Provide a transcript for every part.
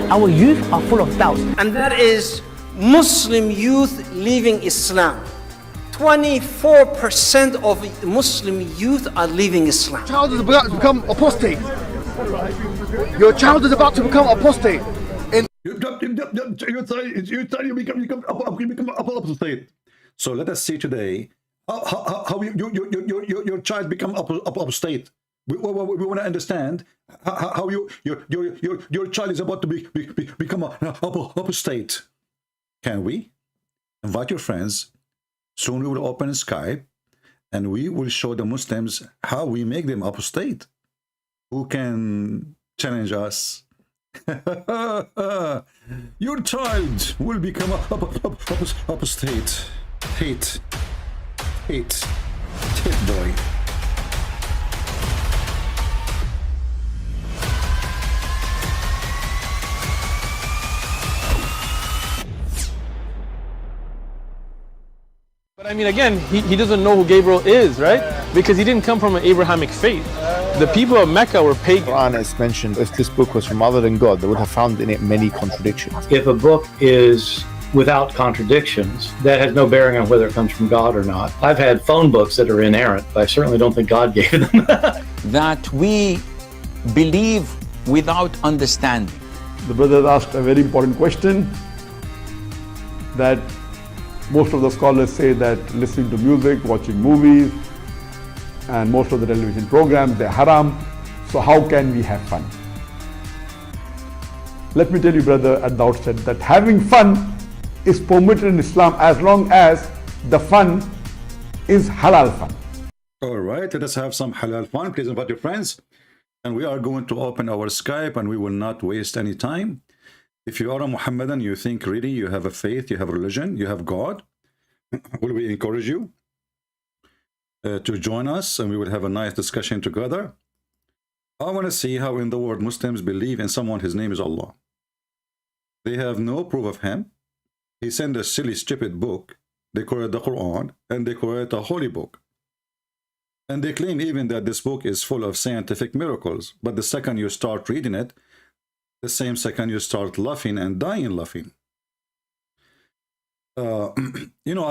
Our youth are full of doubts. And that is Muslim youth leaving Islam. 24% of Muslim youth are leaving Islam. Your child is about to become apostate. Your child is about to become apostate. You become apostate. So let us see today how your child become apostate. We want to understand how your child is about to become apostate. Can we invite your friends? Soon we will open Skype and we will show the Muslims how we make them apostate. Who can challenge us? Your child will become apostate. Hate boy. But I mean, again, he doesn't know who Gabriel is, right? Because he didn't come from an Abrahamic faith. The people of Mecca were pagan. Quran is mentioned. If this book was from other than God, they would have found in it many contradictions. If a book is without contradictions, that has no bearing on whether it comes from God or not. I've had phone books that are inerrant, but I certainly don't think God gave them. That we believe without understanding. The brother asked a very important question, that most of the scholars say that listening to music, watching movies, and most of the television programs, they're haram. So how can we have fun? Let me tell you, brother, at the outset, that having fun is permitted in Islam as long as the fun is halal fun. All right, let us have some halal fun. Please invite your friends. And we are going to open our Skype and we will not waste any time. If you are a Muhammadan, you think really you have a faith, you have a religion, you have God, will we encourage you to join us and we will have a nice discussion together. I want to see how in the world Muslims believe in someone, his name is Allah. They have no proof of him. He sent a silly, stupid book. They call it the Quran and they call it a holy book. And they claim even that this book is full of scientific miracles. But the second you start reading it, the same second you start laughing and dying laughing. You know,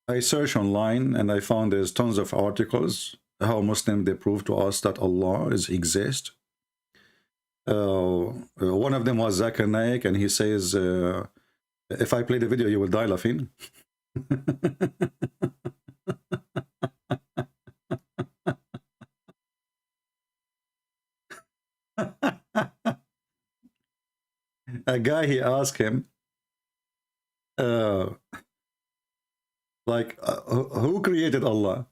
I searched online and I found there's tons of articles how Muslims they prove to us that Allah exists. One of them was Zakir Naik, and he says, if I play the video, you will die laughing. A guy, he asked him, who created Allah?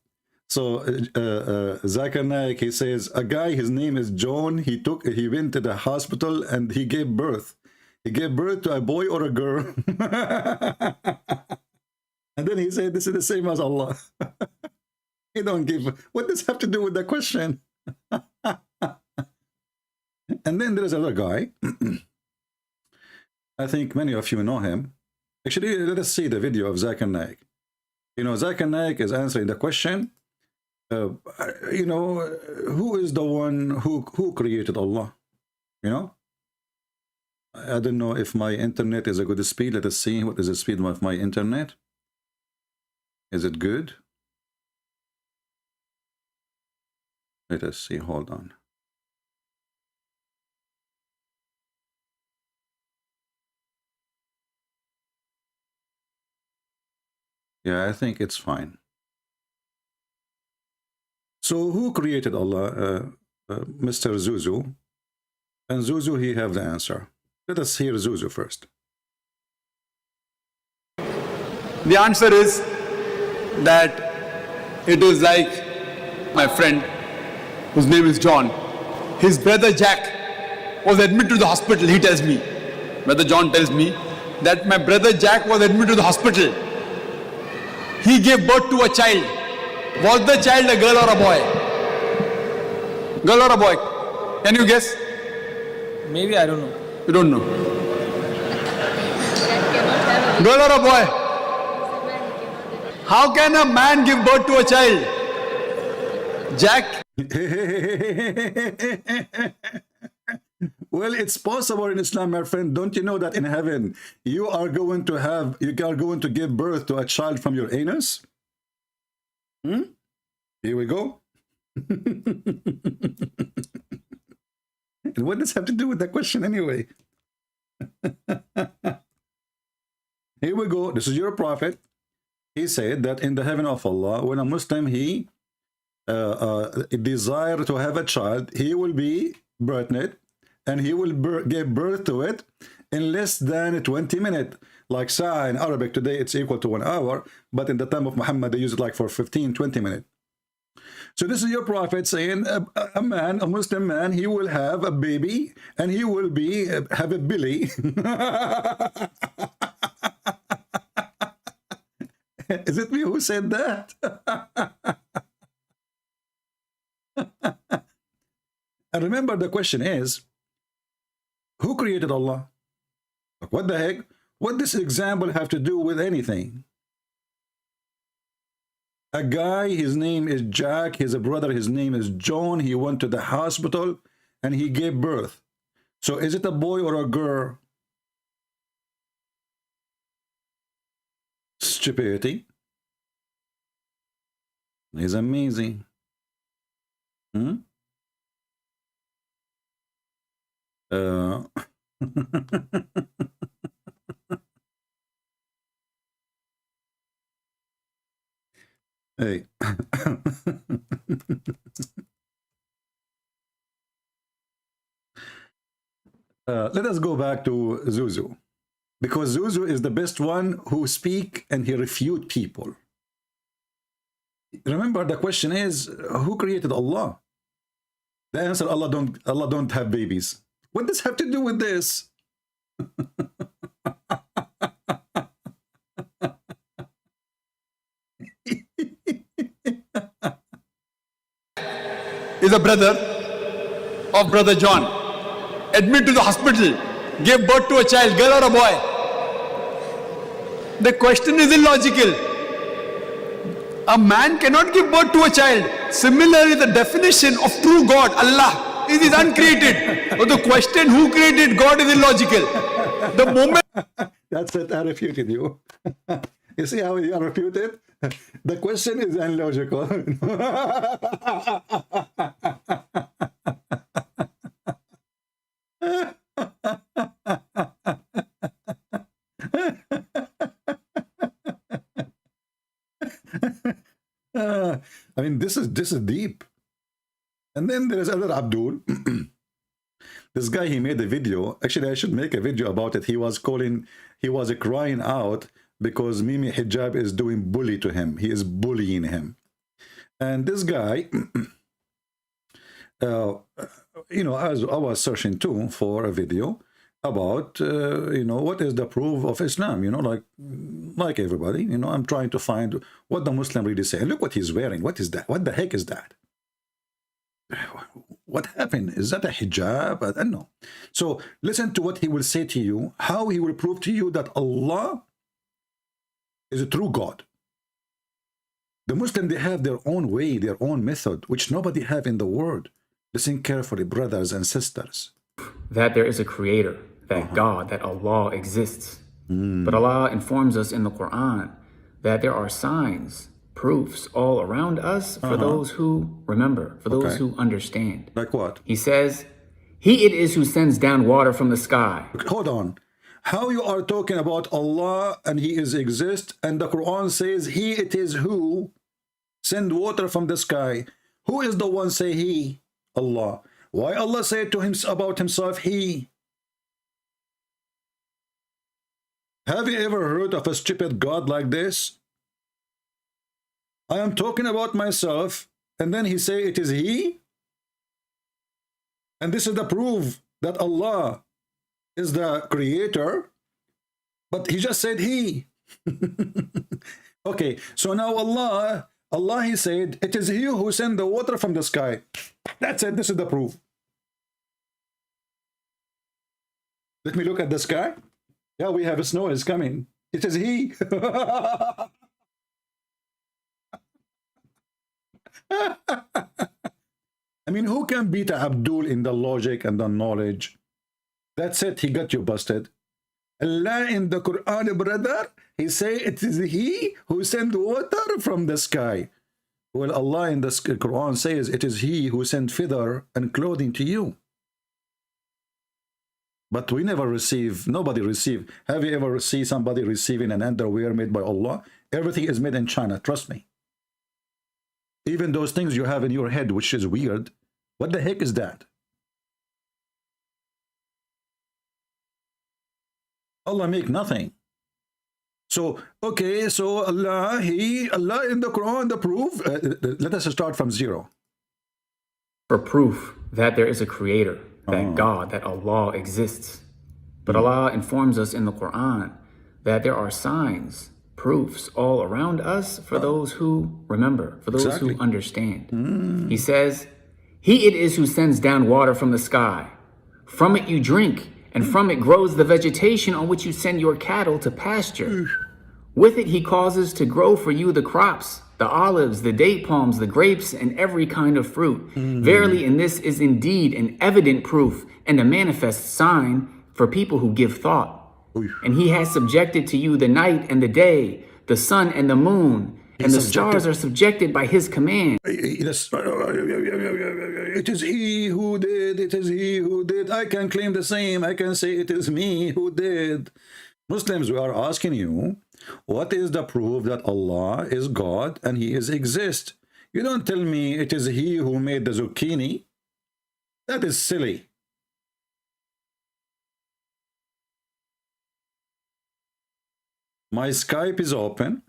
So Zakir Naik, he says, a guy, his name is John, he went to the hospital and he gave birth. He gave birth to a boy or a girl. And then he said, this is the same as Allah. He don't give, what does have to do with the question? And then there's another guy. I think many of you know him. Actually, let us see the video of Zakir Naik. You know, Zakir Naik is answering the question, you know, who is the one who created Allah? You know? I don't know if my internet is a good speed. Let us see what is the speed of my internet. Is it good? Let us see. Hold on. Yeah, I think it's fine. So who created Allah? Mr. Zuzu. And Zuzu, he have the answer. Let us hear Zuzu first. The answer is that it is like my friend, whose name is John. His brother Jack was admitted to the hospital, he tells me. Brother John tells me that my brother Jack was admitted to the hospital. He gave birth to a child. Was the child a girl or a boy? Girl or a boy? Can you guess? Maybe, I don't know. You don't know. Girl or a boy? How can a man give birth to a child? Jack? Well, it's possible in Islam, my friend. Don't you know that in heaven you are going to give birth to a child from your anus? Here we go. And what does have to do with that question anyway? Here we go. This is your prophet. He said that in the heaven of Allah, when a Muslim he desire to have a child, he will be pregnant and he will give birth to it in less than 20 minutes. Like sa'a in Arabic today, it's equal to 1 hour, but in the time of Muhammad, they use it like for 15-20 minutes. So this is your prophet saying a Muslim man, he will have a baby and he will have a belly. Is it me who said that? And remember, the question is, who created Allah? What the heck? What does this example have to do with anything? A guy, his name is Jack, his brother, his name is John. He went to the hospital and he gave birth. So is it a boy or a girl? Stupidity. It's amazing. Hey. Let us go back to Zuzu, because Zuzu is the best one who speak and he refute people. Remember, the question is, who created Allah? The answer, Allah don't have babies. What does have to do with this? Is a brother of brother John. Admitted to the hospital, gave birth to a child, girl or a boy. The question is illogical. A man cannot give birth to a child. Similarly, the definition of true God, Allah, is uncreated. But the question who created God is illogical. The moment... That's it, I refuted you. You see how you are refuted? The question is illogical. I mean, this is deep. And then there is other Abdul. This guy, he made a video. Actually, I should make a video about it. He was crying out because Mimi Hijab is doing bully to him. He is bullying him. And this guy, you know, as I was searching too for a video about, you know, what is the proof of Islam, you know, like everybody, you know, I'm trying to find what the Muslim really say. Look what he's wearing. What is that? What the heck is that? What happened? Is that a hijab? I don't know. So listen to what he will say to you, how he will prove to you that Allah is a true God. The Muslim, they have their own way, their own method, which nobody have in the world. Listen carefully, brothers and sisters. That there is a creator, that God, that Allah exists. But Allah informs us in the Quran that there are signs, proofs all around us for those who remember, for those who understand. Like what? He says, He it is who sends down water from the sky. Hold on. How you are talking about Allah and He is exist, and the Quran says He it is who send water from the sky. Who is the one say He? Allah. Why Allah said to him about himself He? Have you ever heard of a stupid God like this? I am talking about myself, and then he say it is He? And this is the proof that Allah is the creator, but he just said He. Okay, so now Allah He said, it is He who sent the water from the sky. That's it, this is the proof. Let me look at the sky. Yeah, we have snow is coming. It is He. I mean, who can beat Abdul in the logic and the knowledge? That's it. He got you busted. Allah in the Quran, brother, he say it is he who sent water from the sky. Well, Allah in the Quran says it is he who sent feather and clothing to you. But we never receive, nobody receive. Have you ever seen somebody receiving an underwear made by Allah? Everything is made in China, trust me. Even those things you have in your head, which is weird, what the heck is that? Allah make nothing. So, okay, so Allah in the Quran, the proof, let us start from zero. For proof that there is a creator, that God, that Allah exists. But Allah informs us in the Quran that there are signs, proofs all around us for those who remember, for those who understand. He says, He it is who sends down water from the sky. From it you drink, and from it grows the vegetation on which you send your cattle to pasture. With it he causes to grow for you the crops, the olives, the date palms, the grapes, and every kind of fruit. Verily, in this is indeed an evident proof and a manifest sign for people who give thought. And he has subjected to you the night and the day, the sun and the moon, and the stars are subjected by his command. It is he who did, it is he who did. I can claim the same. I can say it is me who did. Muslims, we are asking you, what is the proof that Allah is God and he is exist? You don't tell me it is he who made the zucchini. That is silly. My Skype is open.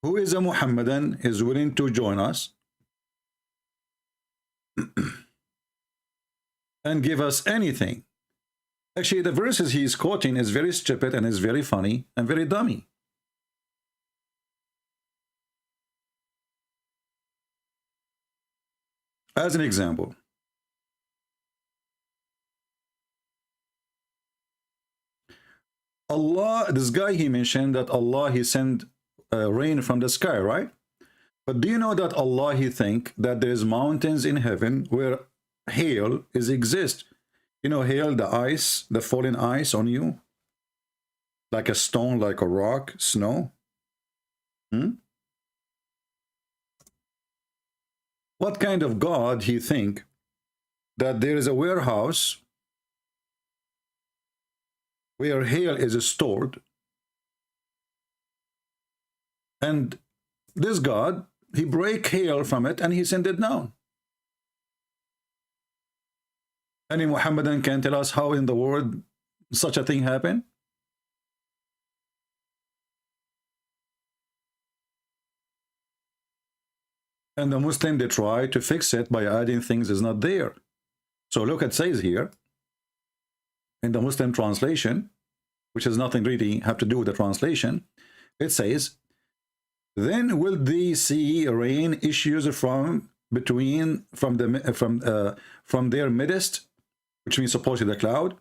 Who is a Muhammadan is willing to join us and give us anything. Actually, the verses he is quoting is very stupid and is very funny and very dummy. As an example, Allah, this guy, he mentioned that Allah, he sent rain from the sky, right? But do you know that Allah, he think that there's mountains in heaven where hail is exist? You know, hail, the ice, the falling ice on you, like a stone, like a rock, snow. What kind of God he think that there is a warehouse where hail is stored, and this God, he break hail from it and he sent it down? Any Muhammadan can tell us how in the world such a thing happened? And the Muslim, they try to fix it by adding things is not there. So look, it says here in the Muslim translation, which has nothing really have to do with the translation, it says, then will they see rain issues from their midst, which means supposedly the cloud,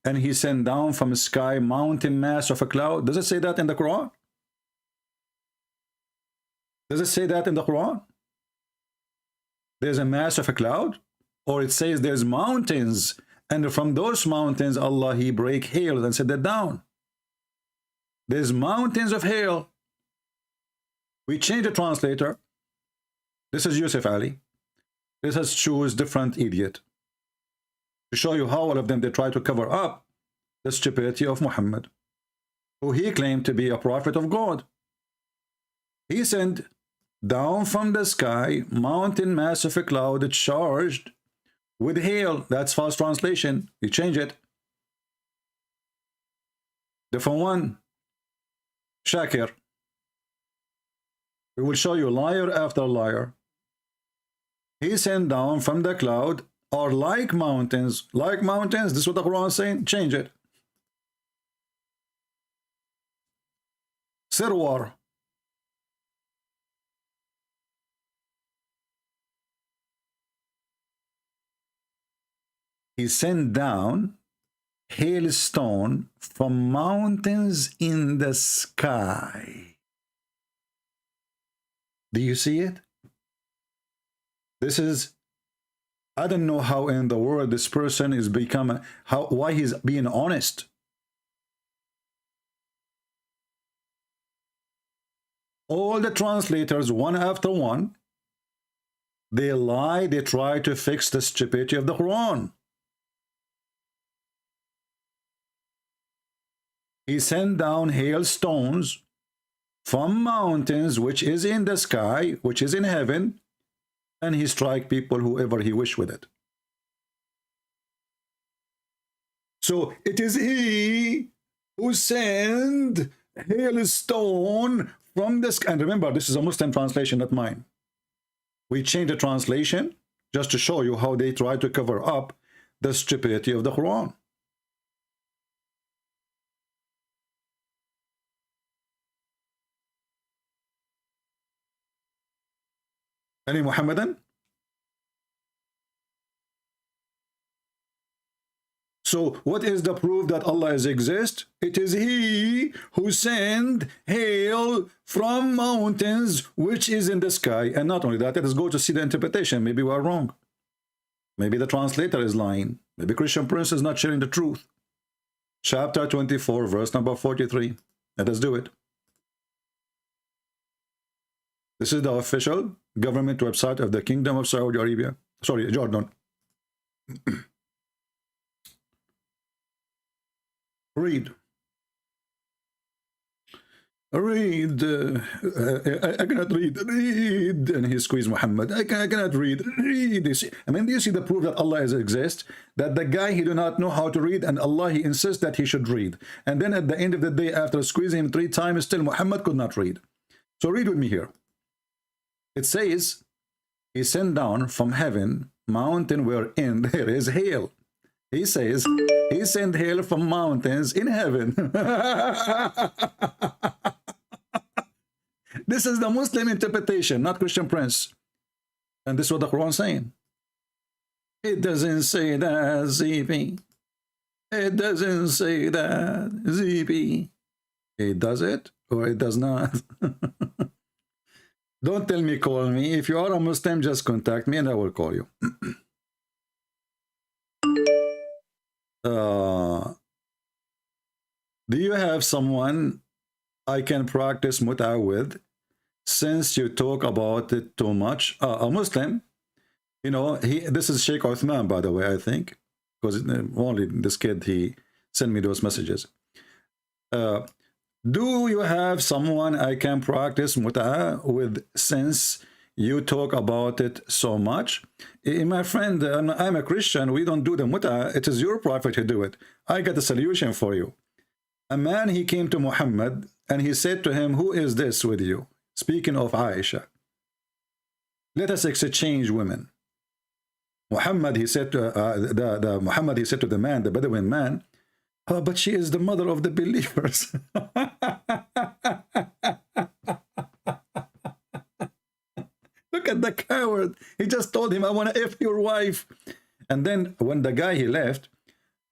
and he sent down from the sky mountain mass of a cloud. Does it say that in the Quran? Does it say that in the Quran? There's a mass of a cloud? Or it says there's mountains, and from those mountains Allah, he break hail and set that down. There's mountains of hail. We change the translator. This is Yusuf Ali. This has choose different idiot to show you how all of them, they try to cover up the stupidity of Muhammad, who he claimed to be a prophet of God. He sent down from the sky mountain mass of a cloud charged with hail. That's false translation. You change it. Different one. Shakir. We will show you liar after liar. He sent down from the cloud are like mountains. Like mountains. This is what the Quran is saying. Change it. Sirwar. He sent down hailstone from mountains in the sky. Do you see it? This is I don't know how in the world this person is why he's being honest. All the translators, one after one, they lie, they try to fix the stupidity of the Quran. He sent down hailstones from mountains, which is in the sky, which is in heaven, and he strike people whoever he wish with it. So it is he who sent hailstone from the sky. And remember, this is a Muslim translation, not mine. We changed the translation just to show you how they try to cover up the stupidity of the Quran. Any Muhammadan? So what is the proof that Allah exists? It is he who sent hail from mountains which is in the sky. And not only that, let us go to see the interpretation. Maybe we are wrong. Maybe the translator is lying. Maybe Christian Prince is not sharing the truth. Chapter 24, verse number 43. Let us do it. This is the official government website of the Kingdom of Saudi Arabia. Sorry, Jordan. Read. Read. I cannot read. Read. And he squeezed Muhammad. I cannot read. Read. You see? I mean, do you see the proof that Allah exists? That the guy, he do not know how to read, and Allah, he insists that he should read. And then at the end of the day, after squeezing him 3 times, still Muhammad could not read. So read with me here. It says, he sent down from heaven mountain wherein there is hail. He says, he sent hail from mountains in heaven. This is the Muslim interpretation, not Christian Prince. And this is what the Quran is saying. It doesn't say that, ZP. It doesn't say that, ZP. It does it or it does not. Don't tell me, call me. If you are a Muslim, just contact me and I will call you. Do you have someone I can practice muta with? Since you talk about it too much. A Muslim, you know, this is Sheikh Uthman, by the way, I think. Because only this kid, he sent me those messages. Do you have someone I can practice muta with since you talk about it so much? My friend, I'm a Christian. We don't do the muta. It is your prophet who do it. I got a solution for you. A man, he came to Muhammad and he said to him, who is this with you? Speaking of Aisha. Let us exchange women. Muhammad, he said to Muhammad, he said to the man, the Bedouin man, oh, but she is the mother of the believers. Look at the coward. He just told him, I want to F your wife. And then when the guy, he left,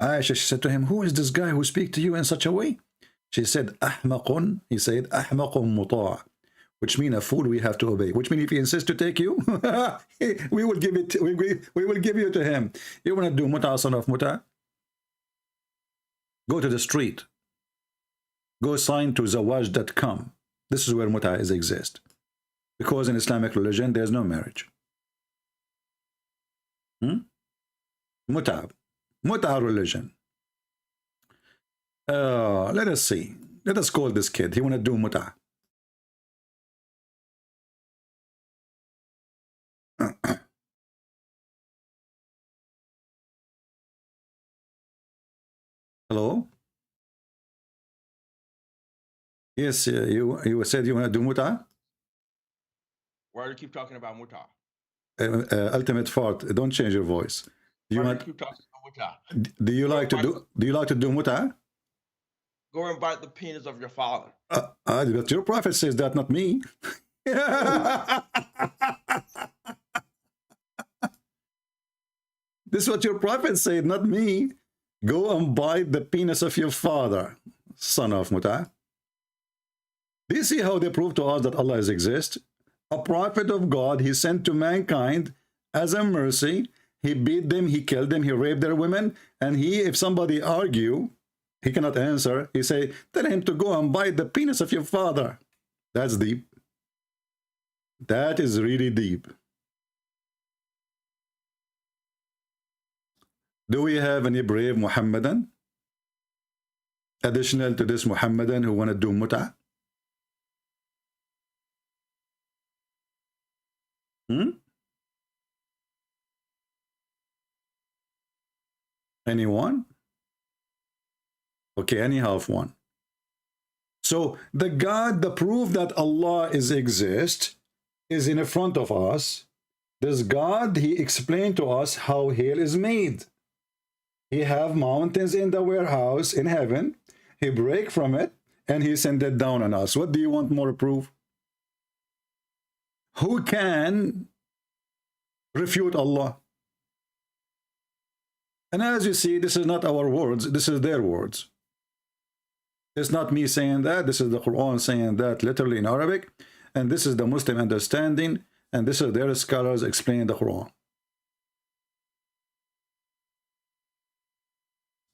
Aisha, she said to him, who is this guy who speaks to you in such a way? She said, Ahmaqun. He said, Ahmaqun muta', which means a fool we have to obey. Which means if he insists to take you, we will give it. We will give you to him. You want to do muta, son of muta? Go to the street. Go sign to zawaj.com. This is where muta exists. Because in Islamic religion, there's no marriage. Muta religion. Let us see. Let us call this kid. He want to do muta. Hello? Yes, you said you want to do muta? Why do you keep talking about muta? Ultimate fart. Don't change your voice. Why do you keep talking about muta? Do you like to do muta? Go and bite the penis of your father. But your prophet says that, not me. This is what your prophet said, not me. Go and bite the penis of your father, son of muta. Do you see how they prove to us that Allah exists? A prophet of God, he sent to mankind as a mercy, He beat them, he killed them, he raped their women, and if somebody argue, he cannot answer. He say, tell him to go and bite the penis of your father. That's deep. That is really deep. Do we have any brave Muhammadan? Additional to this Muhammadan who want to do mut'ah? Anyone? Okay, anyhow, one. So the God, the proof that Allah exists is in front of us. This God, he explained to us how hell is made. He have mountains in the warehouse in heaven. He break from it and he send it down on us. What do you want more proof? Who can refute Allah? And as you see, this is not our words, this is their words. It's not me saying that, this is the Quran saying that literally in Arabic, and this is the Muslim understanding, and this is their scholars explaining the Quran.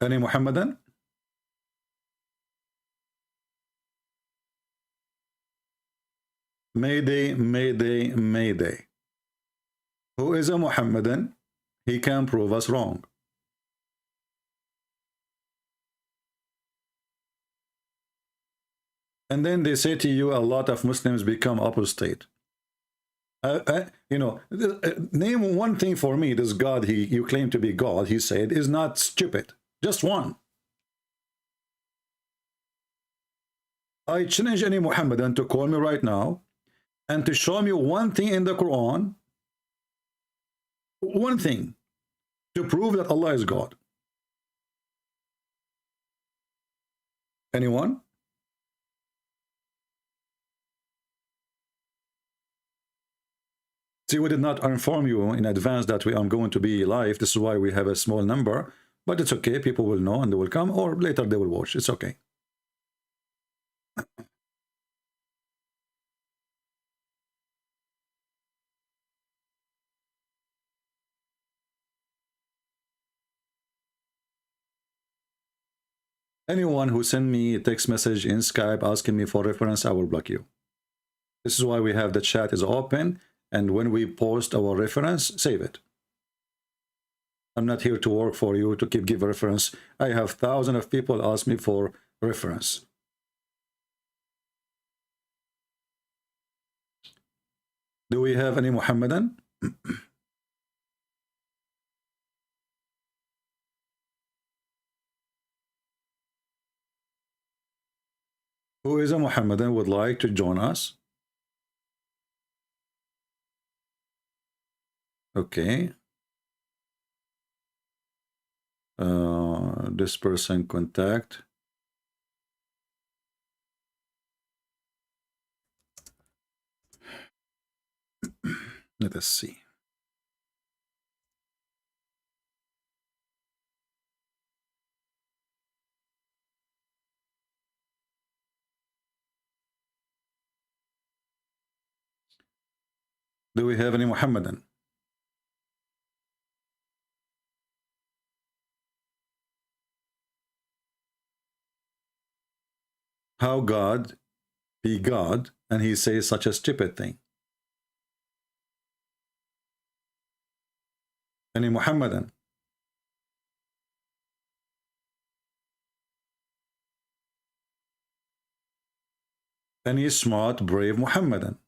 Any Muhammadan? Mayday, Mayday, Mayday. Who is a Muhammadan? He can prove us wrong. And then they say to you, a lot of Muslims become apostate. You know, name one thing for me, this God you claim to be God, he said, is not stupid. Just one. I challenge any Muhammadan to call me right now and to show me one thing in the Quran, one thing, to prove that Allah is God. Anyone? See, we did not inform you in advance that I'm going to be live. This is why we have a small number. But it's okay. People will know and they will come. Or later they will watch. It's okay. Anyone who send me a text message in Skype asking me for reference, I will block you. This is why we have the chat is open. And when we post our reference, save it. I'm not here to work for you to give reference. I have thousands of people ask me for reference. Do we have any Muhammadan? Who is a Muhammadan would like to join us? Okay. This person contact. Let us see. Do we have any Muhammadan? How God be God and he says such a stupid thing? Any Muhammadan? Any smart, brave Muhammadan?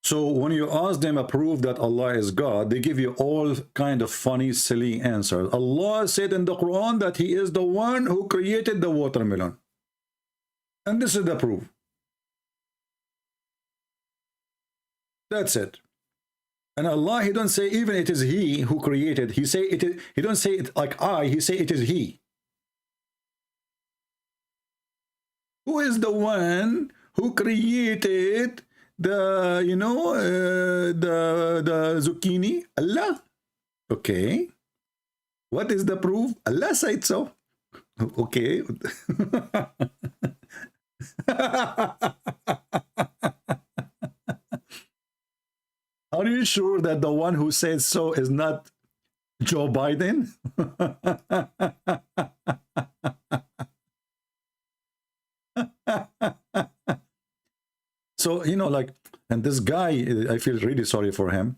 So when you ask them a proof that Allah is God, they give you all kind of funny, silly answers. Allah said in the Quran that he is the one who created the watermelon. And this is the proof. That's it. And Allah, he don't say even it is he who created. He say it is, he don't say it like I, he say it is he. Who is the one who created the, you know, the zucchini? Allah. Okay. What is the proof? Allah said so. Okay. Are you sure that the one who said so is not Joe Biden? So, you know, like, and this guy, I feel really sorry for him.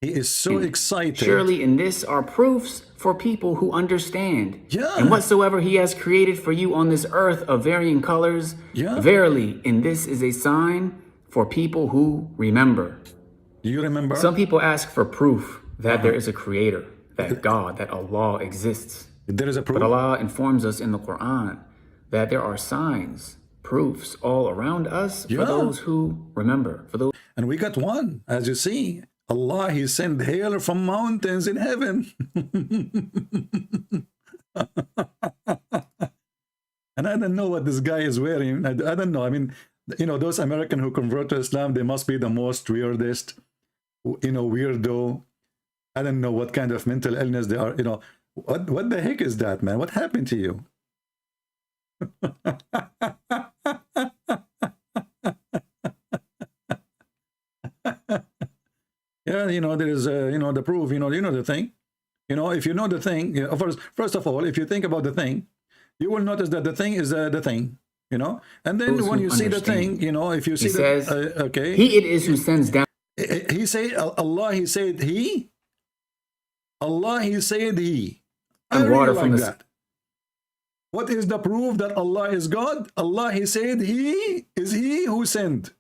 He is so excited. Surely in this are proofs for people who understand. Yeah. And whatsoever he has created for you on this earth of varying colors, yeah. verily in this is a sign for people who remember. Do you remember? Some people ask for proof that there is a creator, that God, that Allah exists. There is a proof. But Allah informs us in the Quran that there are signs, proofs all around us for those who remember. For those. And we got one, as you see. Allah, he sent hail from mountains in heaven. And I don't know what this guy is wearing. I don't know. I mean, you know, those Americans who convert to Islam, they must be the most weirdest, you know, weirdo. I don't know what kind of mental illness they are. You know, what the heck is that, man? What happened to you? Yeah, you know, there is, you know, the proof, you know the thing. You know, if you know the thing, you know, first of all, if you think about the thing, you will notice that the thing is the thing, you know. And then when you see the thing, you know, if you see says, okay. He it is who sends down. He said, Allah, he said he. Allah, he said he. I really water like from that. What is the proof that Allah is God? Allah, he said he is he who sent.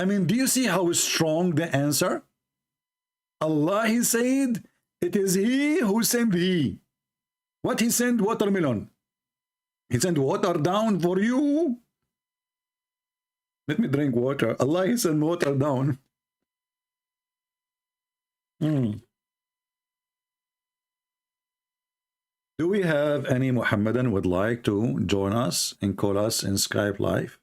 I mean, do you see how strong the answer? Allah, he said, it is he who sent he. What he sent? Watermelon. He sent water down for you. Let me drink water. Allah, he sent water down. Do we have any Muhammadan would like to join us and call us in Skype Live?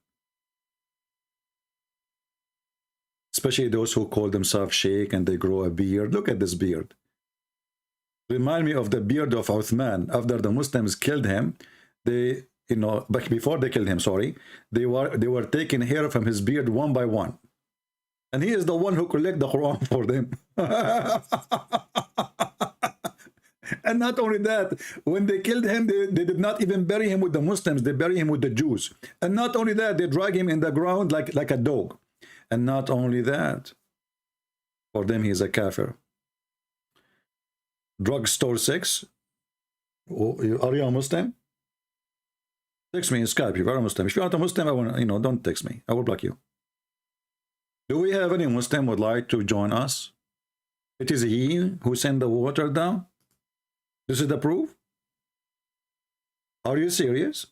Especially those who call themselves Sheikh and they grow a beard. Look at this beard. Remind me of the beard of Uthman. After the Muslims killed him, they, you know, but before they killed him, sorry, they were taking hair from his beard one by one. And he is the one who collect the Quran for them. And not only that, when they killed him, they did not even bury him with the Muslims, they bury him with the Jews. And not only that, they drag him in the ground like a dog. And not only that, for them he is a kafir. Drugstore 6. Oh, are you a Muslim? Text me in Skype if you're a Muslim. If you're not a Muslim, I want, you know, don't text me. I will block you. Do we have any Muslim would like to join us? It is he who sent the water down. This is the proof. Are you serious?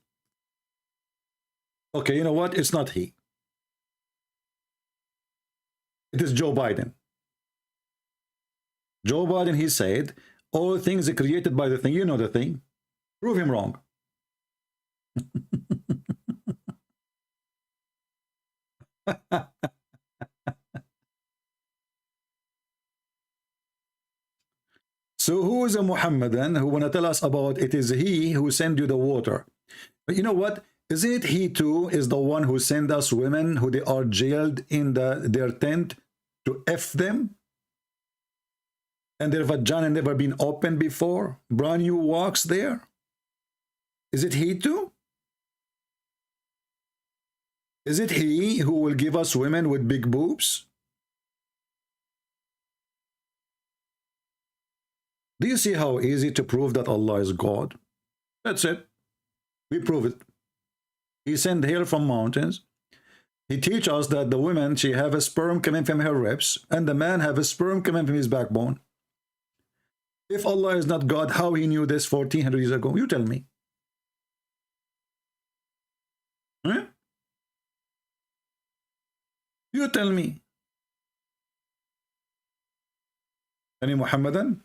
Okay, you know what? It's not he. It is Joe Biden. Joe Biden, he said, all things are created by the thing. You know the thing. Prove him wrong. So who is a Muhammadan who want to tell us about it is he who sent you the water? But you know what? Is it he too is the one who sent us women who they are jailed in their tent to F them? And their vagina never been opened before? Brand new walks there? Is it he too? Is it he who will give us women with big boobs? Do you see how easy to prove that Allah is God? That's it. We prove it. He sent hail from mountains. He teach us that the woman, she have a sperm coming from her ribs, and the man have a sperm coming from his backbone. If Allah is not God, how he knew this 1400 years ago? You tell me. Huh? You tell me. Any Muhammadan?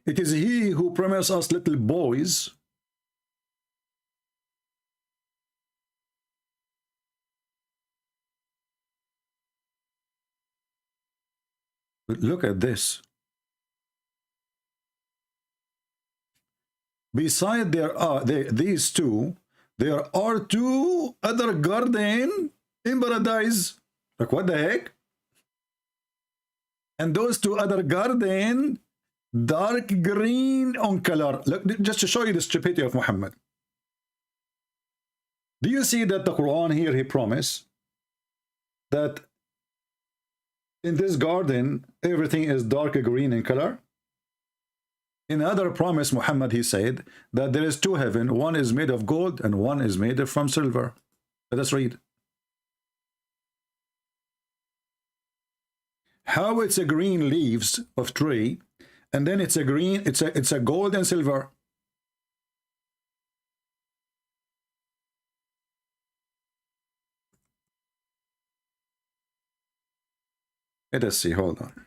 It is he who promised us little boys But look at this. Beside these two, there are two other gardens in paradise. Like, what the heck? And those two other gardens, dark green on color. Look, just to show you the stupidity of Muhammad. Do you see that the Quran here, he promised that in this garden, everything is dark green in color? In another promise, Muhammad, he said that there is two heaven. One is made of gold and one is made from silver. Let us read. How it's a green leaves of tree, and then it's a green, it's a gold and silver. Let us see, hold on.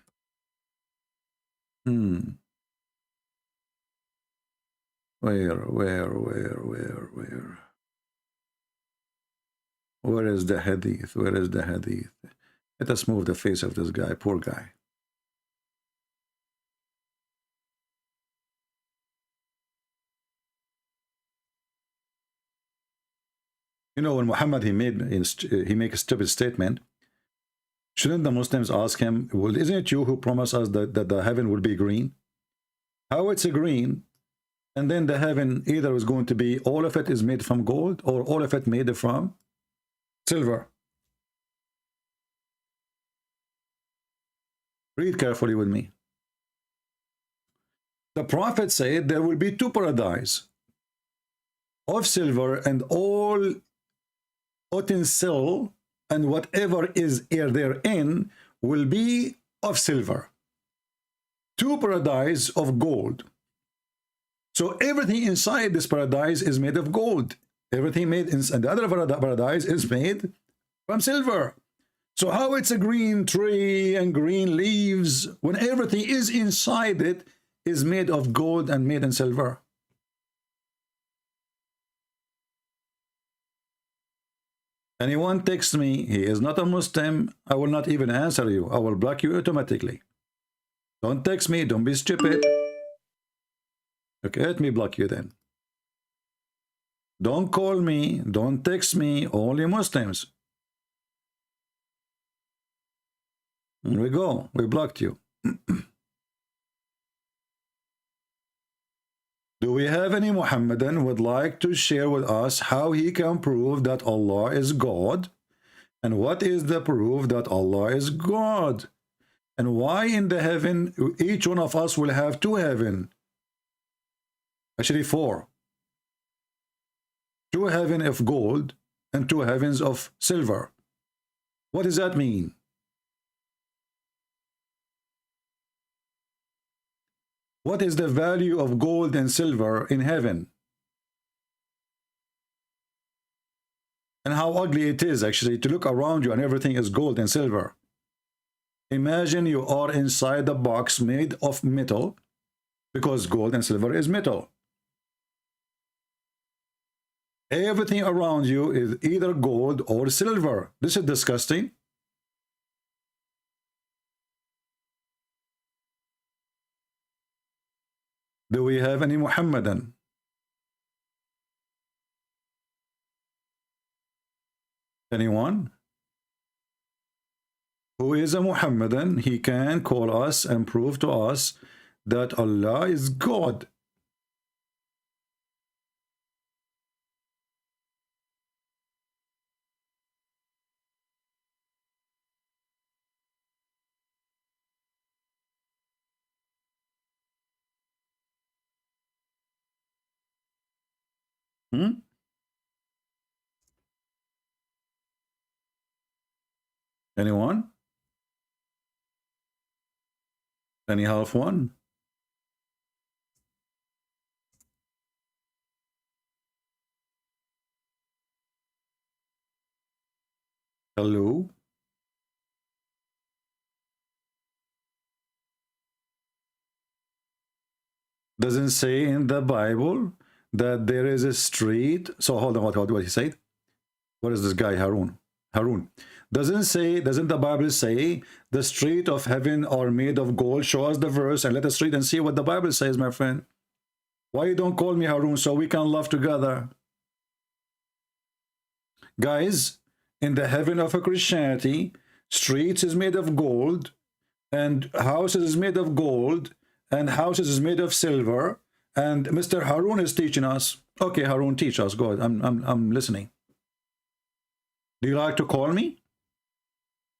Where? Where is the hadith? Where is the hadith? Let us move the face of this guy, poor guy. You know, when Muhammad, he make a stupid statement, shouldn't the Muslims ask him, well, isn't it you who promised us that the heaven will be green? How it's a green, and then the heaven either is going to be, all of it is made from gold, or all of it made from silver? Read carefully with me. The Prophet said there will be two paradise of silver, and all utensil and whatever is therein will be of silver. Two paradise of gold. So everything inside this paradise is made of gold. Everything made inside the other paradise is made from silver. So how it's a green tree and green leaves when everything is inside it is made of gold and made in silver? Anyone texts me, he is not a Muslim, I will not even answer you. I will block you automatically. Don't text me, don't be stupid. Okay, let me block you then. Don't call me, don't text me, only Muslims. There we go, we blocked you. Do we have any Muhammadan who would like to share with us how he can prove that Allah is God? And what is the proof that Allah is God? And why in the heaven, each one of us will have two heaven? Actually four. Two heaven of gold and two heavens of silver. What does that mean? What is the value of gold and silver in heaven? And how ugly it is actually to look around you and everything is gold and silver. Imagine you are inside a box made of metal, because gold and silver is metal. Everything around you is either gold or silver. This is disgusting. Do we have any Muhammadan? Anyone? Who is a Muhammadan? He can call us and prove to us that Allah is God. Anyone? Any half one? Hello? Doesn't say in the Bible that there is a street. So hold on, what he said? What is this guy, Harun? Harun, doesn't the Bible say the street of heaven are made of gold? Show us the verse and let us read and see what the Bible says, my friend. Why you don't call me Harun so we can love together? Guys, in the heaven of a Christianity, streets is made of gold, and houses is made of gold, and houses is made of silver, and Mr. Harun is teaching us. Okay, Harun, teach us. Go ahead. I'm listening. Do you like to call me?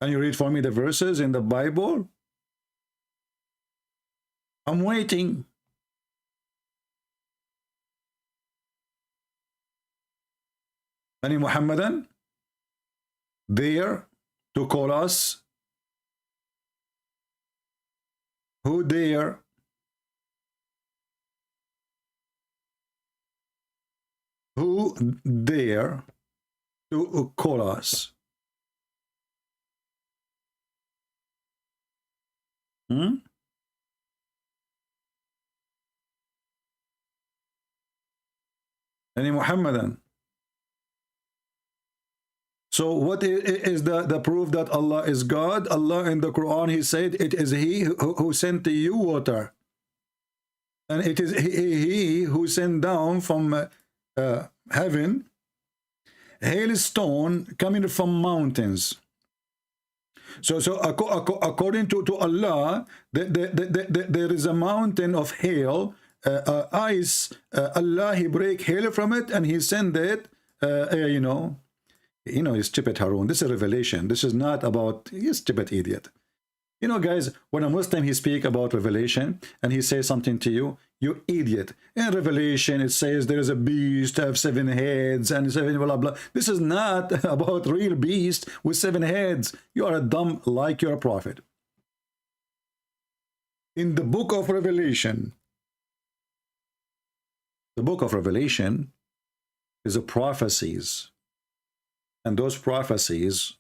Can you read for me the verses in the Bible? I'm waiting. Any Muhammadan there to call us? Who dare? Who dare to call us? Any Muhammadan? So what is the proof that Allah is God? Allah in the Quran, he said, it is he who sent to you water. And it is he who sent down from heaven hailstone coming from mountains. So according to Allah, there is a mountain of hail, ice. Allah, he break hail from it and he send it, you know, you stupid Harun. This is a revelation. This is not about, you stupid idiot. You know, guys, when a Muslim, he speak about revelation and he says something to you, you idiot. In Revelation, it says there is a beast have 7 heads and 7 blah, blah. This is not about real beast with 7 heads. You are a dumb like your prophet. In the book of Revelation, the book of Revelation is a prophecies. And those prophecies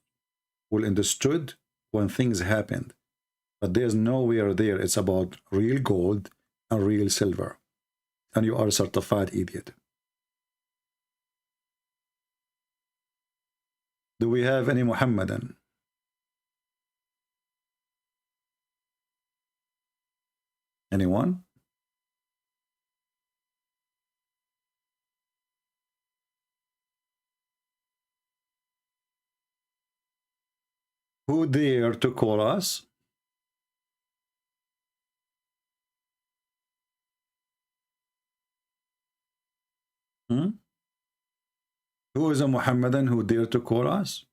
will understood when things happened. But there's nowhere there. It's about real gold and real silver. And you are a certified idiot. Do we have any Muhammadan? Anyone? Who dare to call us? Who is a Muhammadan who dare to call us?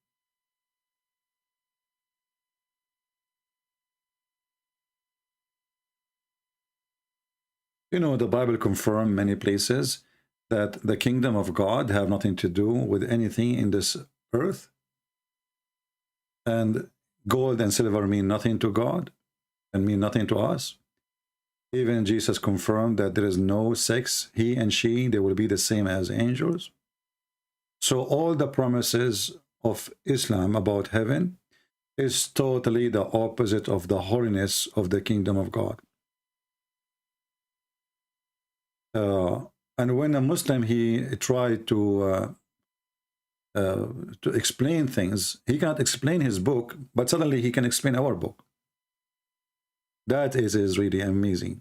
You know, the Bible confirms many places that the kingdom of God have nothing to do with anything in this earth. And gold and silver mean nothing to God and mean nothing to us. Even Jesus confirmed that there is no sex. He and she, they will be the same as angels. So all the promises of Islam about heaven is totally the opposite of the holiness of the kingdom of God. And when a Muslim, he tried to explain things, he cannot explain his book, but suddenly he can explain our book. That is really amazing.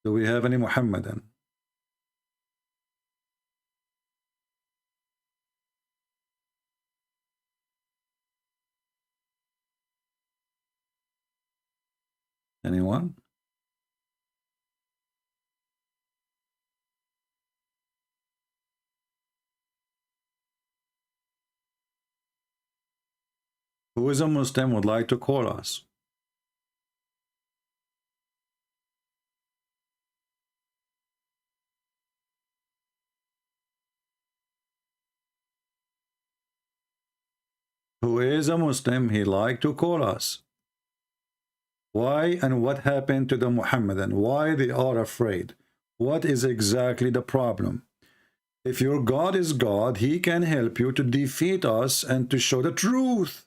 Do we have any Muhammadan? Anyone? Who is a Muslim would like to call us? Who is a Muslim, he like to call us. Why and what happened to the Muhammadan? Why they are afraid? What is exactly the problem? If your God is God, he can help you to defeat us and to show the truth.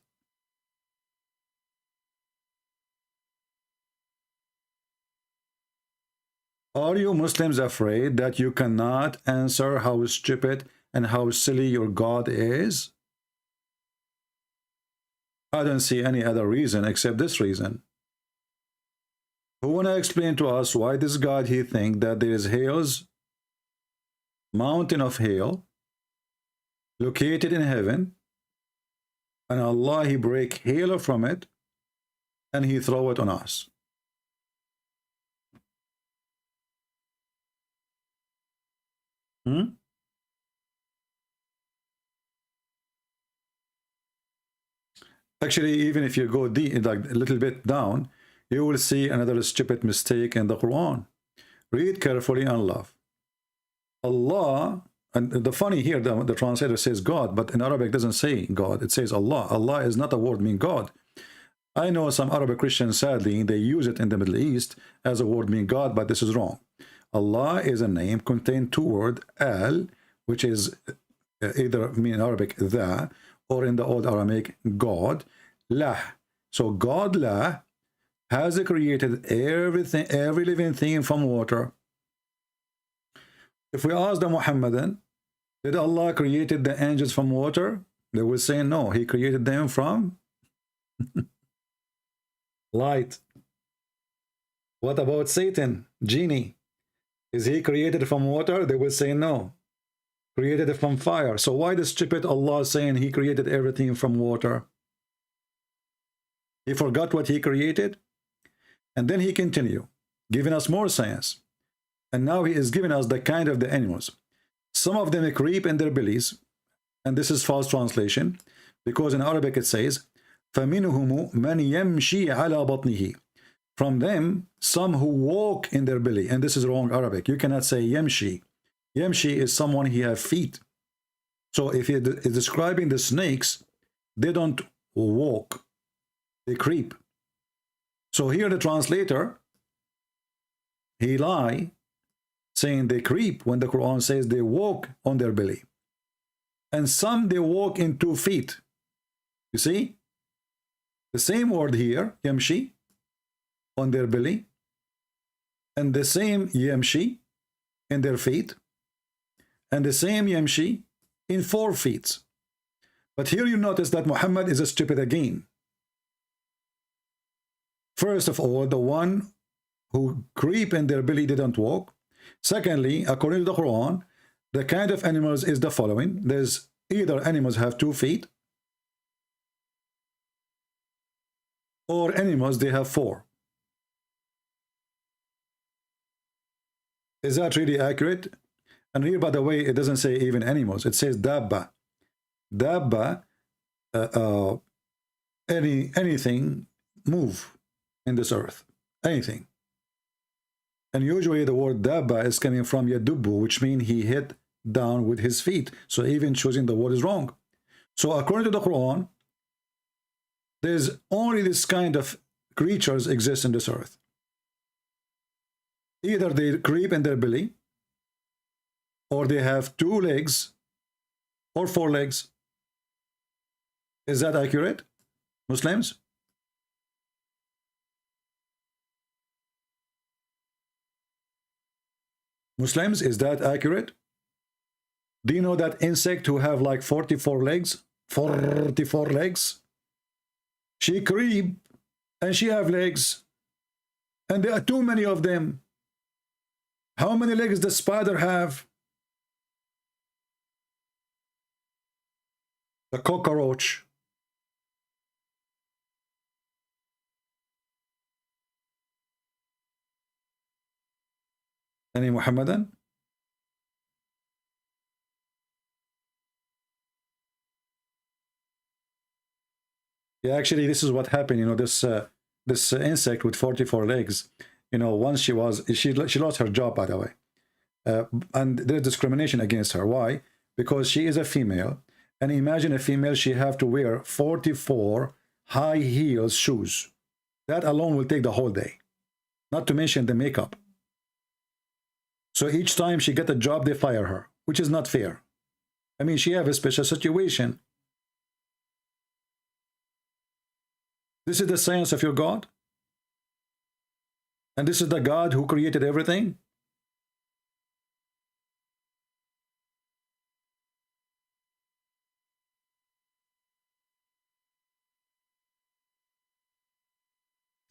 Are you Muslims afraid that you cannot answer how stupid and how silly your God is? I don't see any other reason except this reason. Who want to explain to us why this God, he think that there is hails, mountain of hail, located in heaven, and Allah, he break hail from it, and he throw it on us? Actually, even if you go deep, like a little bit down, you will see another stupid mistake in the Quran. Read carefully and love. Allah, and the funny here, the translator says God, but in Arabic doesn't say God, it says Allah. Allah is not a word mean God. I know some Arabic Christians, sadly, they use it in the Middle East as a word mean God, but this is wrong. Allah is a name contain two words, al, which is either mean in Arabic the, or in the old Aramaic God, lah. So God lah has created everything, every living thing from water. If we ask the Muhammadan, did Allah created the angels from water? They will say no, he created them from light. What about Satan, genie? Is he created from water? They will say no, created from fire. So why the stupid Allah saying he created everything from water? He forgot what he created? And then he continue, giving us more science. And now he is giving us the kind of the animals. Some of them creep in their bellies, and this is false translation, because in Arabic it says, فَمِنْهُمُ مَنْ يَمْشِي عَلَى بَطْنِهِ. From them, some who walk in their belly. And this is wrong Arabic. You cannot say yamshi. Yamshi is someone he have feet. So if he is describing the snakes, they don't walk, they creep. So here the translator, he lie, saying they creep when the Quran says they walk on their belly. And some they walk in 2 feet. You see? The same word here, yamshi, on their belly, and the same yamshi in their feet, and the same yamshi in 4 feet. But here you notice that Muhammad is a stupid again. First of all, the one who creep in their belly didn't walk. Secondly, according to the Quran, the kind of animals is the following. There's either animals have 2 feet, or animals they have 4. Is that really accurate? And here, by the way, it doesn't say even animals. It says dabba. Dabba, anything move in this earth. Anything. And usually the word dabba is coming from yadubu, which means he hit down with his feet. So even choosing the word is wrong. So according to the Quran, there's only this kind of creatures exist in this earth. Either they creep in their belly, or they have 2 legs, or 4 legs. Is that accurate, Muslims? Muslims, is that accurate? Do you know that insect who have like 44 legs? 44 legs? She creep and she have legs. And there are too many of them. How many legs does spider have? The cockroach. Any Muhammadan? Yeah, actually, this is what happened. You know, this insect with 44 legs. You know, once she lost her job, by the way, and there's discrimination against her. Why? Because she is a female, and imagine a female, she have to wear 44 high heels shoes. That alone will take the whole day, not to mention the makeup. So each time she get a job, they fire her, which is not fair. I mean, she have a special situation. This is the science of your God? And this is the God who created everything?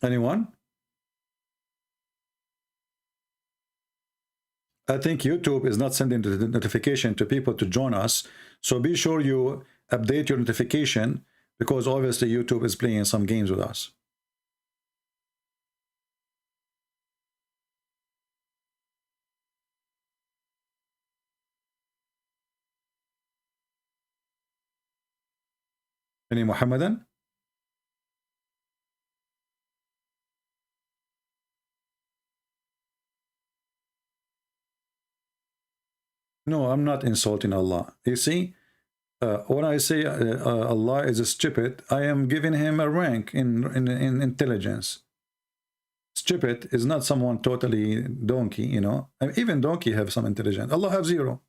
Anyone? I think YouTube is not sending the notification to people to join us. So be sure you update your notification, because obviously YouTube is playing some games with us. Any Muhammadan? No, I'm not insulting Allah. You see, when I say Allah is stupid, I am giving him a rank in intelligence. Stupid is not someone totally donkey, you know. And even donkey have some intelligence. Allah have zero.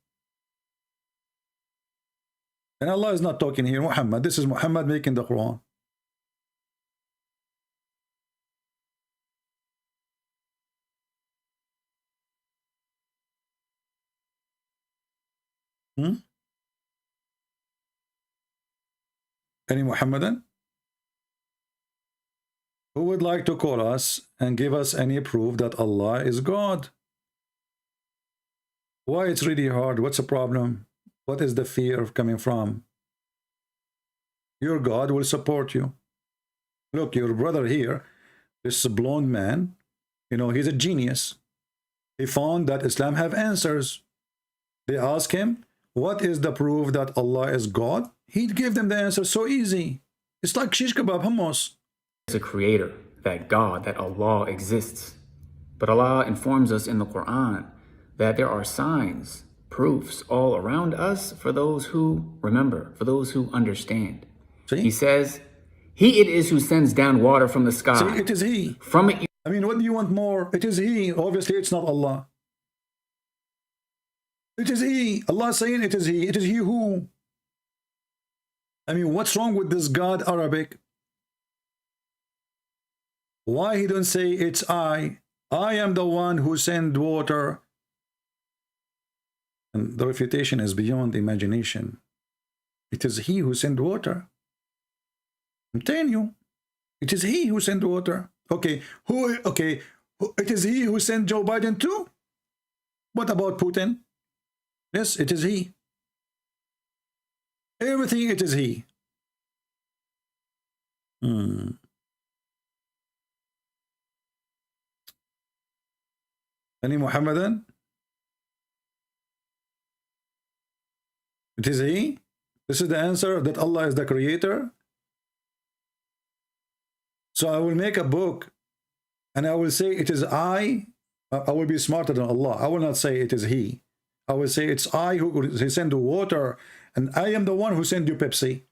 And Allah is not talking here, Muhammad. This is Muhammad making the Quran. Any Muhammadan who would like to call us and give us any proof that Allah is God? Why it's really hard? What's the problem? What is the fear of coming from? Your God will support you. Look, your brother here, this blonde man, you know, he's a genius. He found that Islam have answers. They ask him, what is the proof that Allah is God? He'd give them the answer so easy. It's like shish kebab, hummus. There's a creator, that God, that Allah exists. But Allah informs us in the Quran that there are signs, proofs all around us for those who remember, for those who understand. See? He says, He it is who sends down water from the sky. See, it is He. From it, I mean, what do you want more? It is He. Obviously, it's not Allah. It is He. Allah saying it is He. It is He who. I mean, what's wrong with this God Arabic? Why He don't say it's I? I am the one who sent water. And the refutation is beyond imagination. It is He who sent water. I'm telling you, it is He who sent water. Okay, it is He who sent Joe Biden too. What about Putin? Yes, it is He. Everything, it is He. Any Muhammadan? It is He. This is the answer, that Allah is the creator. So I will make a book and I will say it is I will be smarter than Allah. I will not say it is He. I will say it's I who sent the water, and I am the one who sent you Pepsi.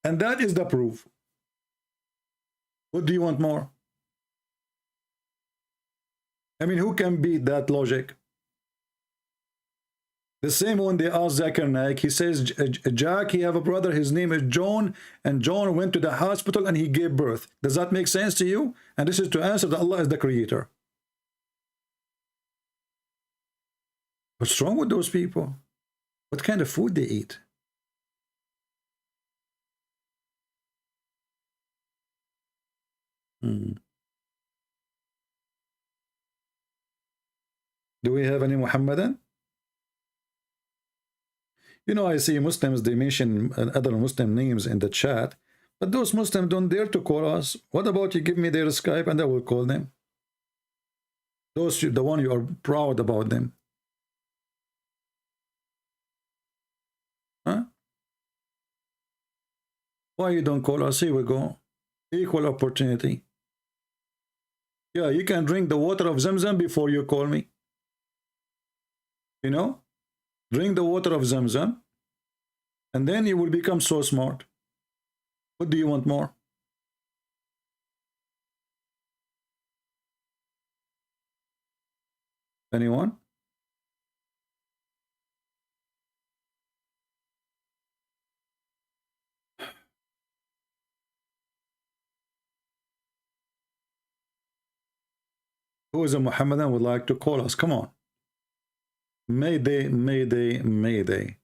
And that is the proof. What do you want more? I mean, who can beat that logic? The same when they asked Zakir Naik, he says, Jack, he have a brother, his name is John, and John went to the hospital and he gave birth. Does that make sense to you? And this is to answer that Allah is the creator. What's wrong with those people? What kind of food they eat? Do we have any Muhammadan? You know, I see Muslims, they mention other Muslim names in the chat, but those Muslims don't dare to call us. What about you give me their Skype and I will call them? Those, the one you are proud about them. Huh? Why you don't call us? Here we go. Equal opportunity. Yeah, you can drink the water of Zamzam before you call me. You know? Drink the water of Zamzam, and then you will become so smart. What do you want more? Anyone? Who is a Muhammadan would like to call us? Come on. Mayday, Mayday, Mayday.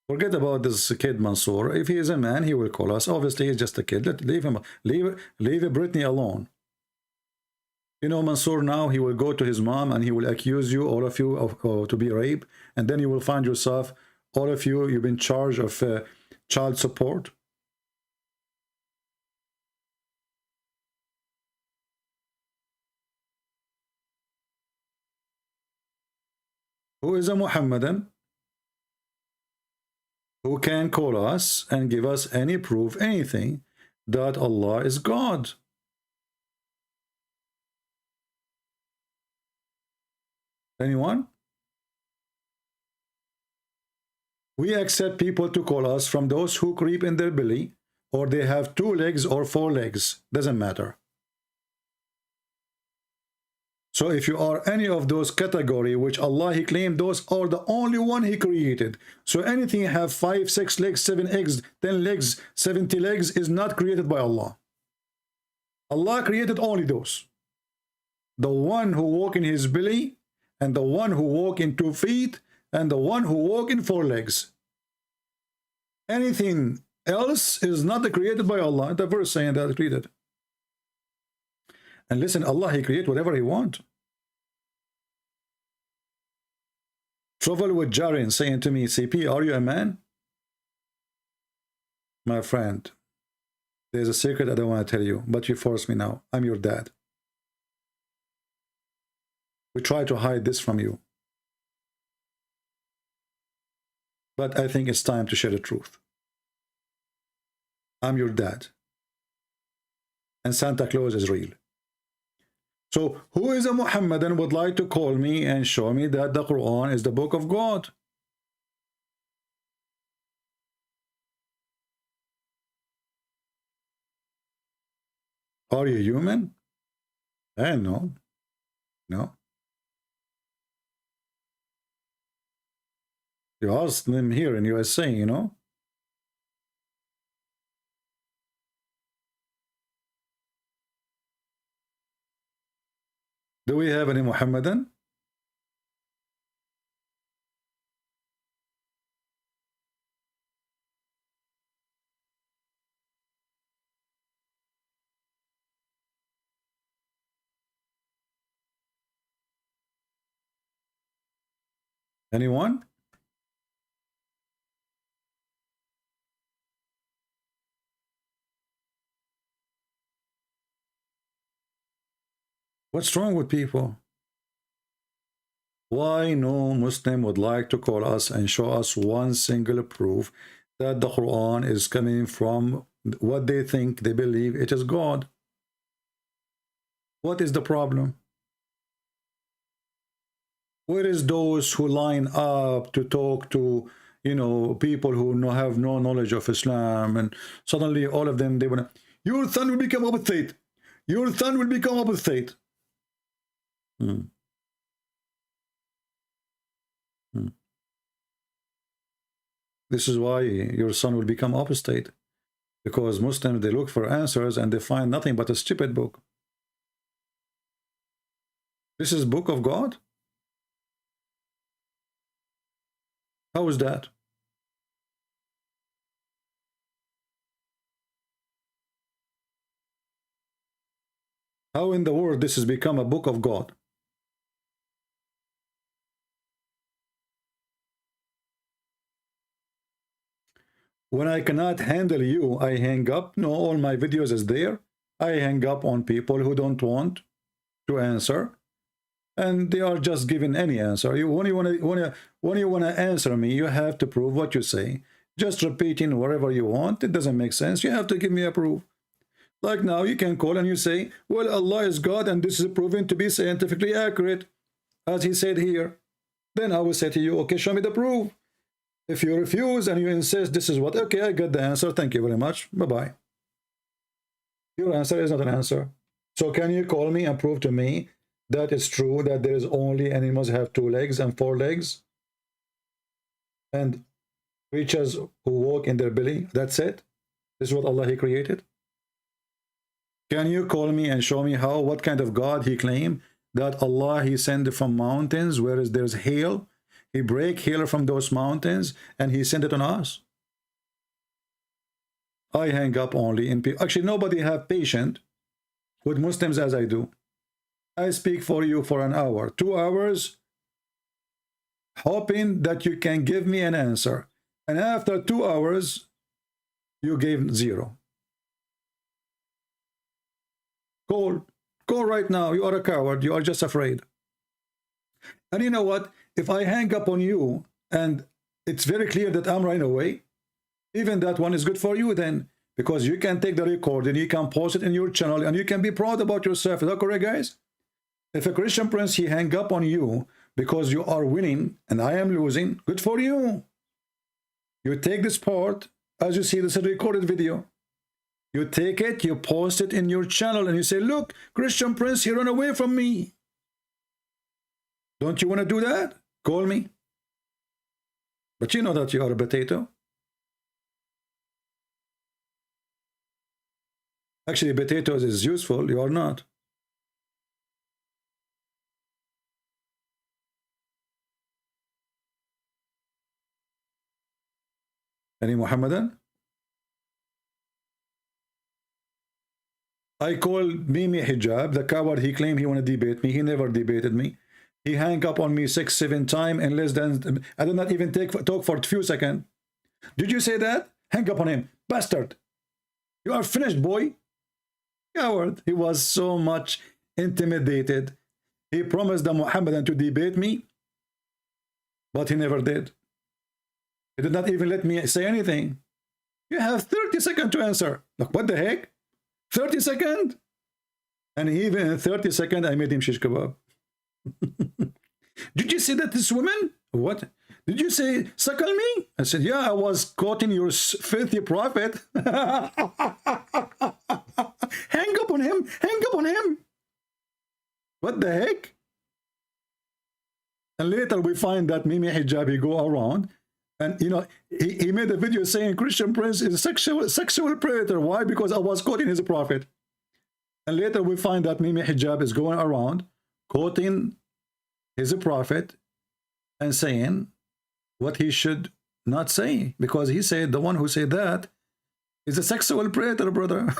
Forget about this kid Mansour. If he is a man, he will call us. Obviously, he's just a kid. Leave him. Leave Britney alone. You know, Mansour now, he will go to his mom and he will accuse you, all of you, of to be raped. And then you will find yourself, all of you, you've been charged of child support. Who is a Muhammadan who can call us and give us any proof, anything, that Allah is God? Anyone? We accept people to call us from those who creep in their belly, or they have 2 legs or 4 legs. Doesn't matter. So if you are any of those category which Allah He claimed those are the only one He created. So anything have 5, 6 legs, 7 eggs, 10 legs, 70 legs is not created by Allah. Allah created only those. The one who walk in his belly, and the one who walk in 2 feet, and the one who walk in 4 legs. Anything else is not created by Allah. The verse saying that created. And listen, Allah, He create whatever He want. Travel with Jarin saying to me, CP, are you a man? My friend, there's a secret I don't want to tell you, but you force me now. I'm your dad. We try to hide this from you. But I think it's time to share the truth. I'm your dad. And Santa Claus is real. So who is a Muhammadan would like to call me and show me that the Quran is the book of God? Are you human? No. No. You asked them here in USA, you know. Do we have any Muhammadan? Anyone? What's wrong with people? Why no Muslim would like to call us and show us one single proof that the Quran is coming from what they think, they believe it is God? What is the problem? Where is those who line up to talk to, you know, people who have no knowledge of Islam, and suddenly all of them, they want to, your son will become apostate. Your son will become apostate. This is why your son will become apostate, because Muslims, they look for answers and they find nothing but a stupid book. This is book of God? How is that? How in the world this has become a book of God? When I cannot handle you, I hang up. No, all my videos is there. I hang up on people who don't want to answer, and they are just giving any answer. When you want to answer me, you have to prove what you say. Just repeating whatever you want, it doesn't make sense. You have to give me a proof. Like now, you can call and you say, well, Allah is God, and this is proven to be scientifically accurate, as He said here. Then I will say to you, okay, show me the proof. If you refuse and you insist this is what, okay, I got the answer. Thank you very much. Bye-bye. Your answer is not an answer. So can you call me and prove to me that it's true that there is only animals have 2 legs and 4 legs? And creatures who walk in their belly, that's it? This is what Allah He created? Can you call me and show me how, what kind of God He claimed? That Allah He sent from mountains, whereas there's hail. He break hail from those mountains and he sent it on us. I hang up only in people. Actually, nobody have patience with Muslims as I do. I speak for you for an hour, 2 hours, hoping that you can give me an answer. And after 2 hours, you gave 0. Call right now. You are a coward. You are just afraid. And you know what? If I hang up on you and it's very clear that I'm running away, even that one is good for you then, because you can take the record and you can post it in your channel and you can be proud about yourself. Is that correct, guys? If a Christian prince, he hang up on you because you are winning and I am losing, good for you. You take this part, as you see, this is a recorded video. You take it, you post it in your channel and you say, look, Christian prince, he ran away from me. Don't you want to do that? Call me. But you know that you are a potato. Actually, potatoes is useful. You are not. Any Muhammadan? I called Mimi Hijab, the coward. He claimed he want to debate me. He never debated me. He hung up on me 6-7 times in less than, I did not even talk for a few seconds. Did you say that? Hang up on him. Bastard. You are finished, boy. Coward. He was so much intimidated. He promised the Muhammadan to debate me, but he never did. He did not even let me say anything. You have 30 seconds to answer. Look, what the heck? 30 seconds? And even in 30 seconds, I made him shish kebab. Did you say that this woman? What? Did you say, suckle me? I said, yeah, I was quoting your filthy prophet. Hang up on him. Hang up on him. What the heck? And later we find that Mimi Hijabi go around and, you know, he made a video saying Christian prince is a sexual predator. Why? Because I was quoting his prophet. And later we find that Mimi Hijab is going around quoting his prophet and saying what he should not say, because he said the one who said that is a sexual predator, brother.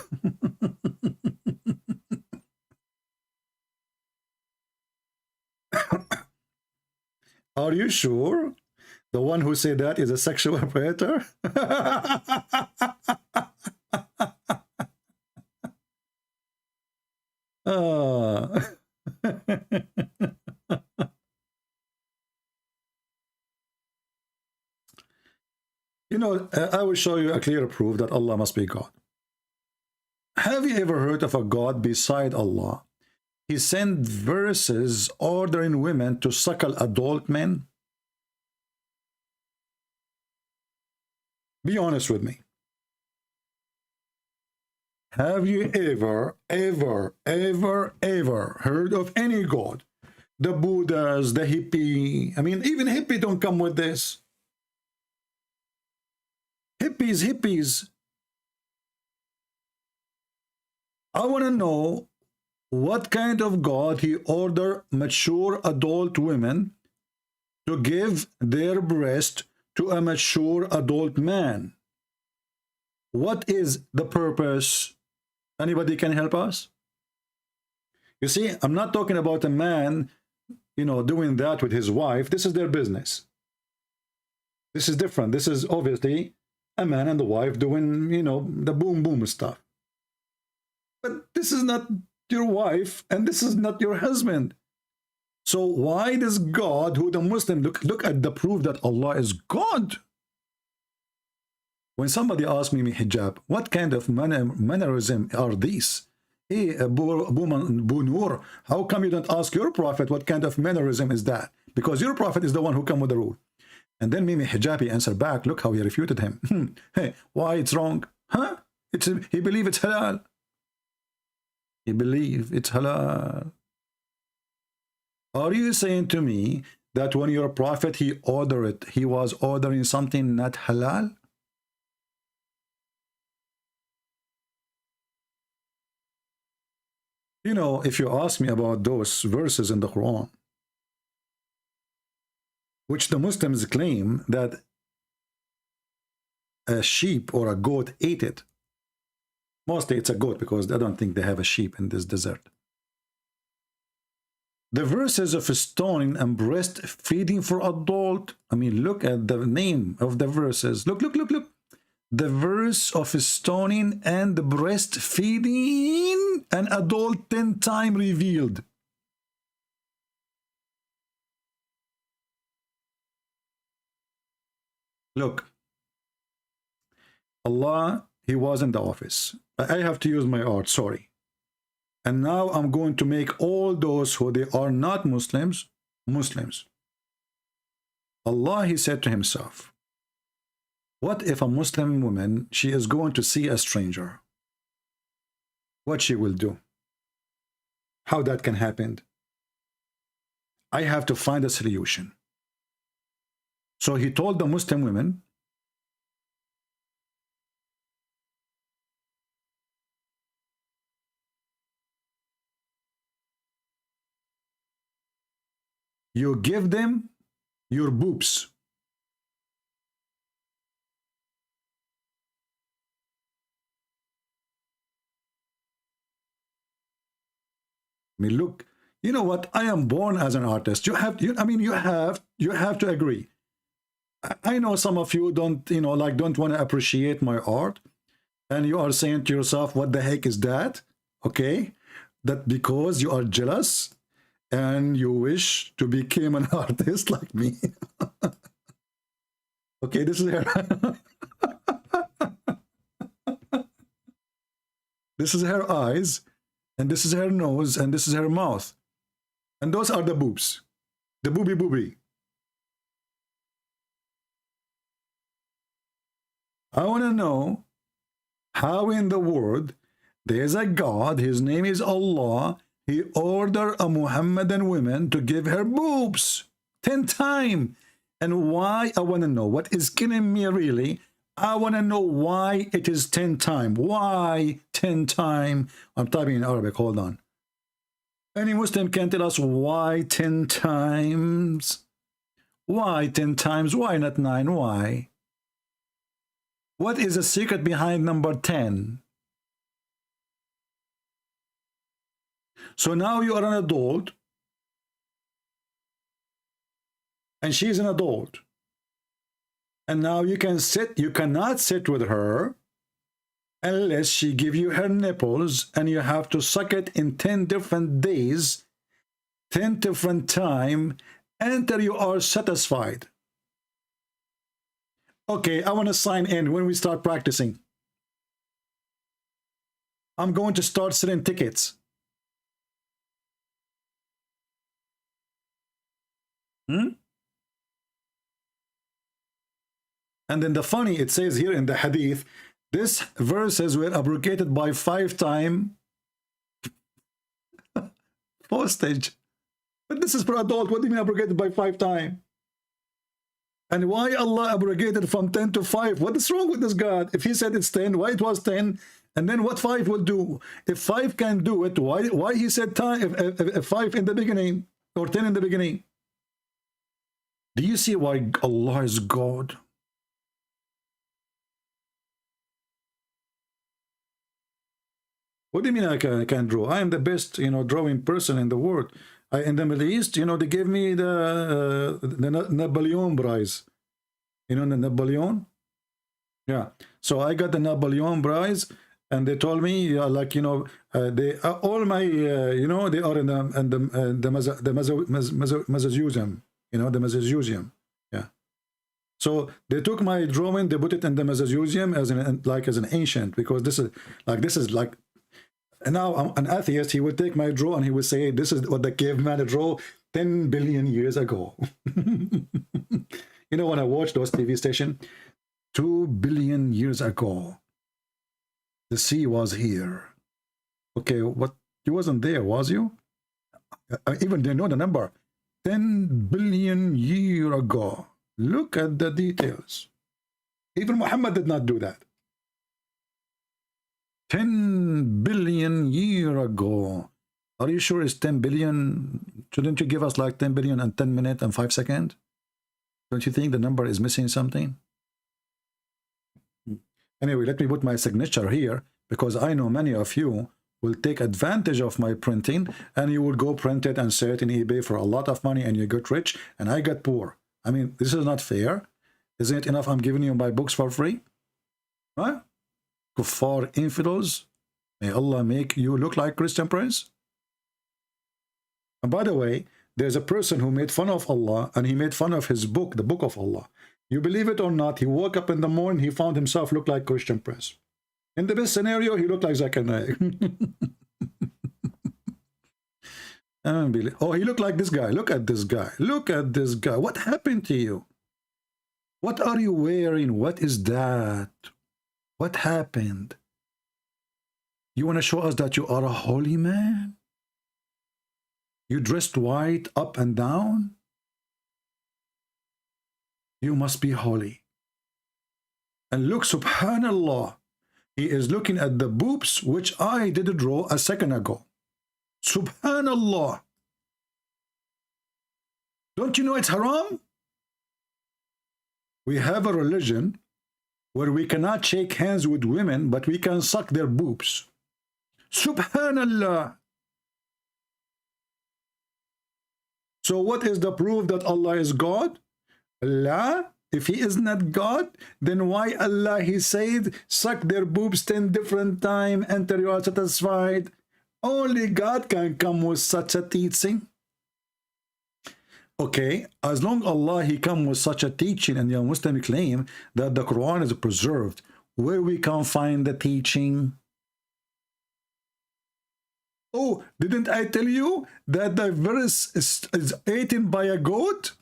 Are you sure the one who said that is a sexual predator? You know, I will show you a clear proof that Allah must be God. Have you ever heard of a God beside Allah? He sent verses ordering women to suckle adult men. Be honest with me. Have you ever heard of any God? The Buddhas, the hippie. I mean, even hippie don't come with this. Hippies. I want to know what kind of God he ordered mature adult women to give their breast to a mature adult man. What is the purpose? Anybody can help us? You see, I'm not talking about a man, you know, doing that with his wife. This is their business. This is different. This is obviously a man and the wife doing, you know, the boom stuff. But this is not your wife and this is not your husband. So why does God, who the Muslim, look at the proof that Allah is God? When somebody asks me, Hijab, what kind of mannerism are these? Hey, Bunur, how come you don't ask your prophet what kind of mannerism is that? Because your prophet is the one who come with the rule. And then Mimi Hijabi answered back, look how he refuted him. Hey, why it's wrong? Huh? He believe it's halal. He believe it's halal. Are you saying to me that when your prophet, he ordered it, he was ordering something not halal? You know, if you ask me about those verses in the Quran, which the Muslims claim that a sheep or a goat ate it. Mostly it's a goat because I don't think they have a sheep in this desert. The verses of stoning and breastfeeding for adult. I mean, look at the name of the verses. Look. The verse of stoning and breastfeeding an adult 10 times revealed. Look, Allah, He was in the office. I have to use my art, sorry. And now I'm going to make all those who they are not Muslims, Muslims. Allah, He said to Himself, what if a Muslim woman, she is going to see a stranger? What she will do? How that can happen? I have to find a solution. So He told the Muslim women, you give them your boobs. I mean, look, you know what? I am born as an artist. You have to agree. I know some of you don't, don't want to appreciate my art, and you are saying to yourself, what the heck is that? Okay, that because you are jealous and you wish to become an artist like me. Okay, this is her. This is her eyes, and this is her nose, and this is her mouth. And those are the boobs. The booby. I want to know how in the world there's a God, his name is Allah, He ordered a Muhammadan woman to give her boobs 10 times. And why? I want to know. What is killing me really? I want to know why it is 10 times. Why 10 times? I'm typing in Arabic. Hold on. Any Muslim can tell us why 10 times? Why 10 times? Why not 9? Why? What is the secret behind number 10? So now you are an adult, and she's an adult, and now you cannot sit with her unless she give you her nipples, and you have to suck it in 10 different days, 10 different time, until you are satisfied. Okay, I want to sign in when we start practicing. I'm going to start selling tickets. And then the funny, it says here in the hadith, this verses were abrogated by 5 times postage. But this is for adult. What do you mean abrogated by 5 times? And why Allah abrogated from 10 to 5? What is wrong with this God? If He said it's 10, why it was 10? And then what 5 will do? If 5 can do it, why He said time, if 5 in the beginning or 10 in the beginning? Do you see why Allah is God? What do you mean I can draw? I am the best, drawing person in the world. In the Middle East, they gave me the Napoleon prize. You know the Napoleon? Yeah. So I got the Napoleon prize, and they told me, they all my, they are in the Museum. The Museum. Yeah. So they took my drawing, they put it in the Museum as an ancient, because this is like. And now I'm an atheist. He would take my draw and he would say, this is what the caveman drew 10 billion years ago. When I watch those TV stations, 2 billion years ago, the sea was here. Okay, what? You wasn't there, was you? I even didn't know the number. 10 billion years ago. Look at the details. Even Muhammad did not do that. 10 billion years ago. Are you sure it's 10 billion? Shouldn't you give us like 10 billion and 10 minutes and 5 seconds? Don't you think the number is missing something? Anyway, let me put my signature here, because I know many of you will take advantage of my printing, and you will go print it and sell it in eBay for a lot of money, and you get rich and I get poor. I mean, this is not fair. Isn't it enough I'm giving you my books for free? Right? Kuffar infidels, may Allah make you look like Christian Prince. And by the way, there's a person who made fun of Allah, and he made fun of his book, the book of Allah. You believe it or not, he woke up in the morning, he found himself look like Christian Prince. In the best scenario, he looked like Zakir Naik. Oh, he looked like this guy. Look at this guy. Look at this guy. What happened to you? What are you wearing? What is that? What happened? You want to show us that you are a holy man? You dressed white up and down? You must be holy. And look, subhanallah, he is looking at the boobs which I did draw a second ago. Subhanallah. Don't you know it's haram? We have a religion where we cannot shake hands with women, but we can suck their boobs. Subhanallah. So what is the proof that Allah is God? Allah, if he is not God, then why Allah, he said, suck their boobs 10 different times until you are satisfied? Only God can come with such a teaching. Okay, as long Allah, he come with such a teaching, and the Muslim claim that the Quran is preserved, where we can find the teaching? Oh, didn't I tell you that the verse is eaten by a goat?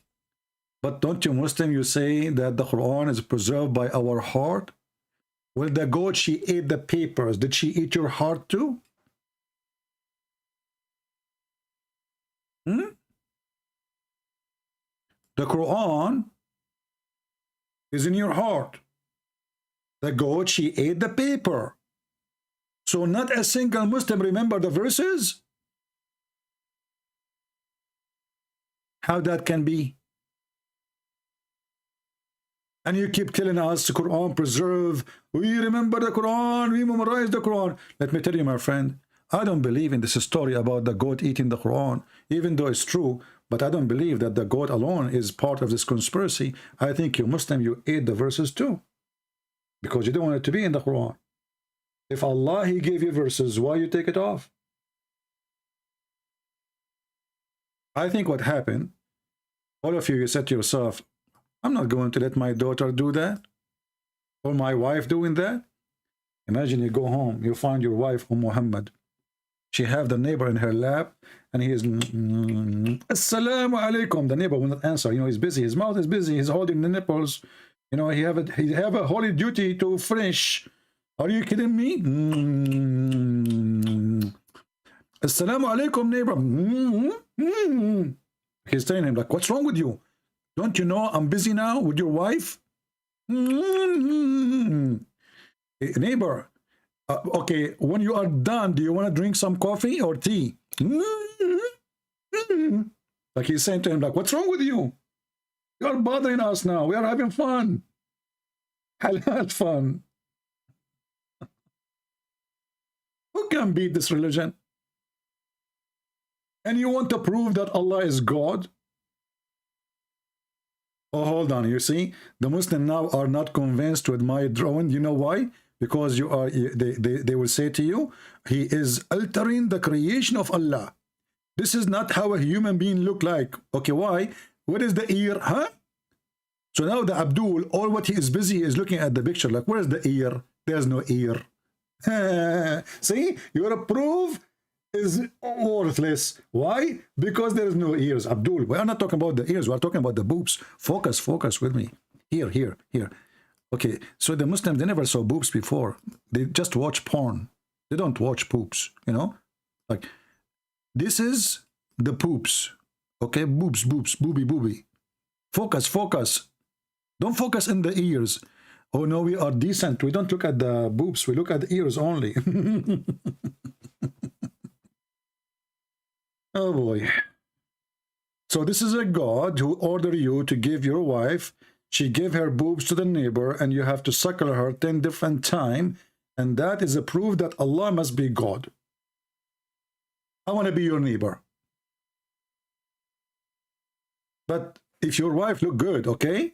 But don't you Muslim, you say that the Quran is preserved by our heart? Well, the goat, she ate the papers. Did she eat your heart too? The Quran is in your heart. The goat, she ate the paper. So not a single Muslim remember the verses? How that can be? And you keep telling us the Quran preserve. We remember the Quran. We memorize the Quran. Let me tell you, my friend, I don't believe in this story about the goat eating the Quran, even though it's true. But I don't believe that the goat alone is part of this conspiracy. I think you Muslim, you ate the verses too, because you don't want it to be in the Quran. If Allah, he gave you verses, why you take it off? I think what happened, all of you, you said to yourself, I'm not going to let my daughter do that, or my wife doing that. Imagine you go home, you find your wife, Muhammad. She have the neighbor in her lap, and he is, Assalamu alaikum. The neighbor will not answer. You know, he's busy. His mouth is busy. He's holding the nipples. You know, he have a holy duty to finish. Are you kidding me? Assalamu alaikum, neighbor. He's telling him, like, what's wrong with you? Don't you know I'm busy now with your wife? Neighbor, okay, when you are done, do you want to drink some coffee or tea? Like he's saying to him, like, what's wrong with you? You're bothering us now. We are having fun. Halal fun. Who can beat this religion? And you want to prove that Allah is God? Oh, hold on. You see, the Muslims now are not convinced with my drawing. You know why? Because you are. They will say to you, he is altering the creation of Allah. This is not how a human being look like. Okay, why? What is the ear? Huh? So now the Abdul, all what he is busy is looking at the picture. Like, where's the ear? There's no ear. See, your proof is worthless. Why? Because there is no ears. Abdul, we are not talking about the ears. We are talking about the boobs. Focus with me. Here. Okay, so the Muslims, they never saw boobs before. They just watch porn. They don't watch poops, you know? Like, this is the poops. Okay, boobs, booby. Focus. Don't focus in the ears. Oh no, we are decent. We don't look at the boobs. We look at the ears only. Oh boy. So this is a God who ordered you to give your wife, she gave her boobs to the neighbor, and you have to suckle her 10 different times, and that is a proof that Allah must be God. I want to be your neighbor. But if your wife look good, okay?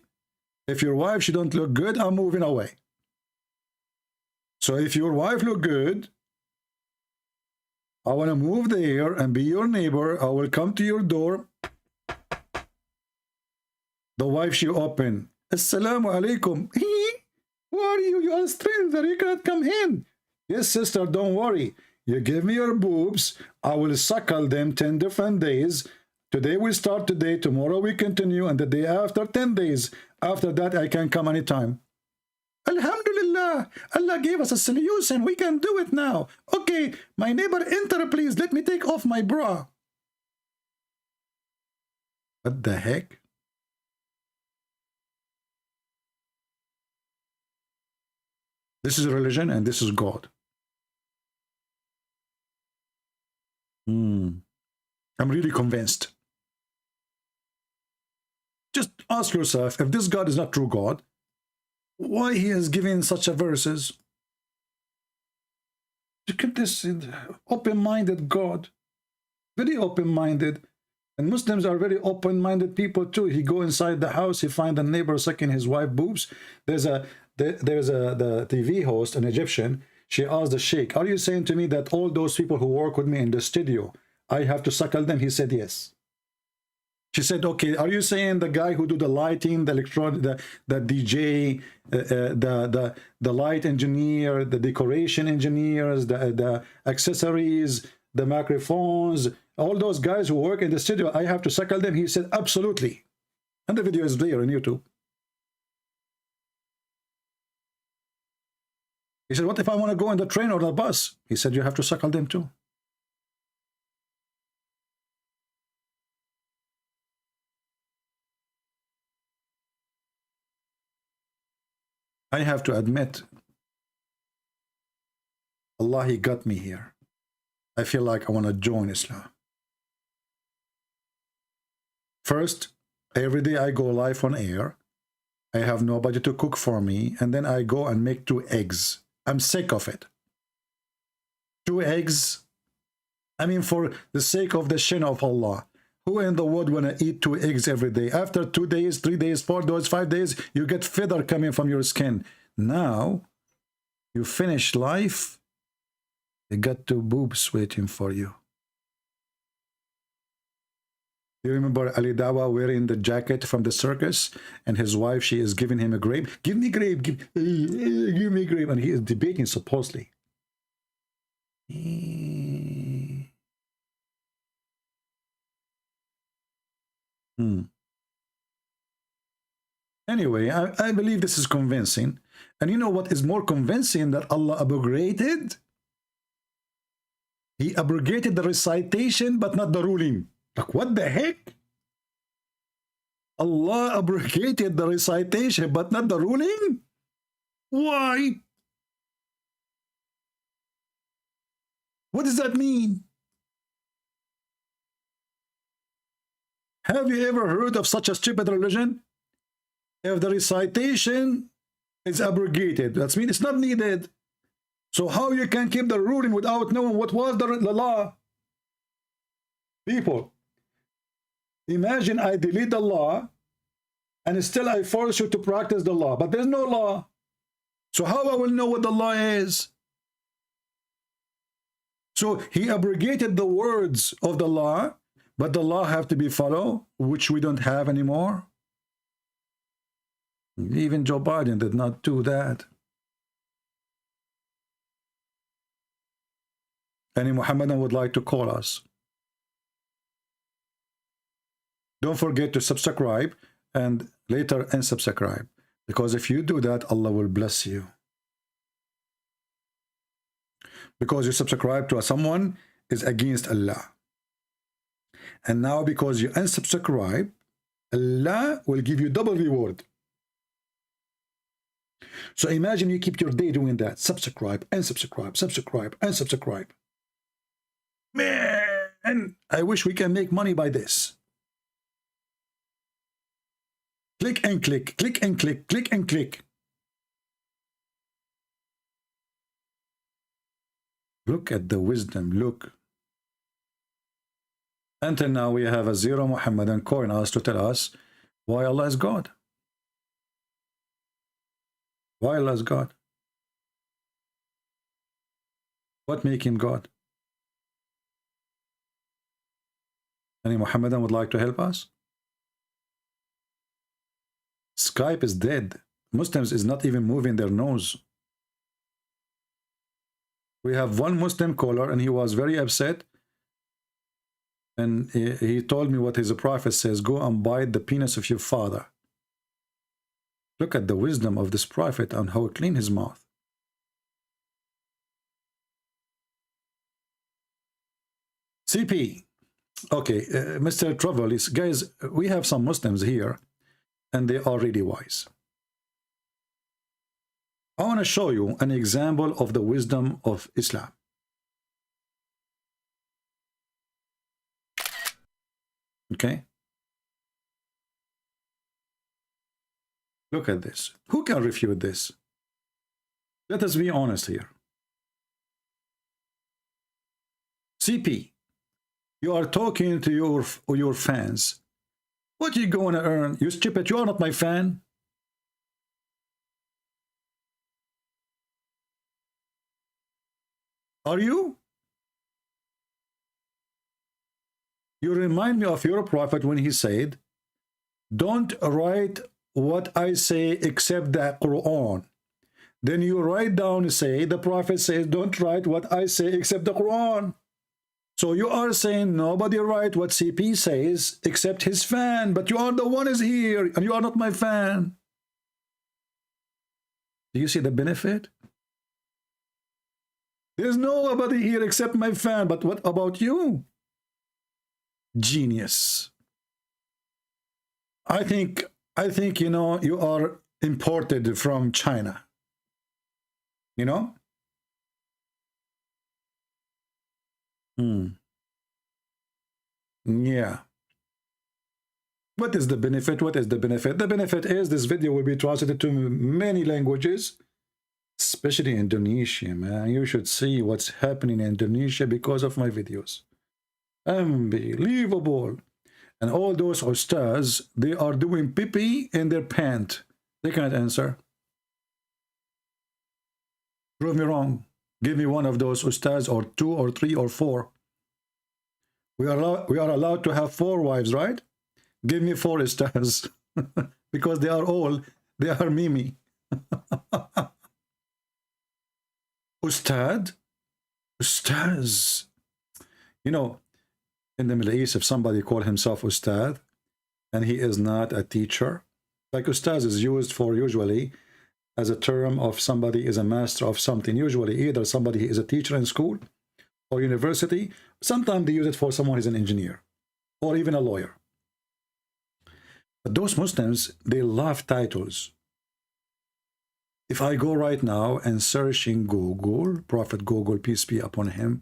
If your wife, she don't look good, I'm moving away. So if your wife look good, I want to move there and be your neighbor. I will come to your door. The wife, she open. Assalamu alaikum. Who are you? You are a stranger. You cannot come in. Yes, sister, don't worry. You give me your boobs. I will suckle them 10 different days. Today we start today. Tomorrow we continue. And the day after, 10 days. After that, I can come anytime. Alhamdulillah. Allah gave us a solution. We can do it now. Okay, my neighbor, enter, please. Let me take off my bra. What the heck? This is religion and this is God. I'm really convinced. Just ask yourself, if this God is not true God, why he has given such a verses? Look at this open-minded God. Very open-minded. And Muslims are very open-minded people too. He go inside the house, he find a neighbor sucking his wife boobs. There's the TV host, an Egyptian. She asked the sheikh, are you saying to me that all those people who work with me in the studio, I have to suckle them? He said yes. She said, okay, are you saying the guy who do the lighting, the electronic, the DJ, the light engineer, the decoration engineers, the accessories, the microphones, all those guys who work in the studio, I have to suckle them? He said, absolutely. And the video is there on YouTube. He said, what if I want to go in the train or the bus? He said, you have to suckle them too. I have to admit, Allah, he got me here. I feel like I want to join Islam. First, every day I go live on air. I have nobody to cook for me. And then I go and make 2 eggs. I'm sick of it. 2 eggs. I mean, for the sake of the shin of Allah. Who in the world want to eat 2 eggs every day? After 2 days, 3 days, 4 days, 5 days, you get feather coming from your skin. Now, you finish life, you got 2 boobs waiting for you. You remember Ali Dawa wearing the jacket from the circus, and his wife, she is giving him a grape. Give me grape, give me grape. And he is debating supposedly. Anyway, I believe this is convincing. And you know what is more convincing? That Allah abrogated? He abrogated the recitation, but not the ruling. Like, what the heck? Allah abrogated the recitation, but not the ruling? Why? What does that mean? Have you ever heard of such a stupid religion? If the recitation is abrogated, that means it's not needed. So how you can keep the ruling without knowing what was the law? People, imagine I delete the law and still I force you to practice the law, but there's no law. So how I will know what the law is? So he abrogated the words of the law, but the law have to be followed, which we don't have anymore. Even Joe Biden did not do that. Any Muhammadan would like to call us. Don't forget to subscribe and later unsubscribe, because if you do that, Allah will bless you. Because you subscribe to someone is against Allah. And now because you unsubscribe, Allah will give you double reward. So imagine you keep your day doing that. Subscribe, unsubscribe, subscribe, unsubscribe. Man, I wish we can make money by this. Click and click, click and click, click and click. Look at the wisdom, look. Until now we have a zero Muhammadan calling us to tell us why Allah is God. Why Allah is God? What make him God? Any Muhammadan would like to help us? Skype is dead. Muslims is not even moving their nose. We have one Muslim caller and he was very upset. And he told me what his prophet says, go and bite the penis of your father. Look at the wisdom of this prophet and how clean his mouth. CP. Okay, Mr. Travelis, guys, we have some Muslims here and they are really wise. I want to show you an example of the wisdom of Islam. Okay? Look at this. Who can refute this? Let us be honest here. CP, you are talking to your fans. What are you going to earn? You stupid, you are not my fan. Are you? You remind me of your prophet when he said, don't write what I say except the Quran. Then you write down and say, the prophet says, don't write what I say except the Quran. So you are saying nobody write what CP says except his fan, but you are the one is here and you are not my fan. Do you see the benefit? There's nobody here except my fan, but what about you? Genius. I think you know, you are imported from China. You know? Yeah. What is the benefit? What is the benefit? The benefit is this video will be translated to many languages, especially Indonesia, man. You should see what's happening in Indonesia because of my videos. Unbelievable. And all those ustaz, they are doing pee-pee in their pant. They cannot answer. Prove me wrong. Give me one of those ustaz, or 2 or 3 or 4. We are allowed to have 4 wives, right? Give me 4 ustaz. Because they are Mimi. Ustad? Ustaz. You know, in the Middle East, if somebody call himself Ustad and he is not a teacher, like Ustaz is used for usually as a term of somebody is a master of something. Usually either somebody is a teacher in school or university. Sometimes they use it for someone who is an engineer or even a lawyer. But those Muslims, they love titles. If I go right now and search in Google, Prophet Google, peace be upon him,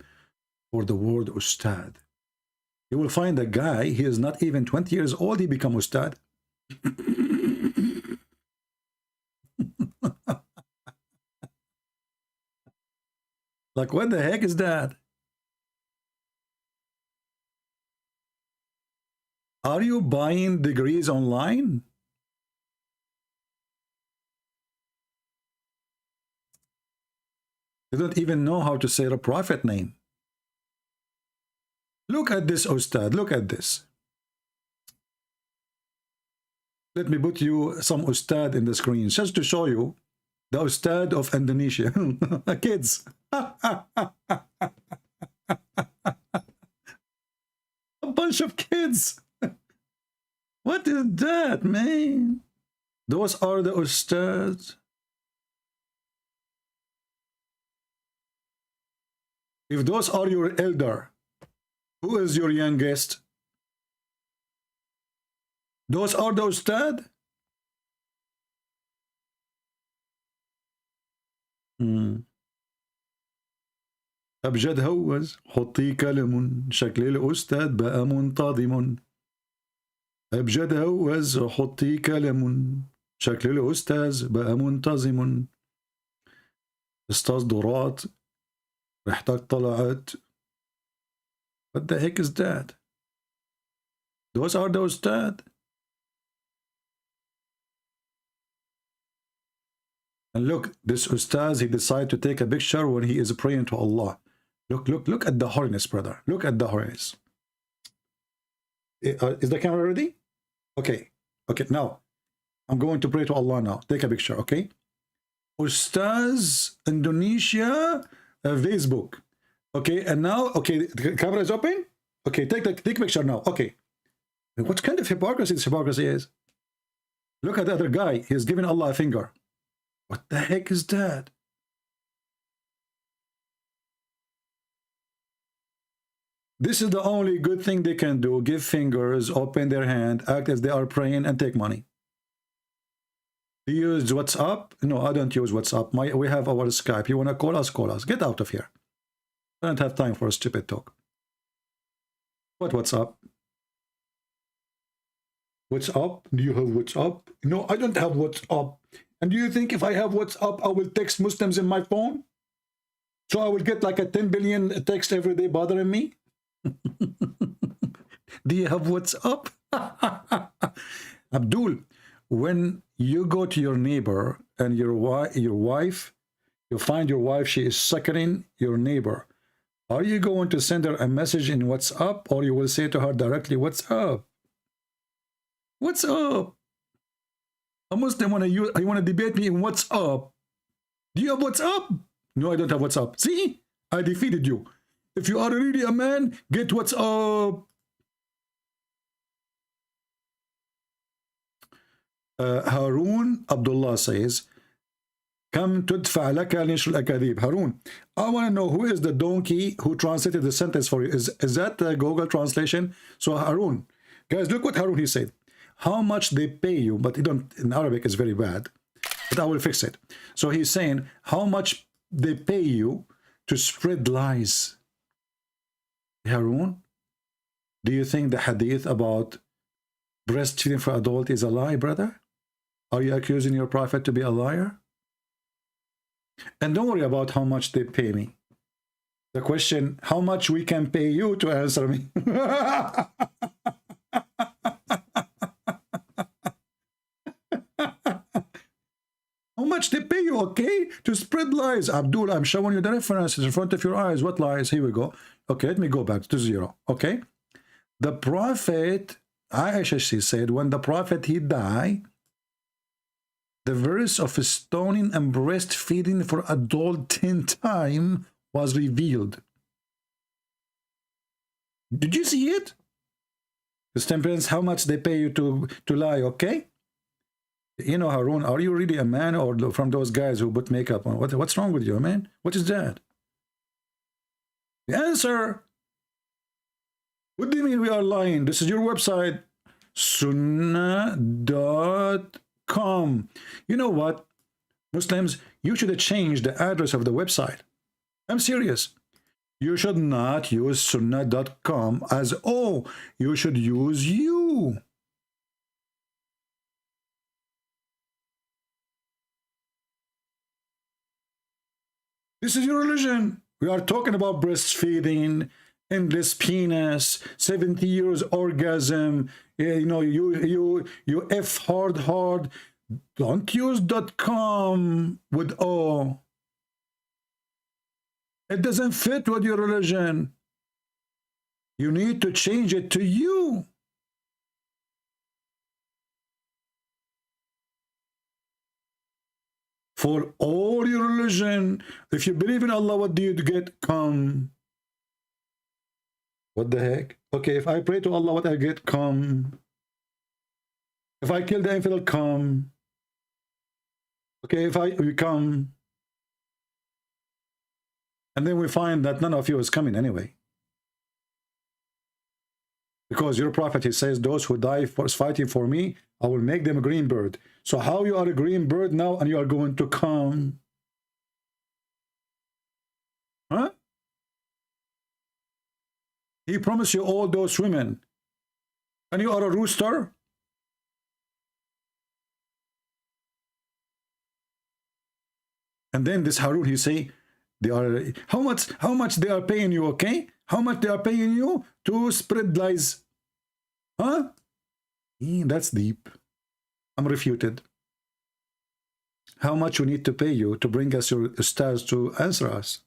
for the word Ustad, you will find a guy, he is not even 20 years old, he become Ustad. Like, what the heck is that? Are you buying degrees online? You don't even know how to say the prophet name. Look at this, Ustad. Look at this. Let me put you some Ustad in the screen just to show you the Ustad of Indonesia. Kids. A bunch of kids. What is that, man? Those are the Ustads. If those are your elder, who is your youngest? Those are the Ustad? أبجد هوز حطي كلم شكل الأستاذ بقى منتظم. أبجد هوز حطي كلام شكل الأستاذ بقى منتظم أستاذ دورات ريحتك طلعت. What the heck is that? Those are the Ustad. And look, this Ustaz, he decided to take a picture when he is praying to Allah. Look at the holiness, brother. Look at the holiness. Is the camera ready? Okay. Okay, now, I'm going to pray to Allah now. Take a picture, okay? Ustaz, Indonesia, Facebook. Okay, and now, okay, the camera is open? Okay, take a picture now. Okay. What kind of hypocrisy this hypocrisy is? Look at the other guy. He's giving Allah a finger. What the heck is that? This is the only good thing they can do. Give fingers, open their hand, act as they are praying, and take money. Do you use WhatsApp? No, I don't use WhatsApp. We have our Skype. You want to call us? Call us. Get out of here. I don't have time for a stupid talk. What WhatsApp? WhatsApp? Do you have WhatsApp? No, I don't have WhatsApp. And do you think if I have WhatsApp, I will text Muslims in my phone? So I will get like a 10 billion text every day bothering me? Do you have WhatsApp? Abdul, when you go to your neighbor and your wife, you find your wife, she is suckering your neighbor. Are you going to send her a message in WhatsApp, or you will say to her directly, what's up? What's up? A Muslim want to debate me in WhatsApp. Do you have WhatsApp? No, I don't have WhatsApp. See? I defeated you. If you are really a man, get WhatsApp. Harun Abdullah says, Come tudfa laka nishr al-akadib. Harun, I want to know who is the donkey who translated the sentence for you. Is that the Google translation? So Harun, guys, look what Harun he said. How much they pay you, but you don't, in Arabic it's very bad, but I will fix it. So he's saying how much they pay you to spread lies. Harun, do you think the hadith about breastfeeding for adult is a lie, brother? Are you accusing your prophet to be a liar? And don't worry about how much they pay me. The question, how much we can pay you to answer me? How much they pay you, okay? To spread lies. Abdul, I'm showing you the references in front of your eyes. What lies? Here we go. Okay, let me go back to 0. Okay? The prophet, Aisha, she said, when the prophet, he died, the verse of stoning and breastfeeding for adult 10 times was revealed. Did you see it? This depends how much they pay you to lie, okay? You know, Harun, are you really a man, or from those guys who put makeup on? What's wrong with you, man? What is that? The answer. What do you mean we are lying? This is your website, sunnah.com. You know what, Muslims, you should have changed the address of the website. I'm serious. You should not use sunnah.com as O. You should use you. This is your religion. We are talking about breastfeeding, endless penis, 70 years orgasm. You know, you F hard. Don't use .com with O. It doesn't fit with your religion. You need to change it to you. For all your religion, if you believe in Allah, what do you get? Come. What the heck? Okay, if I pray to Allah, what I get? Come. If I kill the infidel, come. Okay, if we come. And then we find that none of you is coming anyway. Because your prophet, he says, those who die for fighting for me, I will make them a green bird. So how you are a green bird now and you are going to come? Huh? He promised you all those women. And you are a rooster? And then this Harun, he say, they are how much they are paying you, okay? How much they are paying you to spread lies? Huh? That's deep. I'm refuted. How much we need to pay you to bring us your stars to answer us?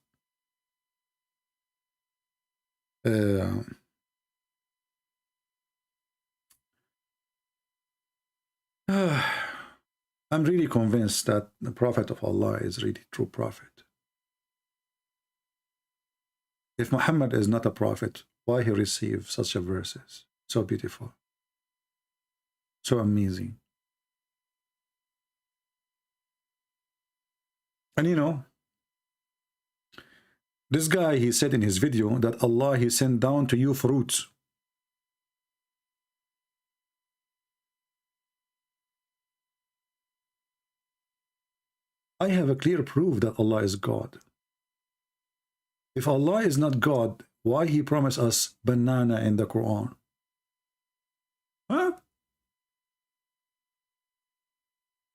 I'm really convinced that the Prophet of Allah is really true prophet. If Muhammad is not a prophet, why he received such a verses? So beautiful. So amazing. And you know, this guy, he said in his video that Allah, he sent down to you fruits. I have a clear proof that Allah is God. If Allah is not God, why he promised us banana in the Quran? Huh?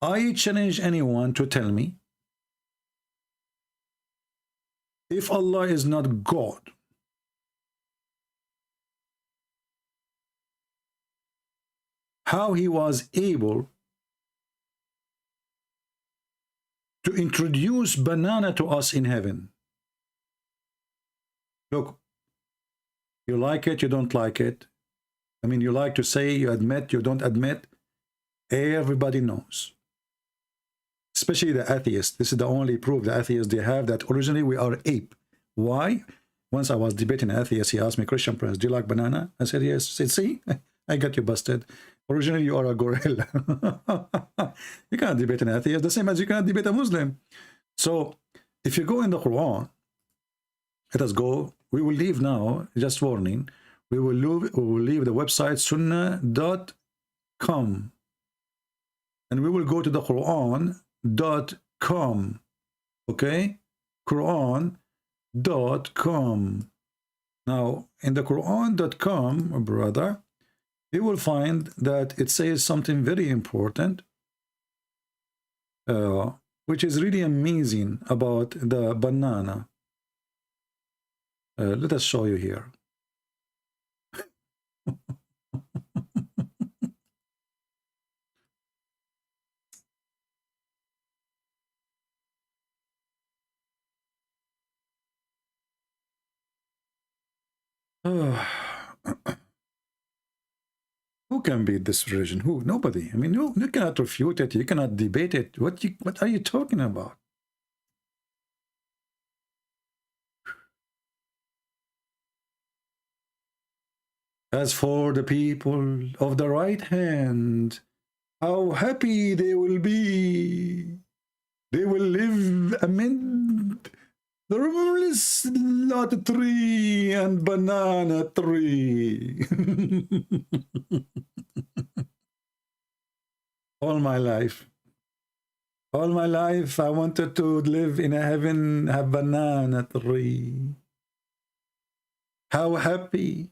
I challenge anyone to tell me, if Allah is not God, how he was able to introduce banana to us in heaven? Look, you like it, you don't like it. I mean, you like to say, you admit, you don't admit. Everybody knows. Especially the atheists. This is the only proof the atheists they have that originally we are ape. Why? Once I was debating an atheist, he asked me, Christian Prince, do you like banana? I said, yes. He said, see, I got you busted. Originally, you are a gorilla. You cannot debate an atheist, the same as you cannot debate a Muslim. So, if you go in the Quran, let us go. We will leave now, just warning. We will leave the website sunnah.com. And we will go to the Quran.com. Okay? Quran.com. Now, in the Quran.com, brother, you will find that it says something very important, which is really amazing about the banana. Let us show you here. Who can beat this religion? Who? Nobody. I mean, you cannot refute it. You cannot debate it. What are you talking about? As for the people of the right hand, how happy they will be. They will live amid the rumorless lot tree and banana tree. All my life, I wanted to live in a heaven, a banana tree. How happy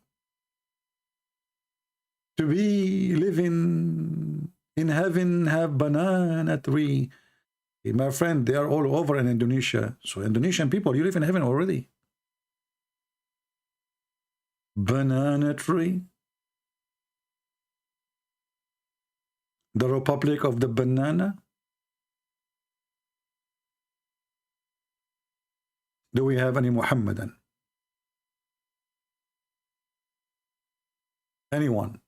to be living in heaven, have banana tree. My friend, they are all over in Indonesia. So Indonesian people, you live in heaven already. Banana tree. The Republic of the Banana. Do we have any Muhammadan? Anyone?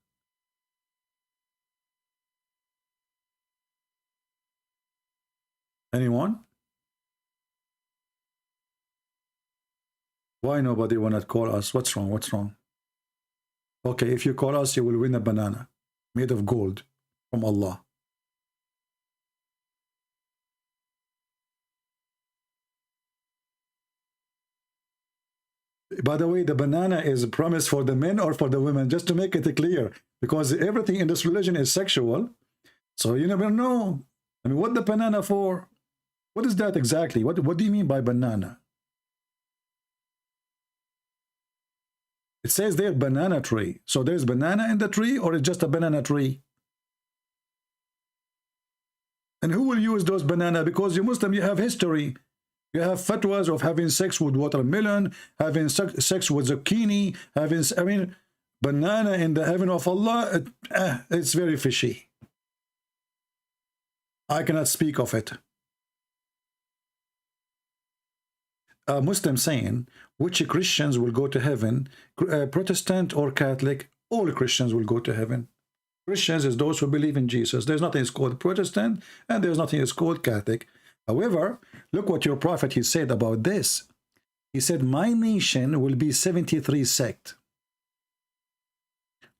Anyone? Why nobody will not call us? What's wrong? What's wrong? Okay, if you call us, you will win a banana made of gold from Allah. By the way, the banana is a promise for the men or for the women, just to make it clear, because everything in this religion is sexual. So you never know. I mean, what the banana for? What is that exactly? What do you mean by banana? It says there banana tree. So there's banana in the tree, or it's just a banana tree? And who will use those banana? Because you Muslim, you have history. You have fatwas of having sex with watermelon, having sex with zucchini, having, I mean, banana in the heaven of Allah. It's very fishy. I cannot speak of it. A Muslim saying, which Christians will go to heaven, Protestant or Catholic, all Christians will go to heaven. Christians is those who believe in Jesus. There's nothing is called Protestant, and there's nothing is called Catholic. However, look what your prophet, he said about this. He said, my nation will be 73 sects.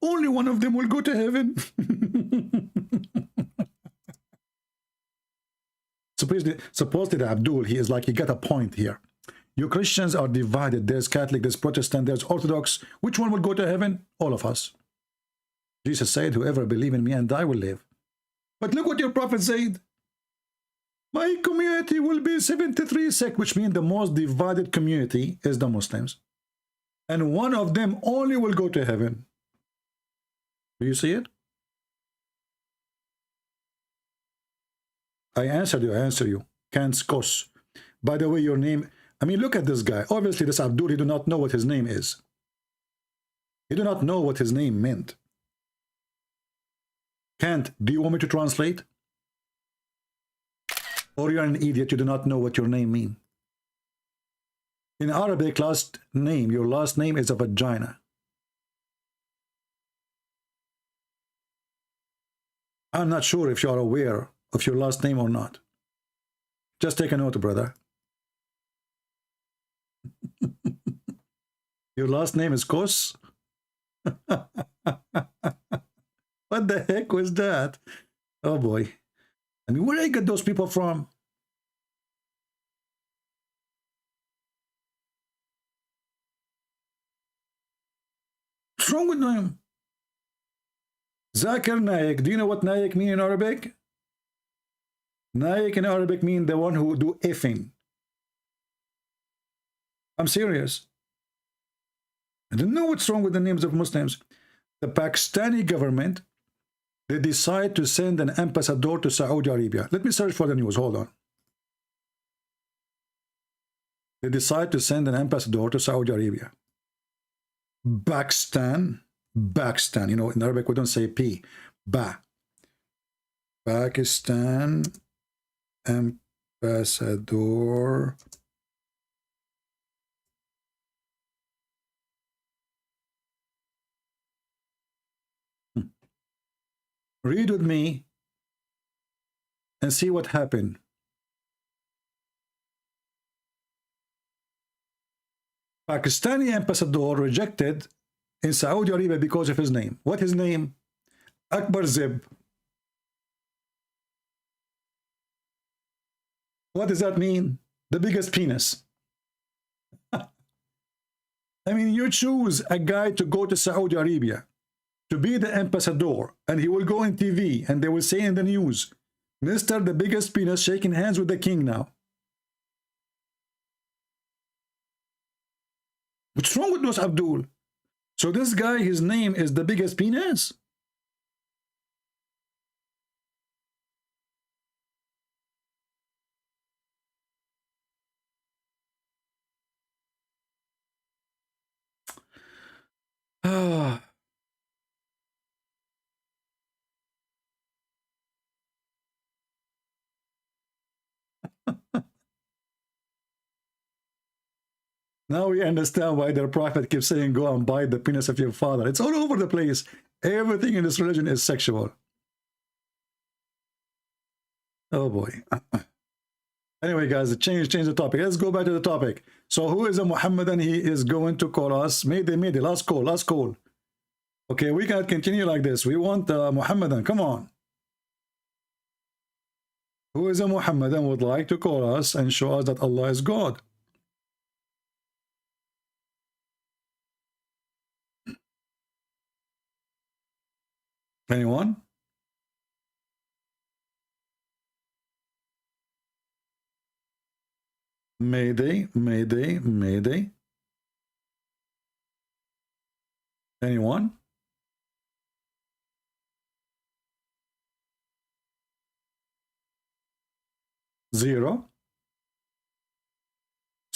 Only one of them will go to heaven. Supposedly Abdul, he is like, he got a point here. You Christians are divided. There's Catholic, there's Protestant, there's Orthodox. Which one will go to heaven? All of us. Jesus said, whoever believe in me and I will live. But look what your prophet said. My community will be 73 sects, which means the most divided community is the Muslims. And one of them only will go to heaven. Do you see it? I answered you, I answer you. Kanskos. By the way, your name, I mean, look at this guy. Obviously, this Abdul, he do not know what his name is. He do not know what his name meant. Can't, do you want me to translate? Or you're an idiot, you do not know what your name means. In Arabic, last name, your last name is a vagina. I'm not sure if you are aware of your last name or not. Just take a note, brother. Your last name is Kos? What the heck was that? Oh boy. I mean, where did I get those people from? What's wrong with them? Zakir Naik. Do you know what Naik mean in Arabic? Naik in Arabic mean the one who do effing. I'm serious. I don't know what's wrong with the names of Muslims. The Pakistani government, they decide to send an ambassador to Saudi Arabia. Let me search for the news. Hold on. They decide to send an ambassador to Saudi Arabia. Pakistan. You know, in Arabic we don't say P. Ba. Pakistan ambassador. Read with me and see what happened. Pakistani ambassador rejected in Saudi Arabia because of his name. What his name? Akbar Zib. What does that mean? The biggest penis. I mean, you choose a guy to go to Saudi Arabia to be the ambassador, and he will go on TV and they will say in the news, Mr. the biggest penis shaking hands with the king now. What's wrong with those, Abdul? So this guy, his name is the biggest penis? Ah. Now we understand why their prophet keeps saying, go and bite the penis of your father. It's all over the place. Everything in this religion is sexual. Oh boy. Anyway, guys, change the topic. Let's go back to the topic. So who is a Muhammadan? He is going to call us. Mayday, last call. Okay, we can't continue like this. We want Muhammadan. Come on. Who is a Muhammadan would like to call us and show us that Allah is God? Anyone? Mayday. Anyone? Zero.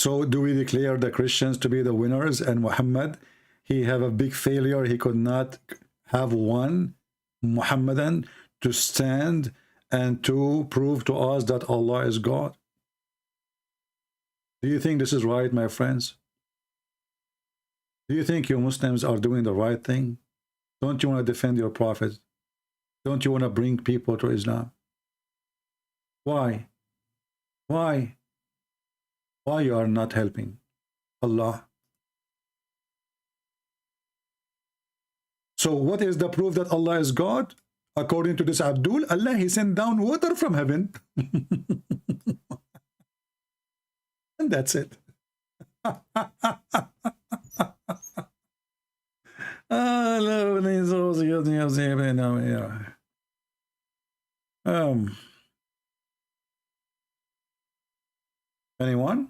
So do we declare the Christians to be the winners and Muhammad, he have a big failure? He could not have one Muhammadan to stand and to prove to us that Allah is God. Do you think this is right, my friends? Do you think you Muslims are doing the right thing? Don't you want to defend your prophet? Don't you want to bring people to Islam? Why? Why? Why you are not helping Allah? So what is the proof that Allah is God? According to this Abdul, Allah, he sent down water from heaven. And that's it. Anyone?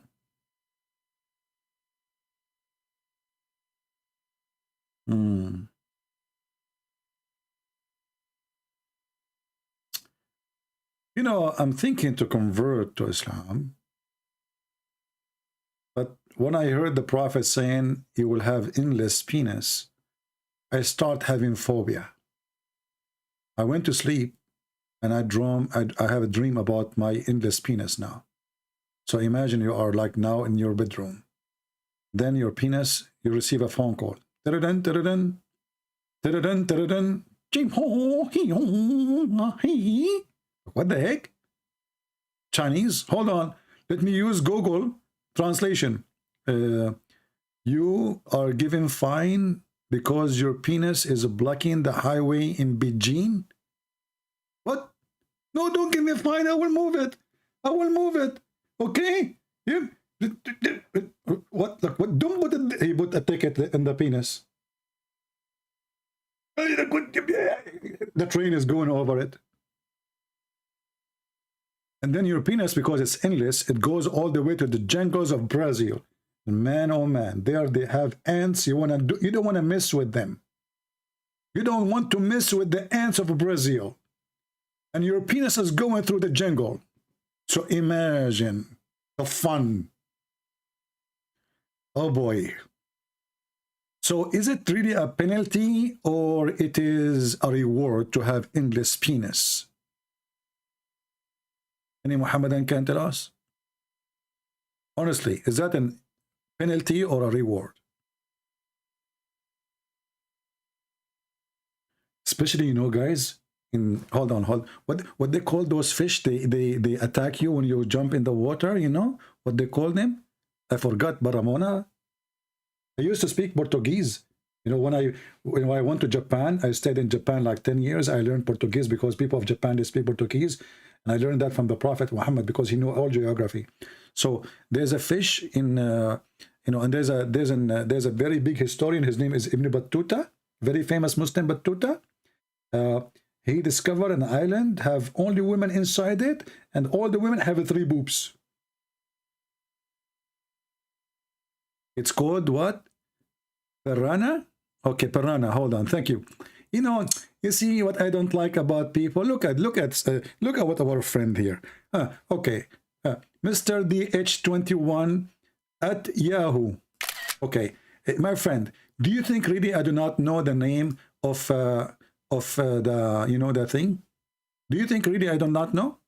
You know, I'm thinking to convert to Islam. But when I heard the Prophet saying he will have endless penis, I start having phobia. I went to sleep and I have a dream about my endless penis now. So imagine you are like now in your bedroom. Then your penis, you receive a phone call. What the heck? Chinese? Hold on. Let me use Google translation. You are given fine because your penis is blocking the highway in Beijing. What? No, don't give me a fine. I will move it. I will move it. Okay? What? Don't put it. He put a ticket in the penis. The train is going over it. And then your penis, because it's endless, it goes all the way to the jungles of Brazil. And man, oh man, there they have ants. You don't want to mess with them. You don't want to mess with the ants of Brazil. And your penis is going through the jungle. So imagine the fun. Oh boy. So is it really a penalty or it is a reward to have endless penis? Any Muhammadan can tell us? Honestly, is that a penalty or a reward? Especially, you know, guys, hold on. What they call those fish, they attack you when you jump in the water, you know? What they call them? I forgot, Baramona. I used to speak Portuguese. You know, when I went to Japan, I stayed in Japan like 10 years. I learned Portuguese because people of Japan, they speak Portuguese. And I learned that from the Prophet Muhammad because he knew all geography. So there's a fish in, you know, and there's a very big historian. His name is Ibn Battuta, very famous Muslim Battuta. He discovered an island, have only women inside it, and all the women have 3 boobs. It's called what? Piranha? Okay, piranha. Hold on. Thank you. You know, you see what I don't like about people. Look at what our friend here. Okay, Mr. DH21 at Yahoo. Okay, my friend, do you think really I do not know the name of the the thing? Do you think really I do not know?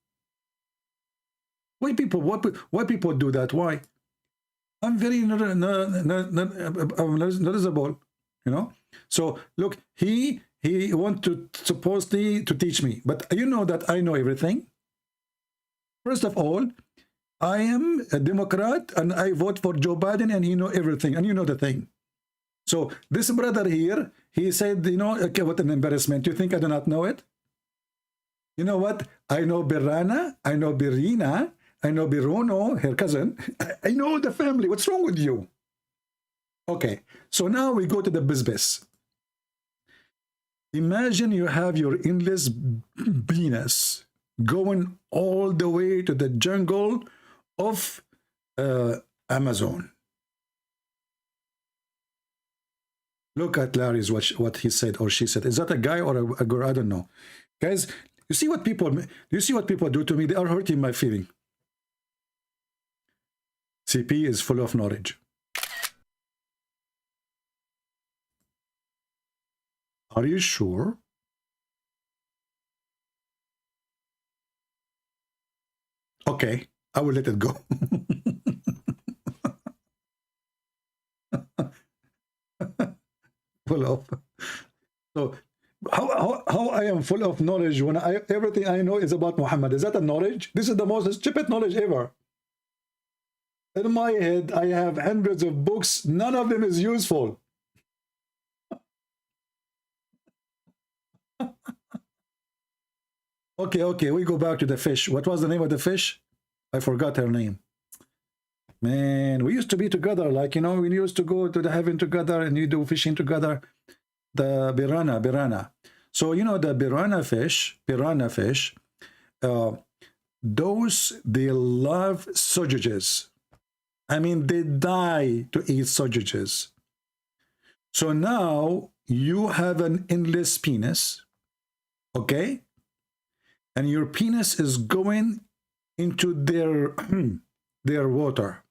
Why people do that? Why? I'm very noticeable, you know. So look, he want to supposedly to teach me, but you know that I know everything. First of all, I am a Democrat and I vote for Joe Biden, and he know everything, and you know the thing. So this brother here, he said, you know, okay, what an embarrassment. You think I do not know it? You know what? I know Birana, I know Birina, I know Birono, her cousin. I know the family. What's wrong with you? Okay, so now we go to the business. Imagine you have your endless penis going all the way to the jungle of Amazon. Look at Larry's what he said or she said. Is that a guy or a girl? I don't know. Guys, you see what people do to me? They are hurting my feeling. CP is full of knowledge. Are you sure? Okay, I will let it go. Full of. So how I am full of knowledge when everything I know is about Muhammad? Is that a knowledge? This is the most stupid knowledge ever. In my head, I have hundreds of books. None of them is useful. Okay, we go back to the fish. What was the name of the fish? I forgot her name. Man, we used to be together, like, you know, we used to go to the heaven together and you do fishing together. The piranha. So, you know, the piranha fish, those, they love sausages. I mean, they die to eat sausages. So now you have an endless penis, okay? And your penis is going into their water.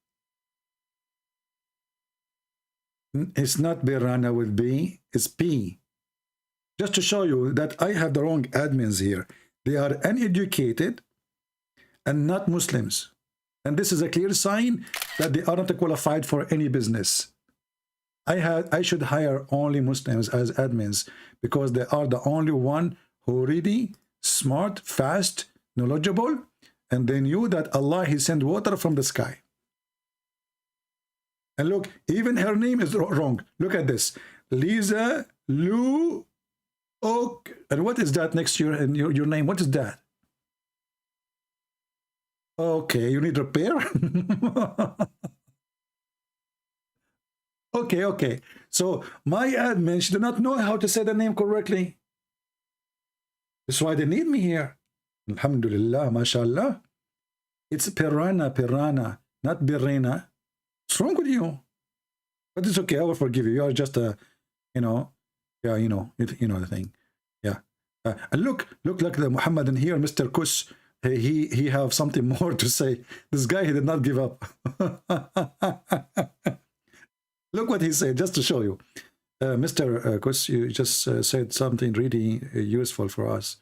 It's not piranha with B, it's P. Just to show you that I have the wrong admins here. They are uneducated and not Muslims. And this is a clear sign that they are not qualified for any business. I should hire only Muslims as admins because they are the only one who really smart, fast, knowledgeable, and they knew that Allah, He sent water from the sky. And look, even her name is wrong. Look at this. Lisa Lu Ok. And what is that next to your name? What is that? Okay, you need repair? Okay. So my admin, she did not know how to say the name correctly. That's why they need me here. Alhamdulillah, mashallah. It's piranha, not birena. What's wrong with you? But it's okay, I will forgive you. You are just a, you know the thing. Yeah. And look like the Muhammadan here, Mr. Kus. He have something more to say. This guy, he did not give up. Look what he said, just to show you. Mr. Kus, you just said something really useful for us.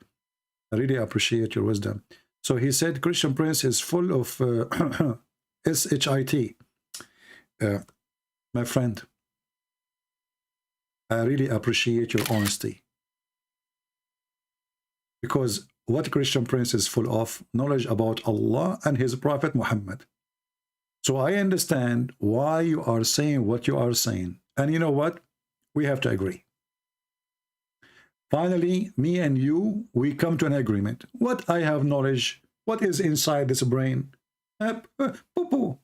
I really appreciate your wisdom. So he said, Christian Prince is full of SHIT. My friend, I really appreciate your honesty. Because what Christian Prince is full of knowledge about Allah and his Prophet Muhammad. So I understand why you are saying what you are saying. And you know what? We have to agree. Finally, me and you, we come to an agreement. What I have knowledge, what is inside this brain? Poo-poo.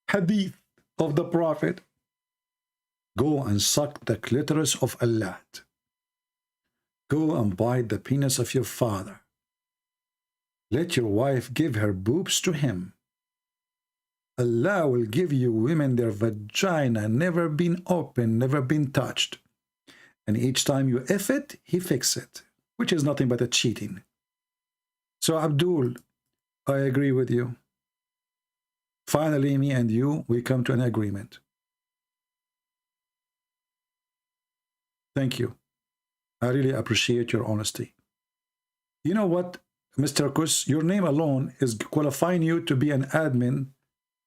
Hadith of the Prophet. Go and suck the clitoris of Allah. Go and bite the penis of your father. Let your wife give her boobs to him. Allah will give you women their vagina never been opened, never been touched. And each time you F it, he fix it, which is nothing but a cheating. So Abdul, I agree with you. Finally, me and you, we come to an agreement. Thank you. I really appreciate your honesty. You know what, Mr. Kus, your name alone is qualifying you to be an admin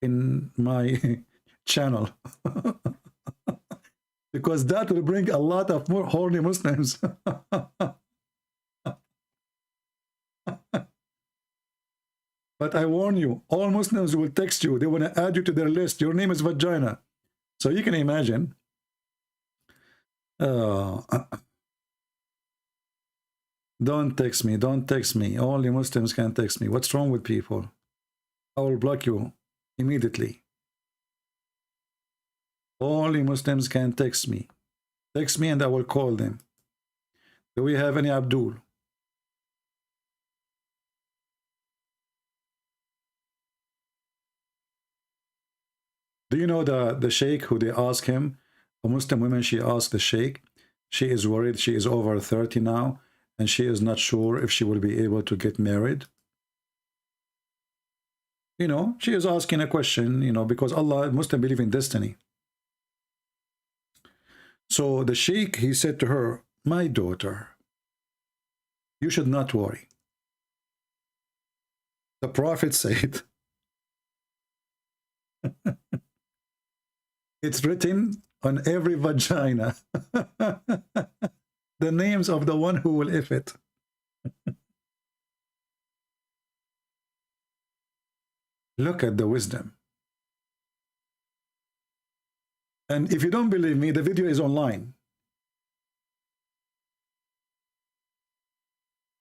in my channel. Because that will bring a lot of more horny Muslims. But I warn you, all Muslims will text you. They want to add you to their list. Your name is Vagina. So you can imagine. Don't text me. Don't text me. Only Muslims can text me. What's wrong with people? I will block you immediately. Only Muslims can text me. Text me and I will call them. Do we have any Abdul? Do you know the sheikh who they ask him? A Muslim woman, she asked the sheikh. She is worried. She is over 30 now. And she is not sure if she will be able to get married. You know, she is asking a question, you know, because Allah, Muslim believe in destiny. So the sheikh, he said to her, my daughter, you should not worry. The Prophet said, it's written on every vagina, the names of the one who will if it. Look at the wisdom. And if you don't believe me, the video is online.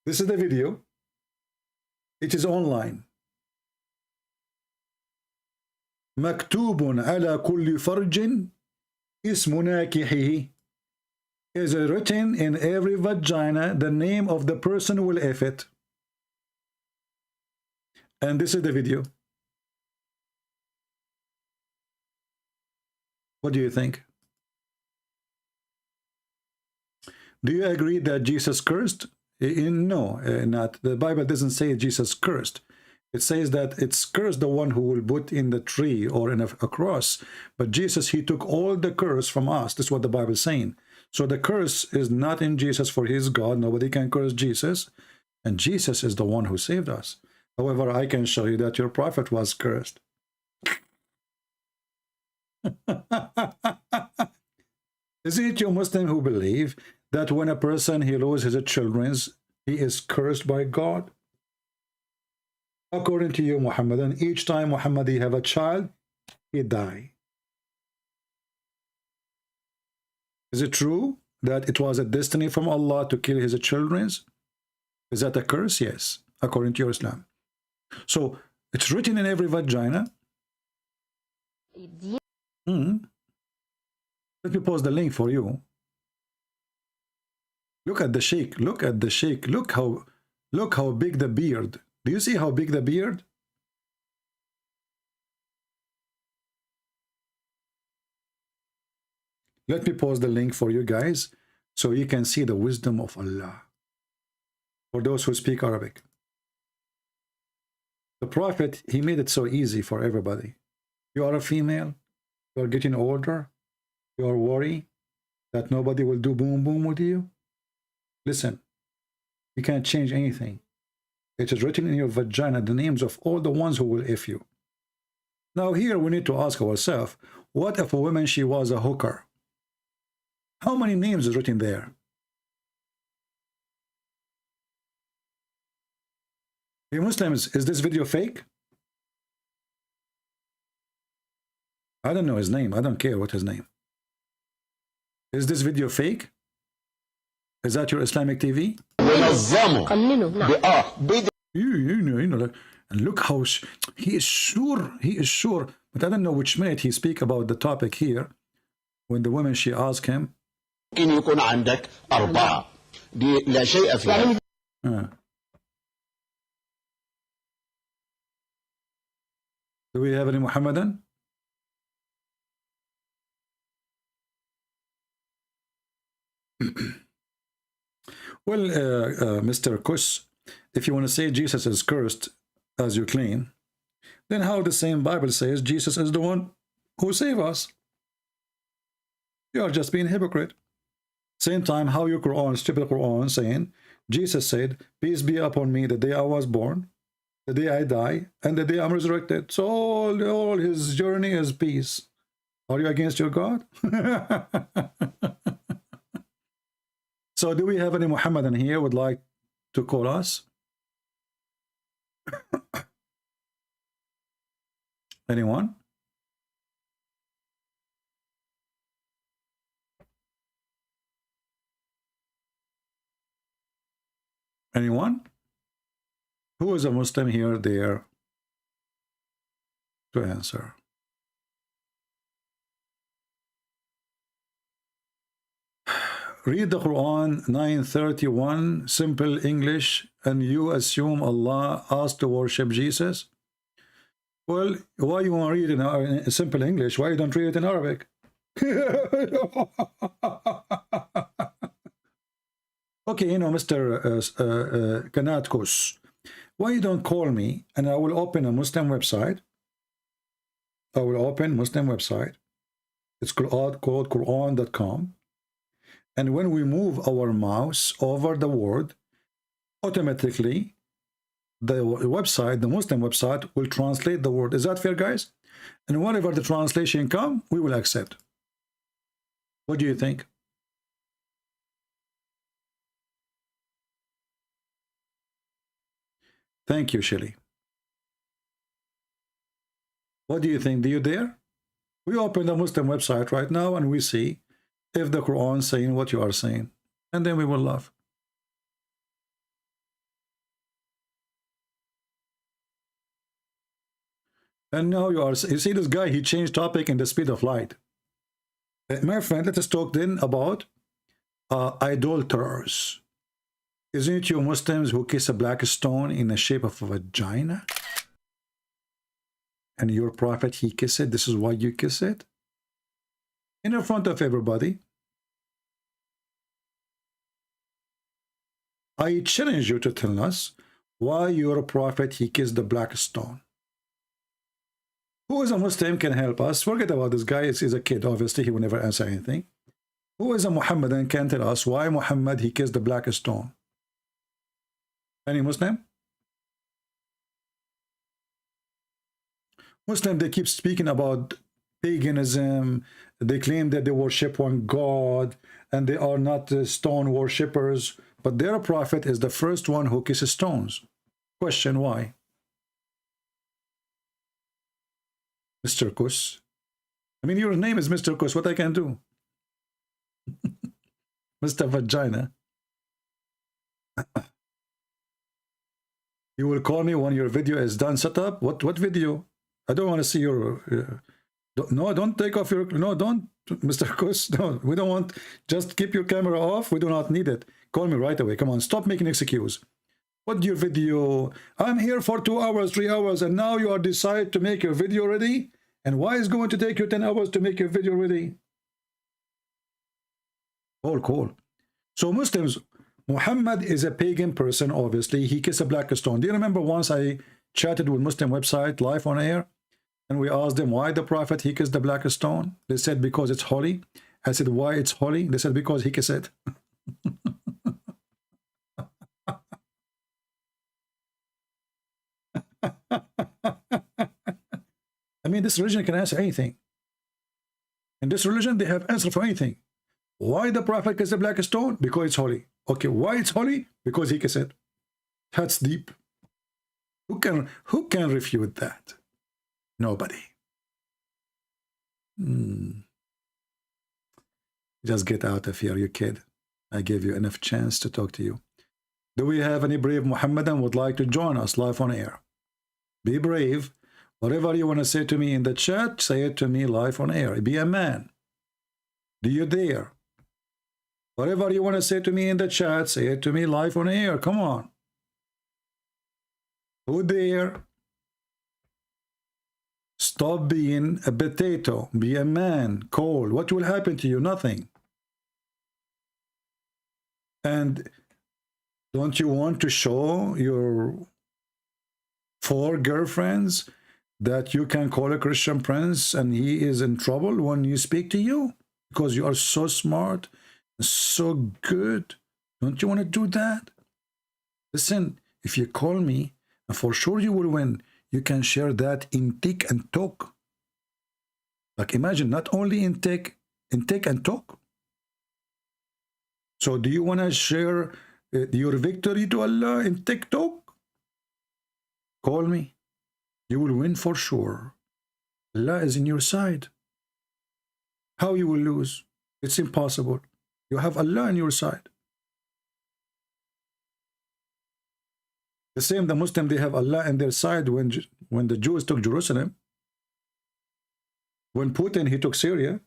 This is the video. It is online. مكتوب على كل فرج اسم ناكحه. Is written in every vagina the name of the person who will if it. And this is the video. What do you think? Do you agree that Jesus cursed? No, not. The Bible doesn't say Jesus cursed. It says that it's cursed the one who will put in the tree or in a cross. But Jesus, he took all the curse from us. That's what the Bible is saying. So the curse is not in Jesus, for he is God. Nobody can curse Jesus. And Jesus is the one who saved us. However, I can show you that your prophet was cursed. Isn't it you Muslim who believe that when a person he loses his children, he is cursed by God? According to you, Muhammadan, each time Muhammad he have a child, he die. Is it true that it was a destiny from Allah to kill his children? Is that a curse? Yes, according to your Islam. So it's written in every vagina. Let me post the link for you. Look at the sheikh. Look at the sheikh. Look how big the beard. Do you see how big the beard? Let me post the link for you guys so you can see the wisdom of Allah. For those who speak Arabic. The Prophet, he made it so easy for everybody. You are a female. You are getting older. You are worried that nobody will do boom boom with you. Listen, you can't change anything. It is written in your vagina the names of all the ones who will if you. Now here we need to ask ourselves, what if a woman, she was a hooker? How many names is written there? Hey Muslims, is this video fake? I don't know his name. I don't care what his name. Is this video fake? Is that your Islamic TV? You know, and look how he is sure. But I don't know which minute he speak about the topic here. When the woman, she asked him. Do we have any Muhammadan? Well, Mr. Kush, if you want to say Jesus is cursed, as you claim, then how the same Bible says Jesus is the one who saved us? You are just being hypocrite. Same time, how your Quran, stupid Quran, saying, Jesus said, peace be upon me the day I was born, the day I die, and the day I'm resurrected. So all his journey is peace. Are you against your God? So do we have any Muhammadan here would like to call us? Anyone? Anyone? Who is a Muslim here there to answer? Read the Quran 931, simple English, and you assume Allah asked to worship Jesus? Well, why you want to read it in simple English? Why you don't read it in Arabic? Okay, you know, Mr. Kanatkus, Why you don't call me and I will open a Muslim website? I will open Muslim website. It's called Quran.com. And when we move our mouse over the word, automatically the website, the Muslim website, will translate the word. Is that fair, guys? And whatever the translation come, we will accept. What do you think? Thank you, Shelly. What do you think? Do you dare? We open the Muslim website right now and we see if the Quran is saying what you are saying. And then we will laugh. And now you see this guy, he changed topic in the speed of light. My friend, let us talk then about idolaters. Isn't it you Muslims who kiss a black stone in the shape of a vagina? And your prophet, he kissed it. This is why you kiss it? In front of everybody. I challenge you to tell us why your prophet, he kissed the black stone. Who is a Muslim can help us? Forget about this guy. He's a kid. Obviously, he will never answer anything. Who is a Muhammadan can tell us why Muhammad, he kissed the black stone? Any Muslim? Muslim, they keep speaking about paganism. They claim that they worship one God and they are not stone worshippers. But their prophet is the first one who kisses stones. Question, why? Mr. Kus. I mean, your name is Mr. Kus. What I can do? Mr. Vagina. You will call me when your video is done set up? What video? I don't want to see your... no, don't take off your... No, don't, Mr. Kus. No, we don't want... Just keep your camera off. We do not need it. Call me right away. Come on, stop making excuse. What your video? I'm here for 2 hours, 3 hours, and now you are decide to make your video ready? And why is it going to take you 10 hours to make your video ready? Cool. So Muslims, Muhammad is a pagan person, obviously. He kissed a black stone. Do you remember once I chatted with Muslim website live on air? And we asked them why the prophet, he kissed the black stone. They said because it's holy. I said, why it's holy? They said because he kissed it. I mean, this religion can answer anything. In this religion, they have answer for anything. Why the prophet kissed the black stone? Because it's holy. Okay, why it's holy? Because he kissed it. That's deep. Who can refute that? Nobody. Just get out of here, you kid. I gave you enough chance to talk to you. Do we have any brave Muhammadan would like to join us live on air? Be brave. Whatever you want to say to me in the chat, say it to me live on air. Be a man. Do you dare? Whatever you want to say to me in the chat, say it to me live on air. Come on. Who dare? Stop being a potato. Be a man. Cold. What will happen to you? Nothing. And don't you want to show your 4 girlfriends that you can call a Christian prince and he is in trouble when you speak to you? Because you are so smart, so good. Don't you want to do that? Listen, if you call me, for sure you will win. You can share that in tick and talk. Like imagine, not only in tick and talk. So do you want to share your victory to Allah in TikTok? Call me. You will win for sure. Allah is in your side. How you will lose? It's impossible. You have Allah on your side. The same, the Muslim, they have Allah on their side when the Jews took Jerusalem. When Putin, he took Syria.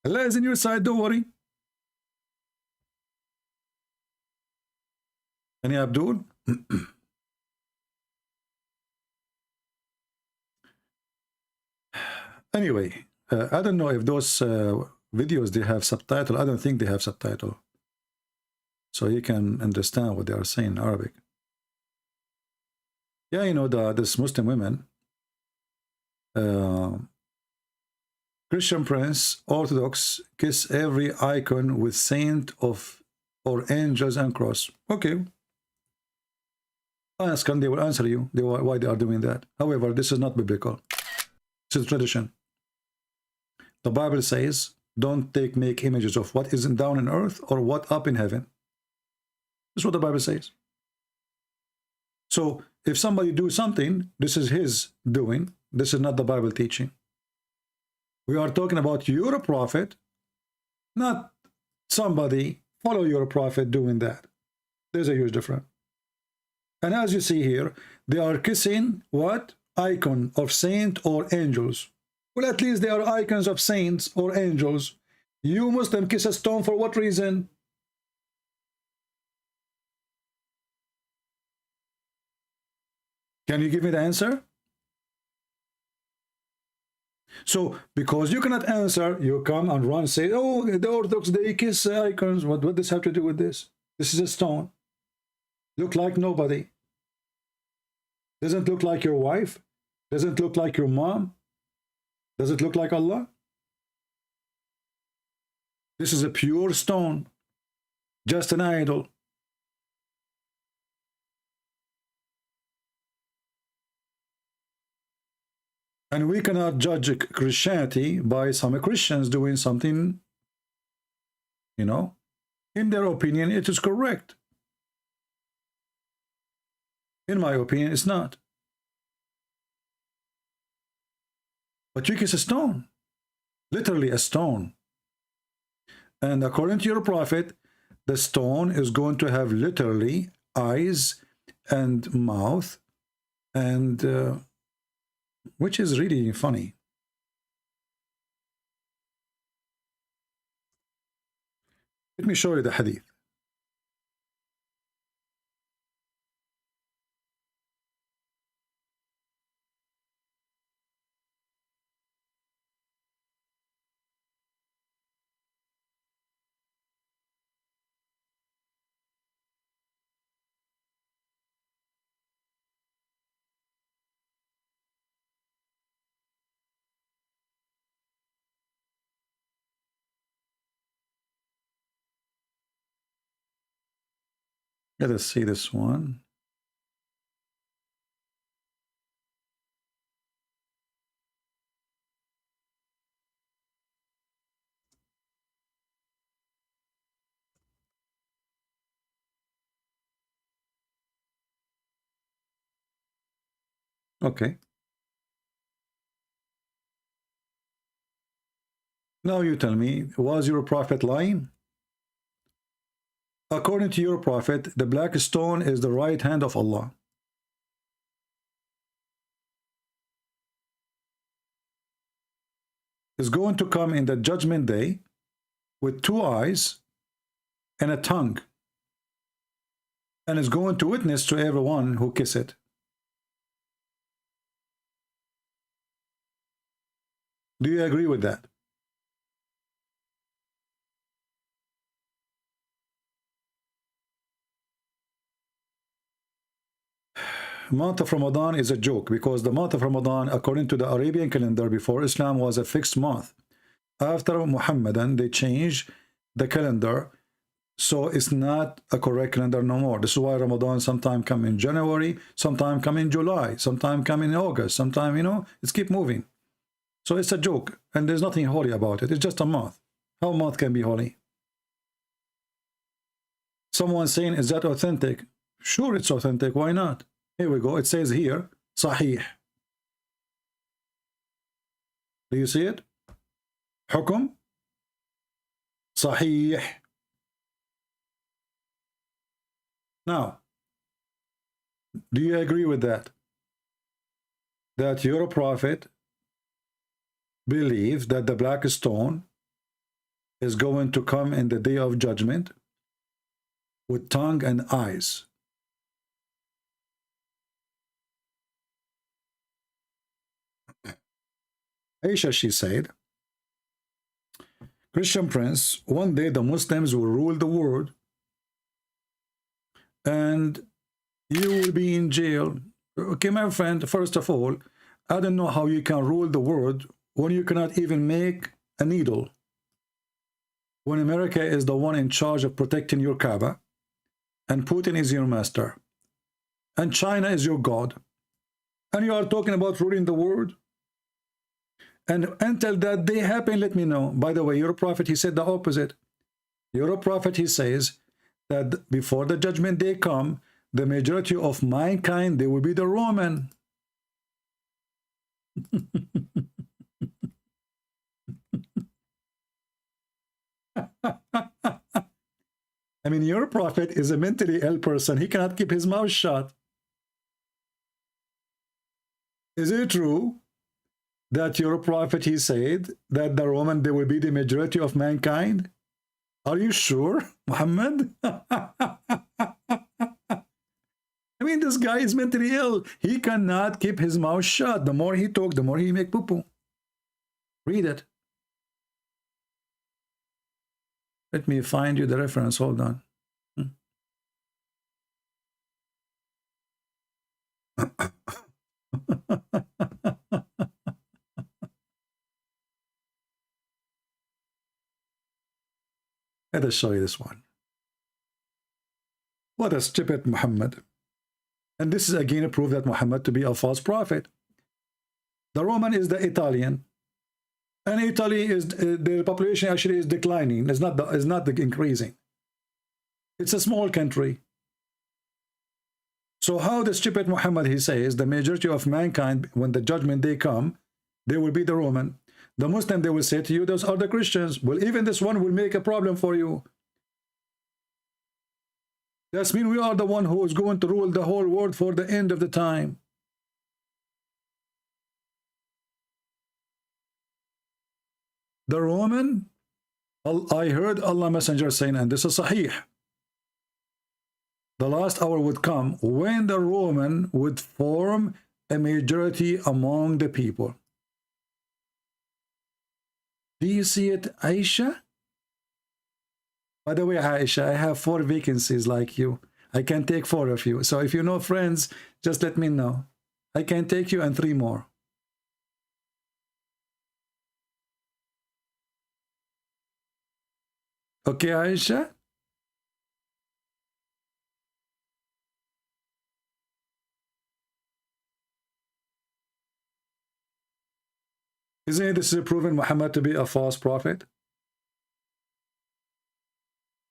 Allah is in your side, don't worry. Any Abdul? Anyway, I don't know if those videos, they have subtitle. I don't think they have subtitle. So you can understand what they are saying in Arabic. Yeah, you know, this Muslim women, Christian Prince, Orthodox, kiss every icon with saint of or angels and cross. Okay. Ask them, they will answer you why they are doing that. However, this is not biblical. This is tradition. The Bible says, don't make images of what isn't down on earth or what up in heaven. This is what the Bible says. So if somebody do something, this is his doing. This is not the Bible teaching. We are talking about your prophet, not somebody follow your prophet doing that. There's a huge difference. And as you see here, they are kissing what? Icon of saint or angels. Well, at least they are icons of saints or angels. You Muslim kiss a stone for what reason? Can you give me the answer? So, because you cannot answer, you come and run, say, oh, the Orthodox, they kiss icons. What does this have to do with this? This is a stone. Look like nobody. Doesn't look like your wife. Doesn't look like your mom. Does it look like Allah? This is a pure stone. Just an idol. And we cannot judge Christianity by some Christians doing something, you know, in their opinion, it is correct. In my opinion, it's not. But you kiss a stone, literally a stone. And according to your prophet, the stone is going to have literally eyes and mouth, and which is really funny. Let me show you the hadith. Let us see this one. Okay. Now you tell me, was your prophet lying? According to your prophet, the black stone is the right hand of Allah. Is going to come in the judgment day with 2 eyes and a tongue, and is going to witness to everyone who kiss it. Do you agree with that? Month of Ramadan is a joke, because the month of Ramadan, according to the Arabian calendar before Islam, was a fixed month. After Muhammadan, they changed the calendar, so it's not a correct calendar no more. This is why Ramadan sometime come in January, sometime come in July, sometime come in August, sometime, you know, it's keep moving. So it's a joke, and there's nothing holy about it. It's just a month. How a month can be holy? Someone saying, is that authentic? Sure, it's authentic. Why not? Here we go. It says here, Sahih. Do you see it? Hukum. Sahih. Now, do you agree with that? That your prophet believes that the black stone is going to come in the day of judgment with tongue and eyes. Aisha, she said, Christian Prince, one day the Muslims will rule the world and you will be in jail. Okay, my friend, first of all, I don't know how you can rule the world when you cannot even make a needle. When America is the one in charge of protecting your Kaaba, and Putin is your master, and China is your God, and you are talking about ruling the world? And until that day happen, let me know. By the way, your prophet, he said the opposite. Your prophet, he says that before the judgment day come, the majority of mankind, they will be the Roman. I mean, your prophet is a mentally ill person. He cannot keep his mouth shut. Is it true that your prophet, he said that the Roman, they will be the majority of mankind? Are you sure, Muhammad? I mean, this guy is mentally ill. He cannot keep his mouth shut. The more he talk, the more he make poo-poo. Read it. Let me find you the reference. Hold on. Let us show you this one. What a stupid Muhammad. And this is again a proof that Muhammad to be a false prophet. The Roman is the Italian. And Italy is, the population actually is declining. It's not increasing. It's a small country. So how the stupid Muhammad, he says, the majority of mankind, when the judgment day come, they will be the Roman. The Muslim, they will say to you, those are the Christians. Well, even this one will make a problem for you. That means we are the one who is going to rule the whole world for the end of the time. The Roman, I heard Allah Messenger saying, and this is Sahih, the last hour would come when the Roman would form a majority among the people. Do you see it, Aisha? By the way, Aisha, I have 4 vacancies like you. I can take 4 of you. So if you know friends, just let me know. I can take you and 3 more. Okay, Aisha? Isn't this proven Muhammad to be a false prophet?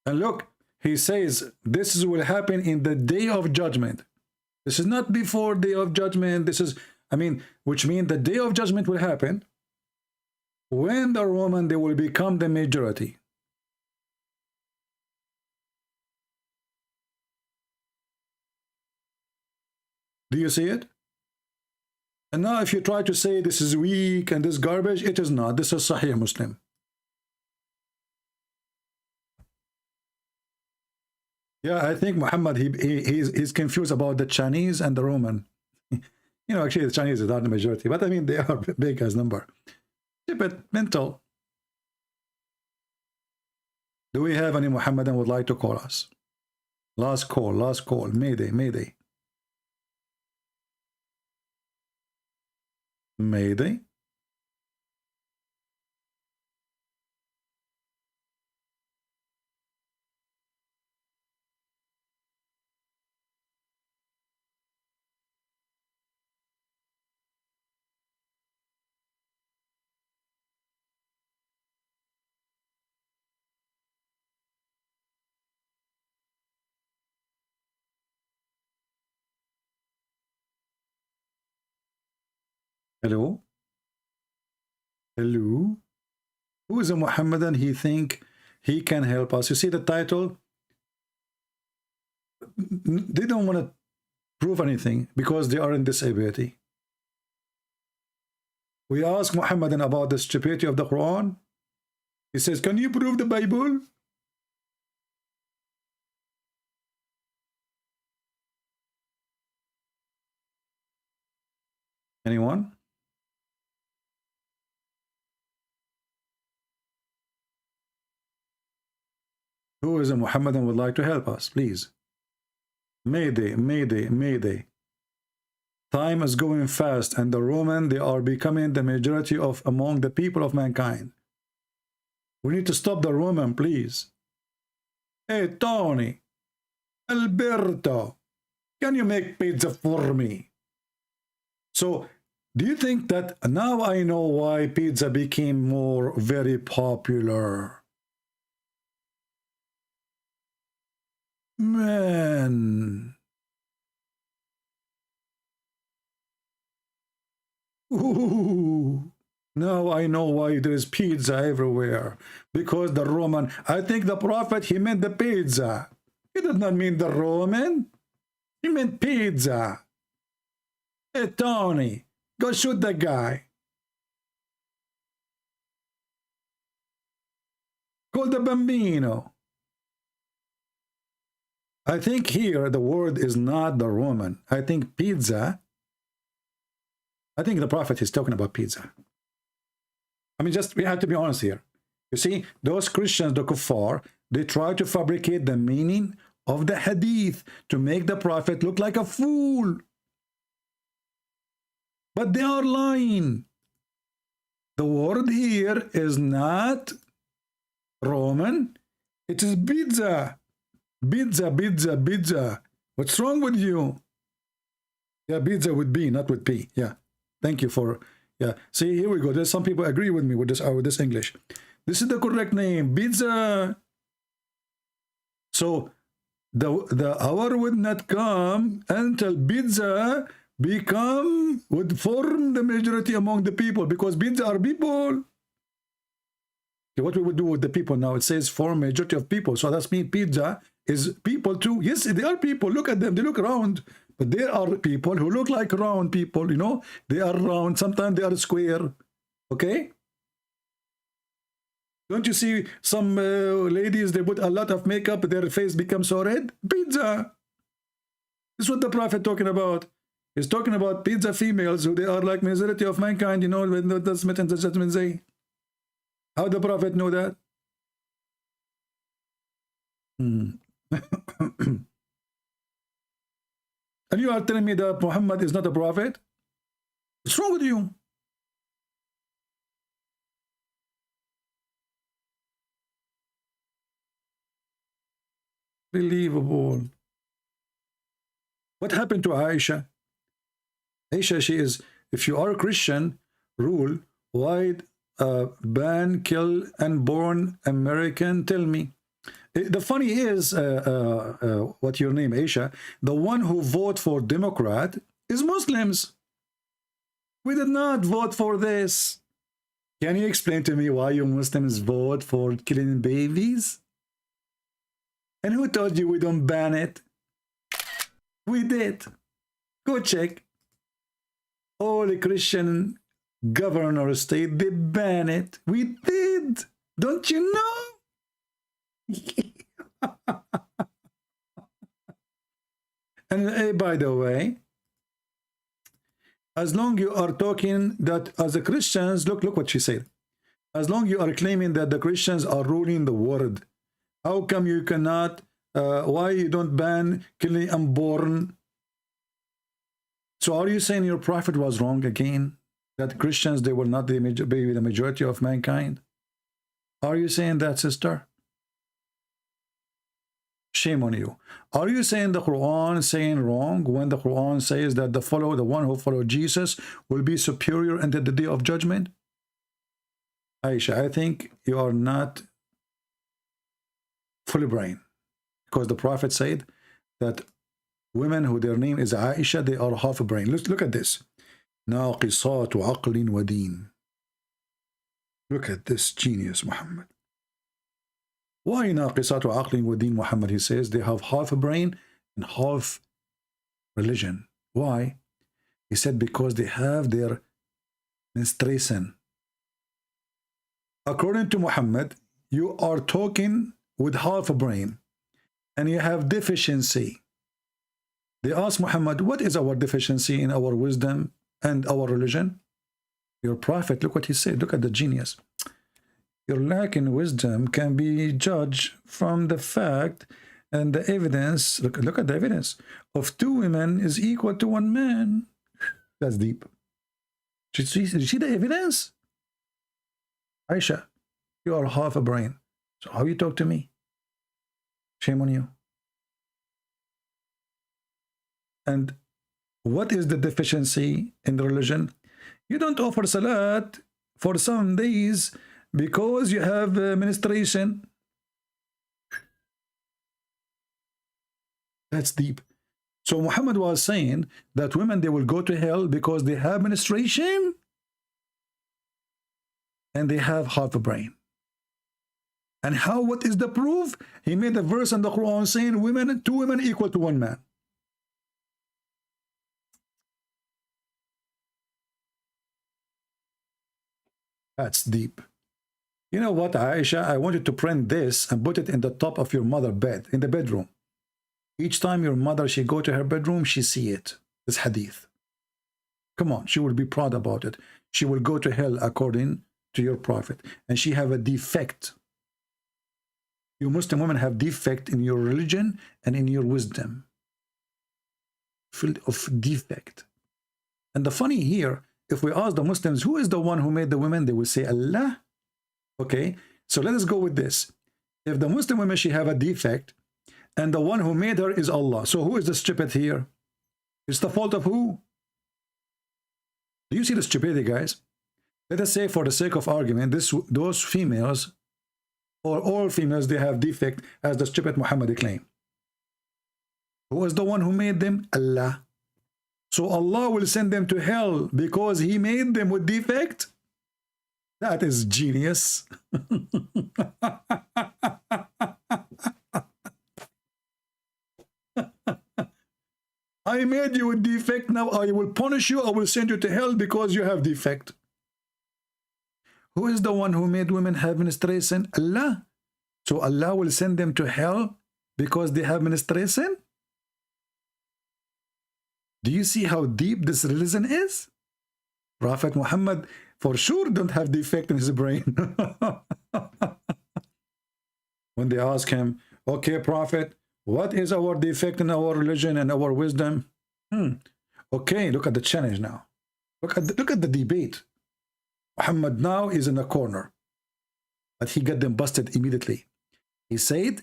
And look, he says this will happen in the day of judgment. This is not before day of judgment. This is, I mean, which means the day of judgment will happen when the Roman, they will become the majority. Do you see it? And now if you try to say this is weak and this garbage, it is not. This is Sahih Muslim. Yeah, I think Muhammad, he's confused about the Chinese and the Roman. You know, actually the Chinese are not the majority, but I mean they are big as number. Stupid, mental. Do we have any Muhammadan would like to call us? Last call, Mayday, Mayday. Mayday. Hello? Hello? Who is a Muhammadan? He think he can help us. You see the title? They don't want to prove anything because they are in disability. We ask Muhammadan about the stupidity of the Quran. He says, can you prove the Bible? Anyone? Who is a Muhammadan would like to help us, please? Mayday, mayday, mayday. Time is going fast, and the Roman, they are becoming the majority of among the people of mankind. We need to stop the Roman, please. Hey, Tony, Alberto, can you make pizza for me? So, do you think that now I know why pizza became very popular? Man. Ooh. Now I know why there is pizza everywhere. Because the Roman, I think the Prophet, he meant the pizza. He did not mean the Roman. He meant pizza. Hey, Tony, go shoot the guy. Call the Bambino. I think here the word is not the Roman. I think pizza. I think the Prophet is talking about pizza. I mean, we have to be honest here. You see, those Christians, the kuffar, they try to fabricate the meaning of the hadith to make the Prophet look like a fool. But they are lying. The word here is not Roman. It is pizza. Pizza, pizza, pizza. What's wrong with you? Yeah, pizza with B, not with P. Yeah. Thank you for, yeah. See, here we go. There's some people agree with me with this English. This is the correct name, pizza. So the hour would not come until pizza would form the majority among the people, because pizza are people. Okay, what we would do with the people now? It says form majority of people. So that's mean pizza is people too. Yes, they are people. Look at them. They look round. But there are people who look like round people, you know. They are round. Sometimes they are square. Okay? Don't you see some ladies, they put a lot of makeup, their face becomes so red? Pizza. This is what the Prophet talking about. He's talking about pizza females who they are like majority of mankind, you know, when the Smith and the Judgment Day. How the Prophet know that? And you are telling me that Muhammad is not a prophet? What's wrong with you? Unbelievable. What happened to Aisha? Aisha, she is, if you are a Christian, rule, why ban, kill, unborn American? Tell me. The funny is, what's your name, Aisha? The one who vote for Democrat is Muslims. We did not vote for this. Can you explain to me why you Muslims vote for killing babies? And who told you we don't ban it? We did. Go check. All the Christian governor state, they ban it. We did. Don't you know? And by the way, as long you are talking that as the Christians, look what she said. As long you are claiming that the Christians are ruling the world, how come you cannot, why you don't ban killing unborn? So are you saying your prophet was wrong again? That Christians, they will not be the majority of mankind? Are you saying that, sister? Shame on you. Are you saying the Quran saying wrong when the Quran says that the one who followed Jesus will be superior until the day of judgment? Aisha, I think you are not fully brain, because the Prophet said that women who their name is Aisha, they are half a brain. Look at this. ناقصات عقل ودين. Look at this genius, Muhammad. Why ناقصات عقل ودين, Muhammad? He says they have half a brain and half religion. Why? He said because they have their menstruation. According to Muhammad, you are talking with half a brain and you have deficiency. They asked Muhammad, what is our deficiency in our wisdom and our religion? Your prophet, look what he said. Look at the genius. Your lack in wisdom can be judged from the fact and the evidence. Look at the evidence of 2 women is equal to 1 man. That's deep. Did you see the evidence? Aisha, you are half a brain. So how you talk to me? Shame on you. And what is the deficiency in the religion? You don't offer salat for some days because you have menstruation. That's deep. So Muhammad was saying that women, they will go to hell because they have menstruation and they have half a brain. And how? What is the proof? He made a verse in the Quran saying women, 2 women equal to 1 man. That's deep. You know what, Aisha? I want you to print this and put it in the top of your mother bed, in the bedroom. Each time your mother, she go to her bedroom, she see it. This hadith. Come on, she will be proud about it. She will go to hell according to your prophet. And she have a defect. You Muslim women have defect in your religion and in your wisdom. Filled of defect. And the funny here, if we ask the Muslims, who is the one who made the women? They will say Allah. Okay, so let us go with this. If the Muslim women, she have a defect, and the one who made her is Allah. So who is the stupid here? It's the fault of who? Do you see the stupidity, guys? Let us say, for the sake of argument, those females, or all females, they have defect, as the stupid Muhammad claim. Who is the one who made them? Allah. So Allah will send them to hell because He made them with defect? That is genius. I made you with defect, now I will punish you, I will send you to hell because you have defect. Who is the one who made women have menstruation? Allah. So Allah will send them to hell because they have menstruation? Do you see how deep this religion is? Prophet Muhammad for sure don't have defect in his brain. When they ask him, okay, Prophet, what is our defect in our religion and our wisdom? Okay, look at the challenge now. Look at the debate. Muhammad now is in a corner, but he got them busted immediately. He said,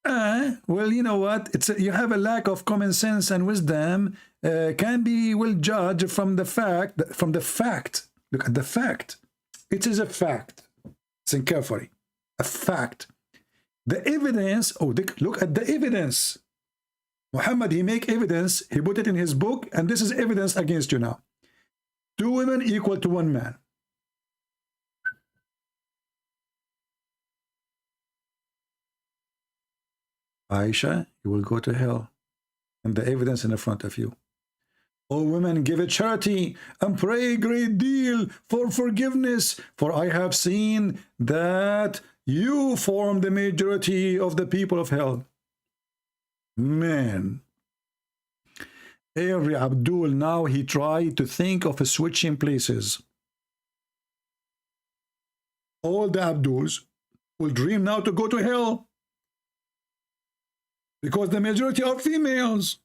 well, you know what? You have a lack of common sense and wisdom. Can be well judged from the fact. Look at the fact. It is a fact. Listen carefully. A fact. The evidence. Oh, look at the evidence. Muhammad, he make evidence. He put it in his book, and this is evidence against you now. 2 women equal to 1 man. Aisha, you will go to hell. And the evidence in the front of you. O women, give a charity and pray a great deal for forgiveness, for I have seen that you form the majority of the people of hell. Man. Every Abdul now, he tried to think of switching places. All the Abduls will dream now to go to hell. Because the majority are females.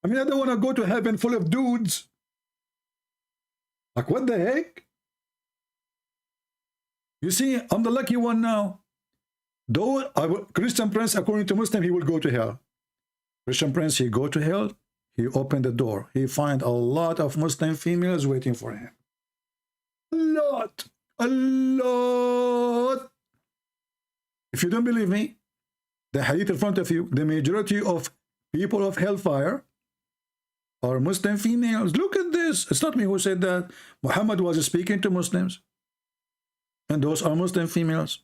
I mean, I don't want to go to heaven full of dudes. Like, what the heck? You see, I'm the lucky one now. Though Christian Prince, according to Muslim, he will go to hell. Christian Prince, he go to hell. He opened the door. He find a lot of Muslim females waiting for him. A lot. A lot. If you don't believe me, the hadith in front of you, the majority of people of hellfire are Muslim females. Look at this. It's not me who said that. Muhammad was speaking to Muslims. And those are Muslim females.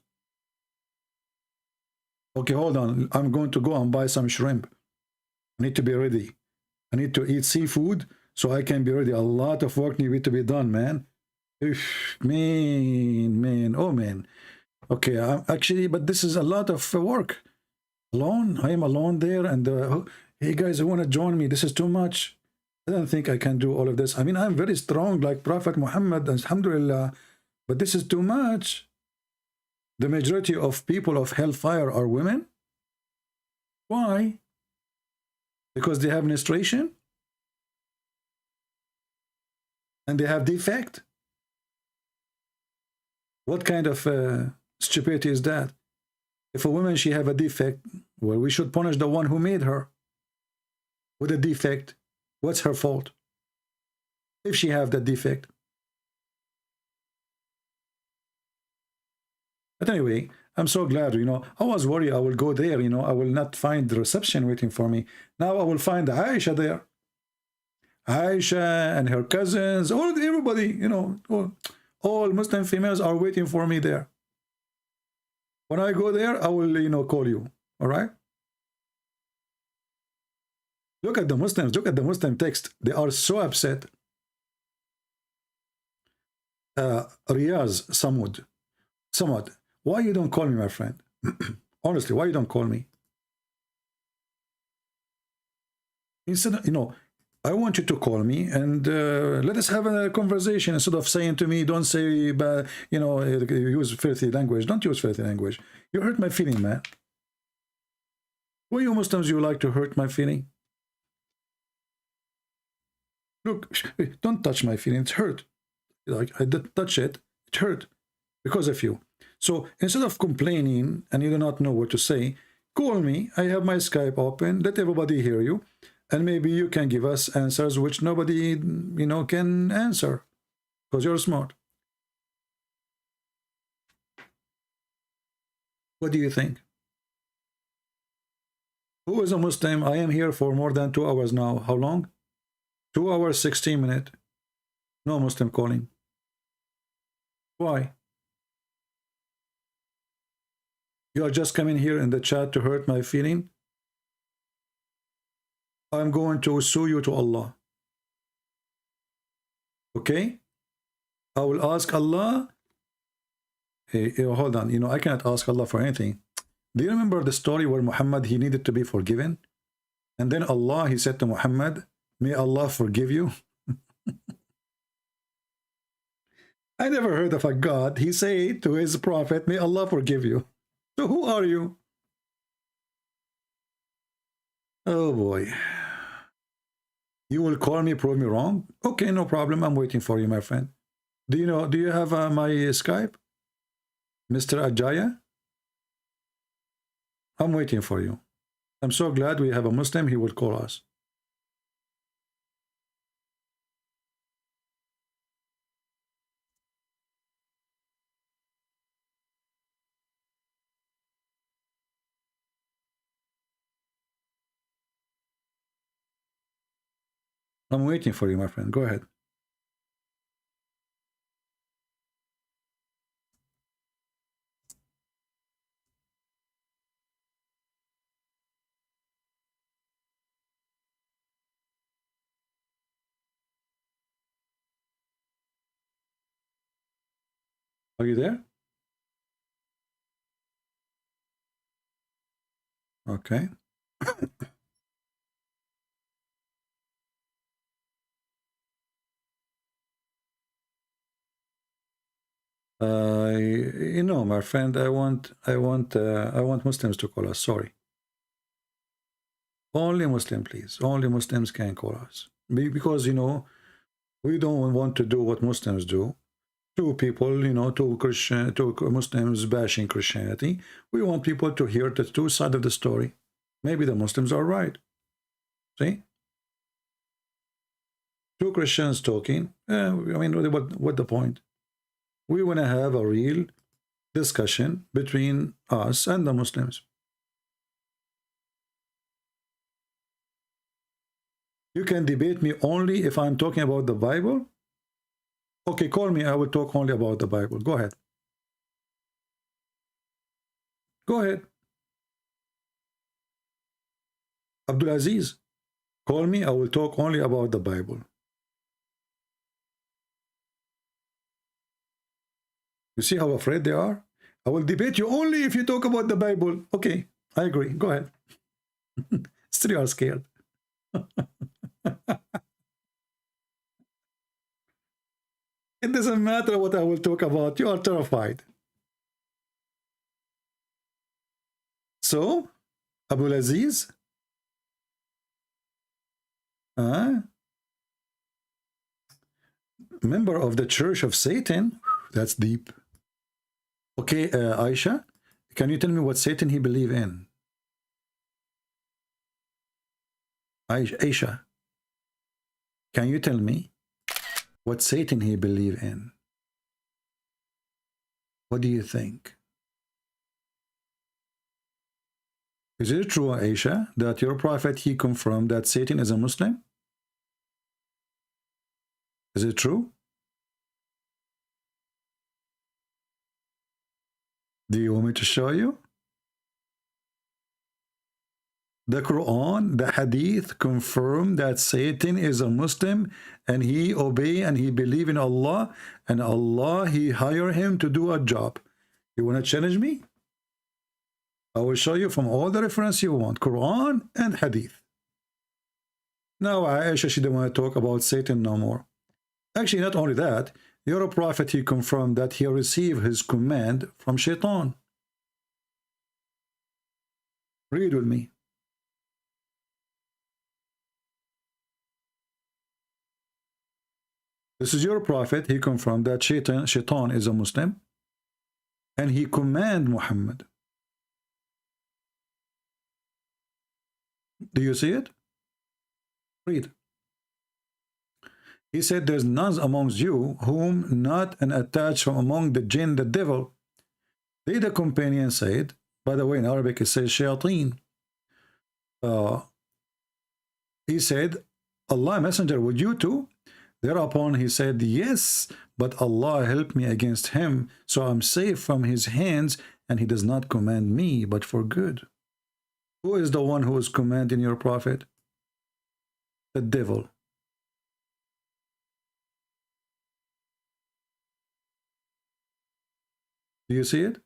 Okay, hold on. I'm going to go and buy some shrimp. I need to be ready. I need to eat seafood so I can be ready. A lot of work needs to be done, man. Man. Oh, man. Okay, actually, but this is a lot of work. Alone? I am alone there. And hey, guys, who want to join me? This is too much. I don't think I can do all of this. I mean, I'm very strong like Prophet Muhammad. Alhamdulillah. But this is too much. The majority of people of hellfire are women. Why? Because they have menstruation and they have defect. What kind of stupidity is that? If a woman, she have a defect, well, we should punish the one who made her with a defect. What's her fault if she have that defect? But anyway, I'm so glad, I was worried I will go there, I will not find the reception waiting for me. Now I will find Aisha there. Aisha and her cousins, everybody, all Muslim females are waiting for me there. When I go there, I will, call you. All right? Look at the Muslims. Look at the Muslim text. They are so upset. Riyaz, Samud, why you don't call me, my friend? Honestly, why you don't call me? Instead, I want you to call me and let us have a conversation instead of saying to me, don't say, use filthy language. Don't use filthy language. You hurt my feeling, man. Why you Muslims, you like to hurt my feeling? Look, don't touch my feeling. It's hurt. Like I did touch it. It hurt because of you. So instead of complaining and you do not know what to say, call me. I have my Skype open. Let everybody hear you. And maybe you can give us answers which nobody, can answer because you're smart. What do you think? Who is a Muslim? I am here for more than 2 hours now. How long? 2 hours, 16 minutes. No Muslim calling. Why? You are just coming here in the chat to hurt my feeling? I'm going to sue you to Allah. Okay? I will ask Allah. Hey, hold on. I cannot ask Allah for anything. Do you remember the story where Muhammad, he needed to be forgiven? And then Allah, he said to Muhammad, may Allah forgive you. I never heard of a God. He said to his prophet, may Allah forgive you. So who are you? Oh boy. You will call me, prove me wrong? Okay, no problem. I'm waiting for you, my friend. Do you have my Skype? Mr. Ajaya? I'm waiting for you. I'm so glad we have a Muslim. He will call us. I'm waiting for you, my friend. Go ahead. Are you there? Okay. My friend, I want Muslims to call us. Sorry. Only Muslim, please. Only Muslims can call us. Because, we don't want to do what Muslims do. Two people, two Muslims bashing Christianity. We want people to hear the two sides of the story. Maybe the Muslims are right. See? Two Christians talking. What the point? We want to have a real discussion between us and the Muslims. You can debate me only if I'm talking about the Bible. Okay, call me. I will talk only about the Bible. Go ahead. Go ahead. Abdulaziz, call me. I will talk only about the Bible. You see how afraid they are? I will debate you only if you talk about the Bible. Okay, I agree. Go ahead. Still you are scared. It doesn't matter what I will talk about. You are terrified. So, Abu Aziz, member of the Church of Satan. That's deep. Okay, Aisha, can you tell me what Satan he believe in? Aisha, can you tell me what Satan he believe in? What do you think? Is it true, Aisha, that your prophet he confirmed that Satan is a Muslim? Is it true? Do you want me to show you? The Quran, the Hadith confirm that Satan is a Muslim and he obey and he believe in Allah and Allah he hire him to do a job. You want to challenge me? I will show you from all the reference you want, Quran and Hadith. Now Aisha, she don't want to talk about Satan no more. Actually, not only that, your prophet he confirmed that he received his command from Shaitan. Read with me. This is your prophet. He confirmed that Shaitan is a Muslim and he command Muhammad. Do you see it? Read. He said, there's none amongst you whom not an attached from among the jinn, the devil. They, the companion, said, by the way, in Arabic it says shayateen. He said, Allah messenger, would you too? Thereupon he said, yes, but Allah helped me against him, so I'm safe from his hands, and he does not command me, but for good. Who is the one who is commanding your prophet? The devil. Do you see it?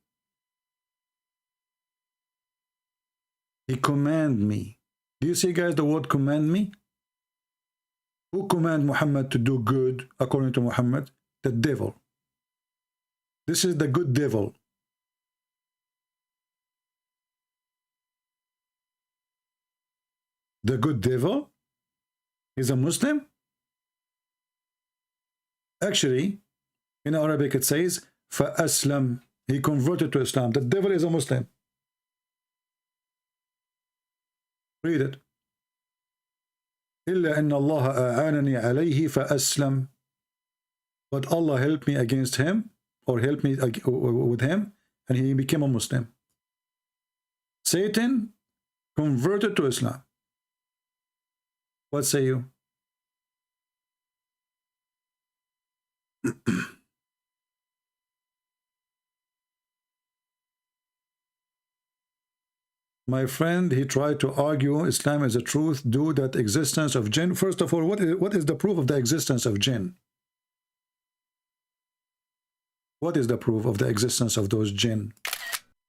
He command me. Do you see, guys, the word command me? Who command Muhammad to do good according to Muhammad? The devil. This is the good devil. The good devil is a Muslim? Actually, in Arabic it says, فَأَسْلَمْ. He converted to Islam. The devil is a Muslim. Read it. إِلَّا إِنَّ اللَّهَ أَعَانَنِي عَلَيْهِ فَأَسْلَمْ. But Allah helped me against him, or helped me with him, and he became a Muslim. Satan converted to Islam. What say you? My friend, he tried to argue Islam is a truth due that existence of jinn. First of all, what is the proof of the existence of jinn? What is the proof of the existence of those jinn?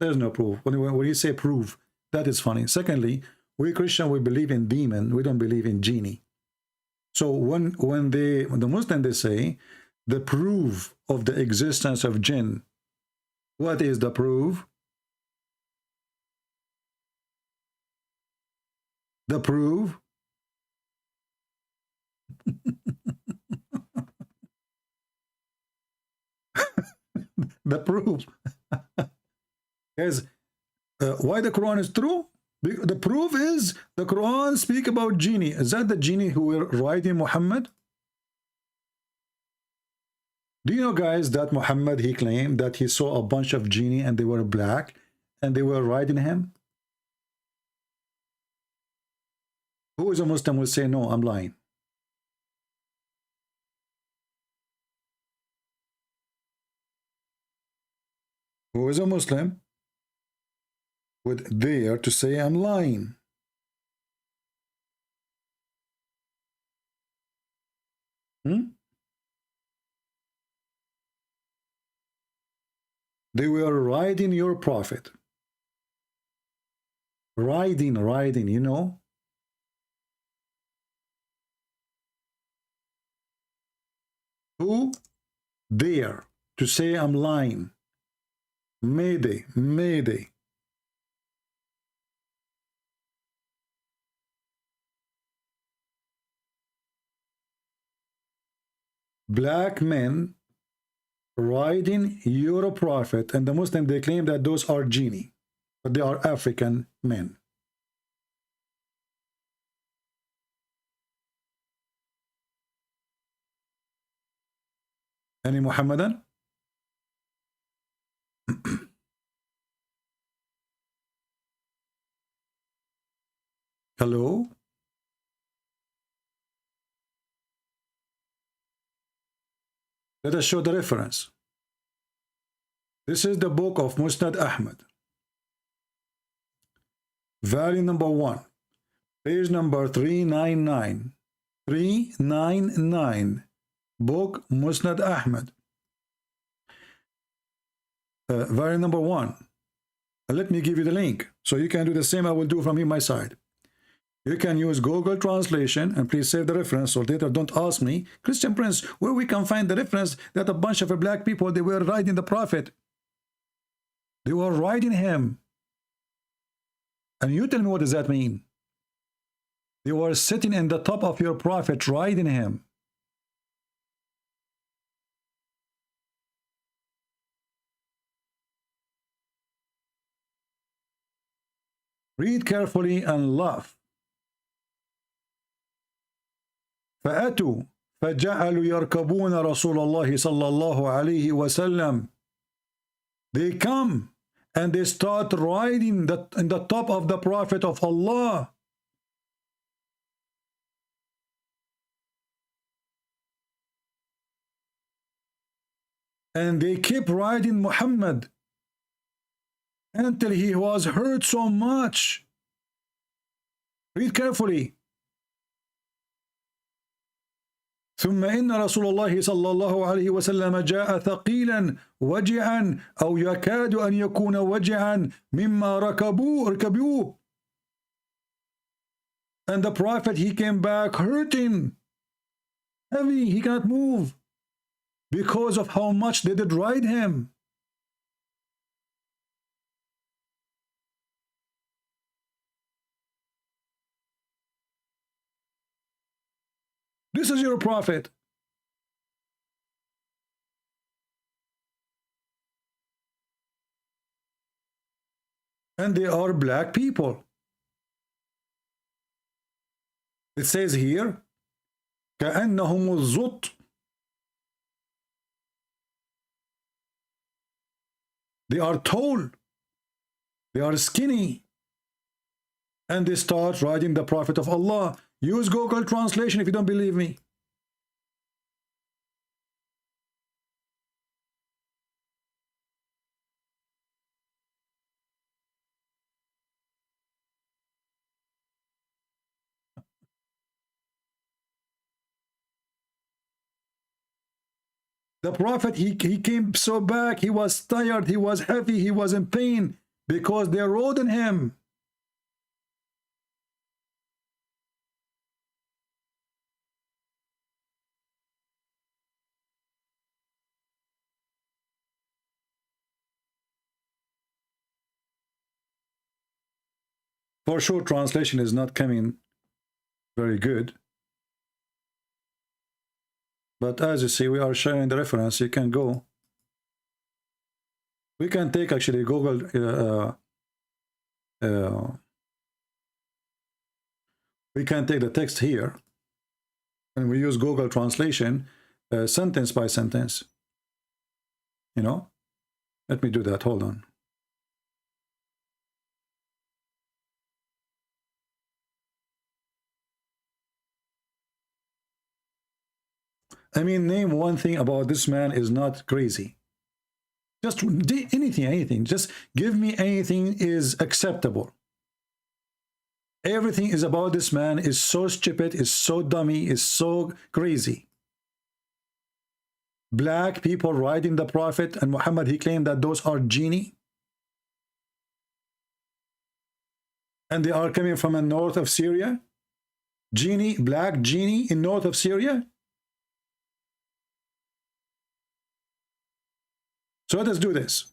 There's no proof. When you say proof, that is funny. Secondly, we Christian, we believe in demon. We don't believe in genie. So when the Muslim, they say the proof of the existence of jinn, what is the proof? The proof? The proof. Guys, why the Quran is true? The proof is the Quran speak about genie. Is that the genie who were riding Muhammad? Do you know, guys, that Muhammad, he claimed that he saw a bunch of genie and they were black and they were riding him? Who is a Muslim will say, no, I'm lying. Who is a Muslim would dare to say I'm lying? They were riding your prophet. Riding, you know? Who dare to say I'm lying, mayday, mayday. Black men riding your prophet, and the Muslim, they claim that those are genie, but they are African men. Any Muhammadan? Hello? Let us show the reference. This is the book of Musnad Ahmad. Volume number 1. Page number 399. 399. Book Musnad Ahmad. Volume number 1. Let me give you the link. So you can do the same I will do from here my side. You can use Google Translation, and please save the reference, so later don't ask me, Christian Prince, where we can find the reference that a bunch of black people, they were riding the prophet. They were riding him. And you tell me, what does that mean? They were sitting in the top of your prophet, riding him. Read carefully and laugh. فأتوا فجعلوا يركبون رسول الله صلى الله عليه وسلم. They come and they start riding in the top of the Prophet of Allah. And they keep riding Muhammad until he was hurt so much. Read carefully. ثم إن رسول الله صلى الله عليه وسلم جاء ثقيلا وجعا أو يكاد أن يكون وجعا مما ركبوه. And the Prophet, he came back hurting, heavy, he cannot move because of how much they did ride him. This is your prophet. And they are black people. It says here, كأنهم الزط. They are tall. They are skinny. And they start riding the Prophet of Allah. Use Google Translation if you don't believe me. The Prophet, he came so back, he was tired, he was heavy, he was in pain because they rode on him. For sure, translation is not coming very good. But as you see, we are showing the reference. You can go. We can take actually Google. We can take the text here, and we use Google Translation, sentence by sentence. You know, let me do that. Hold on. I mean, name one thing about this man is not crazy. Just anything. Just give me anything is acceptable. Everything is about this man is so stupid, is so dummy, is so crazy. Black people riding the Prophet, and Muhammad, he claimed that those are genie. And they are coming from the north of Syria. Genie, black genie in north of Syria. So let us do this.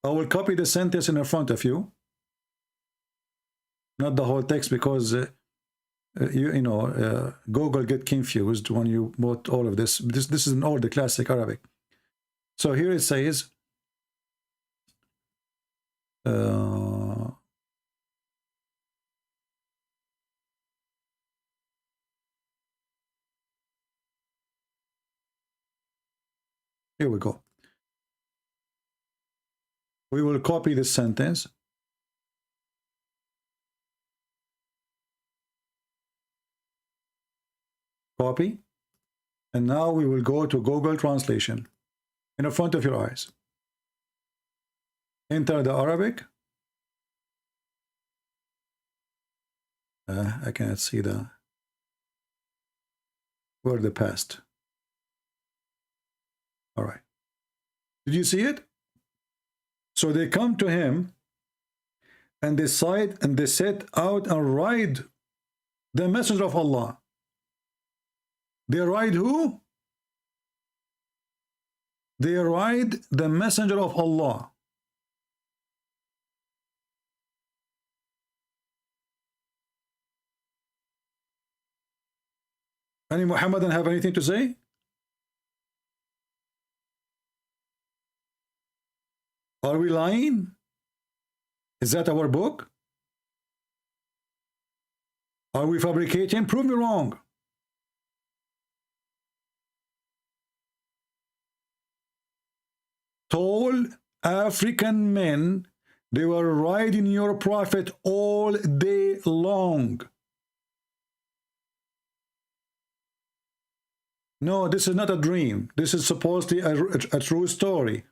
I will copy the sentence in front of you, not the whole text, because Google get confused when you bought all of this. This is in all the classic Arabic. So here it says, here we go. We will copy this sentence. Copy. And now we will go to Google Translation in front of your eyes. Enter the Arabic. I cannot see the word the past. All right. Did you see it? So they come to him and they set out and ride the messenger of Allah. They ride who? They ride the messenger of Allah. Any Muhammadan have anything to say? Are we lying? Is that our book? Are we fabricating? Prove me wrong. Tall African men, they were riding your prophet all day long. No, this is not a dream. This is supposedly a true story.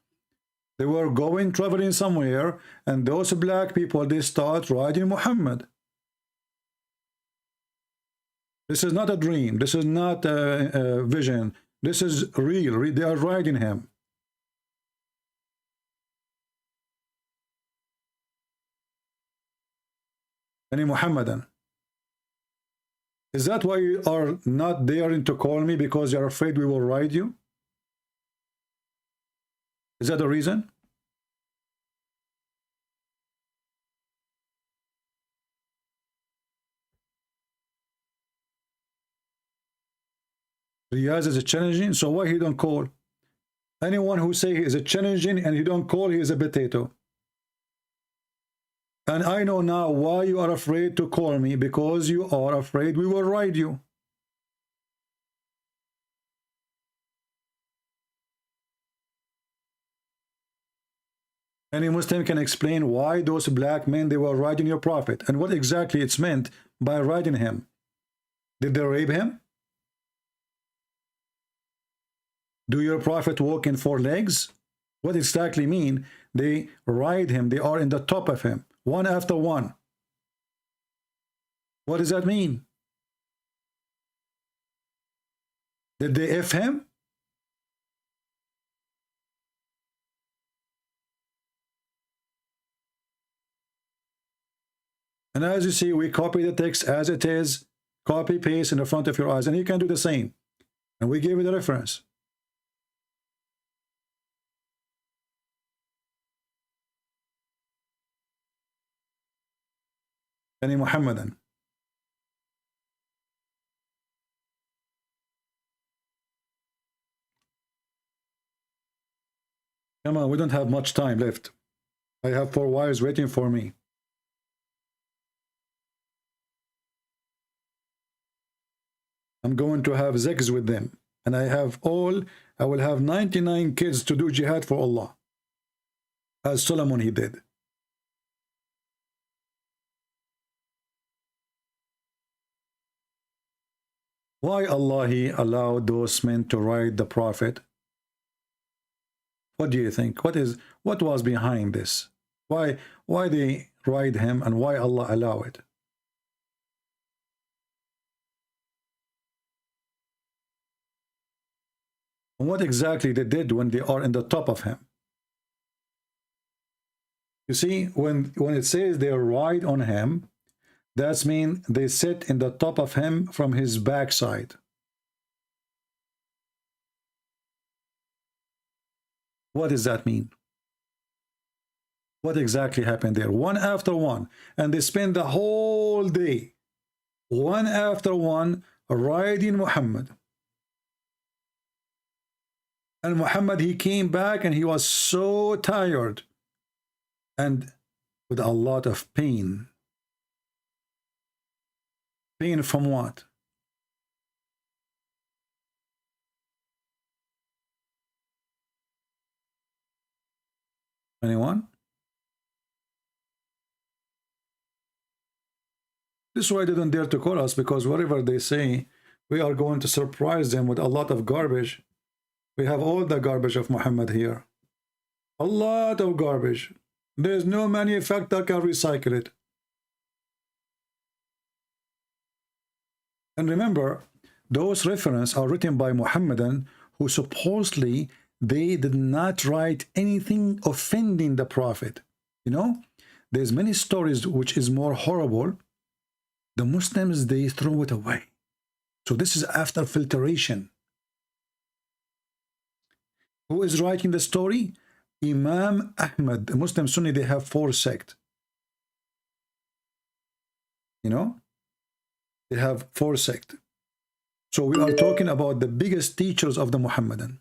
They were traveling somewhere, and those black people, they start riding Muhammad. This is not a dream. This is not a vision. This is real. They are riding him. Any Muhammadan? Is that why you are not daring to call me, because you're afraid we will ride you? Is that the reason? Riyaz is a challenging, so why he don't call? Anyone who say he is a challenging and he don't call, he is a potato. And I know now why you are afraid to call me, because you are afraid we will ride you. Any Muslim can explain why those black men, they were riding your prophet, and what exactly it's meant by riding him. Did they rape him? Do your prophet walk in 4 legs? What exactly mean they ride him? They are in the top of him, one after one. What does that mean? Did they F him? And as you see, we copy the text as it is, copy, paste in the front of your eyes, and you can do the same. And we gave you the reference. Any Muhammadan? Come on, we don't have much time left. I have 4 wives waiting for me. I'm going to have sex with them, and I will have 99 kids to do jihad for Allah, as Solomon he did. Why Allah he allowed those men to ride the prophet? What do you think? What was behind this? Why they ride him, and why Allah allow it? And what exactly they did when they are in the top of him? You see, when it says they ride on him, that means they sit in the top of him from his backside. What does that mean? What exactly happened there? One after one. And they spend the whole day, one after one, riding Muhammad. And Muhammad, he came back and he was so tired and with a lot of pain. Pain from what? Anyone? This is why they don't dare to call us, because whatever they say, we are going to surprise them with a lot of garbage. We have all the garbage of Muhammad here. A lot of garbage. There's no manufacturer can recycle it. And remember, those references are written by Muhammadan who supposedly they did not write anything offending the Prophet. You know, there's many stories which is more horrible. The Muslims, they throw it away. So this is after filtration. Who is writing the story? Imam Ahmad. The Muslim Sunni, they have 4 sects. You know? They have 4 sects. So we are talking about the biggest teachers of the Muhammadan.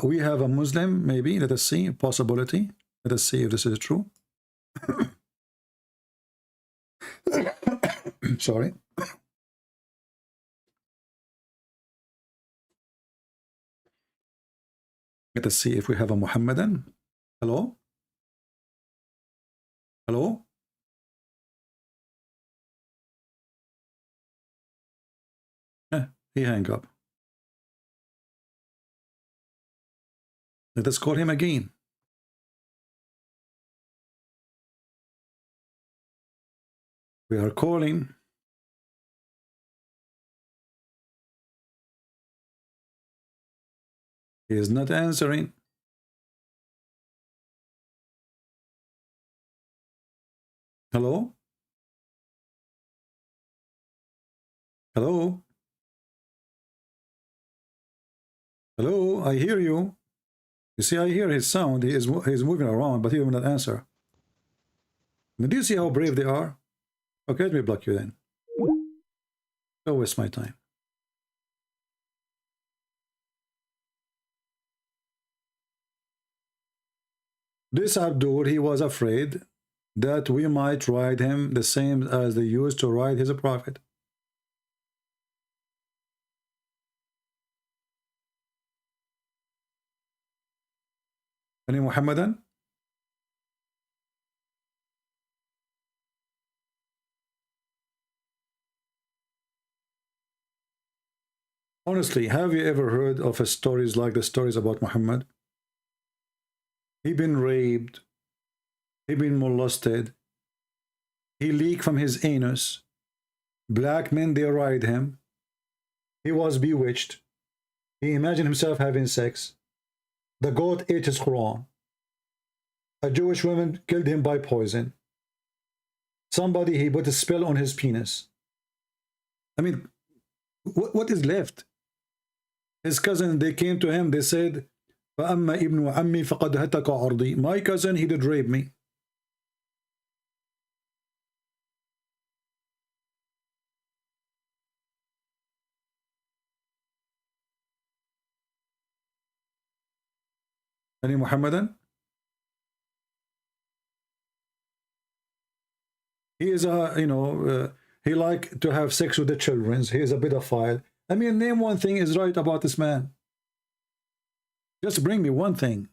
We have a Muslim, maybe. Let us see. Possibility. Let us see if this is true. Sorry. Let us see if we have a Muhammadan. Hello? Hello? He hang up. Let us call him again. We are calling. He is not answering. Hello? Hello? Hello? I hear you. You see, I hear his sound. He is moving around, but he will not answer. Do you see how brave they are? Okay, let me block you then. Don't waste my time. This Abdul, he was afraid that we might ride him the same as they used to ride his prophet. Any Muhammadan? Honestly, have you ever heard of stories like the stories about Muhammad? He been raped. He been molested. He leaked from his anus. Black men, they ride him. He was bewitched. He imagined himself having sex. The goat ate his Quran. A Jewish woman killed him by poison. Somebody, he put a spell on his penis. I mean, what is left? His cousin, they came to him, they said, فَأَمَّا إِبْنُ عَمِّي فَقَدْ هَتَكَ عَرْضِي. My cousin, he did rape me. Any Muhammadan? He is a, he like to have sex with the children. He is a pedophile. I mean, name one thing is right about this man. Just bring me one thing.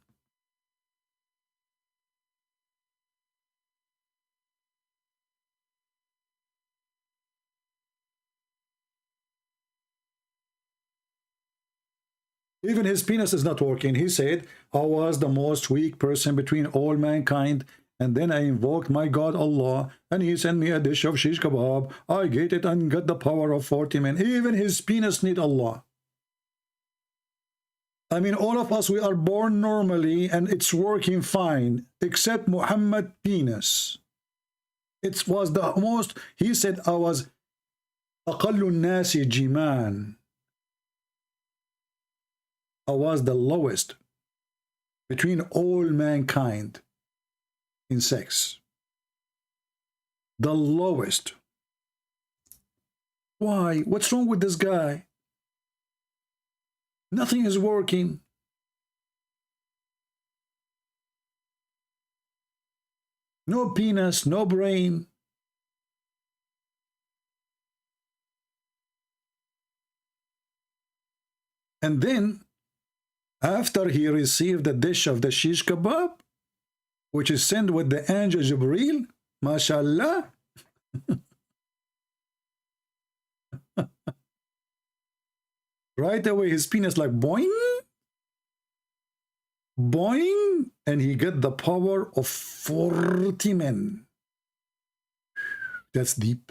Even his penis is not working. He said, I was the most weak person between all mankind. And then I invoked my God Allah, and he sent me a dish of shish kebab. I ate it and got the power of 40 men. Even his penis need Allah. I mean, all of us, we are born normally, and it's working fine, except Muhammad penis. It was the most, he said, I was أقل الناس جمال. I was the lowest between all mankind in sex. The lowest. Why? What's wrong with this guy? Nothing is working. No penis, no brain. And then, after he received the dish of the shish kebab, which is sent with the angel Jibreel, mashallah, right away his penis like boing, boing, and he get the power of 40 men. That's deep.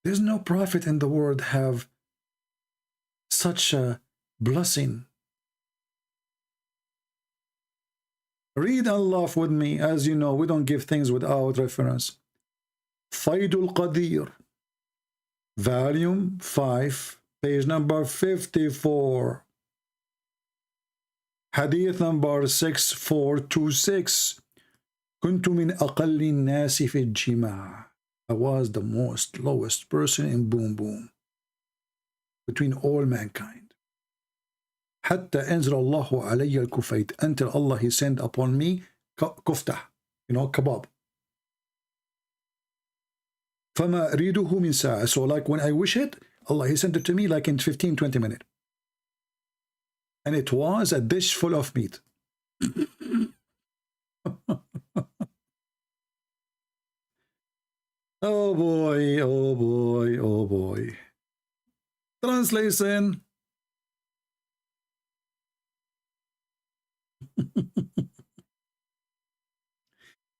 There's no prophet in the world have such a blessing. Read and laugh with me. As you know, we don't give things without reference. Faidul Qadir, volume 5, page number 54. Hadith number 6426. كنت من أقل الناس في الجماع. I was the most lowest person in boom boom between all mankind. حتى أنزل الله علي الكفيت, until Allah he sent upon me كفتة, kebab. فما أريده من ساعة. So like when I wish it, Allah he sent it to me like in 15-20 minutes. And it was a dish full of meat. Oh boy, oh boy, oh boy. Translation.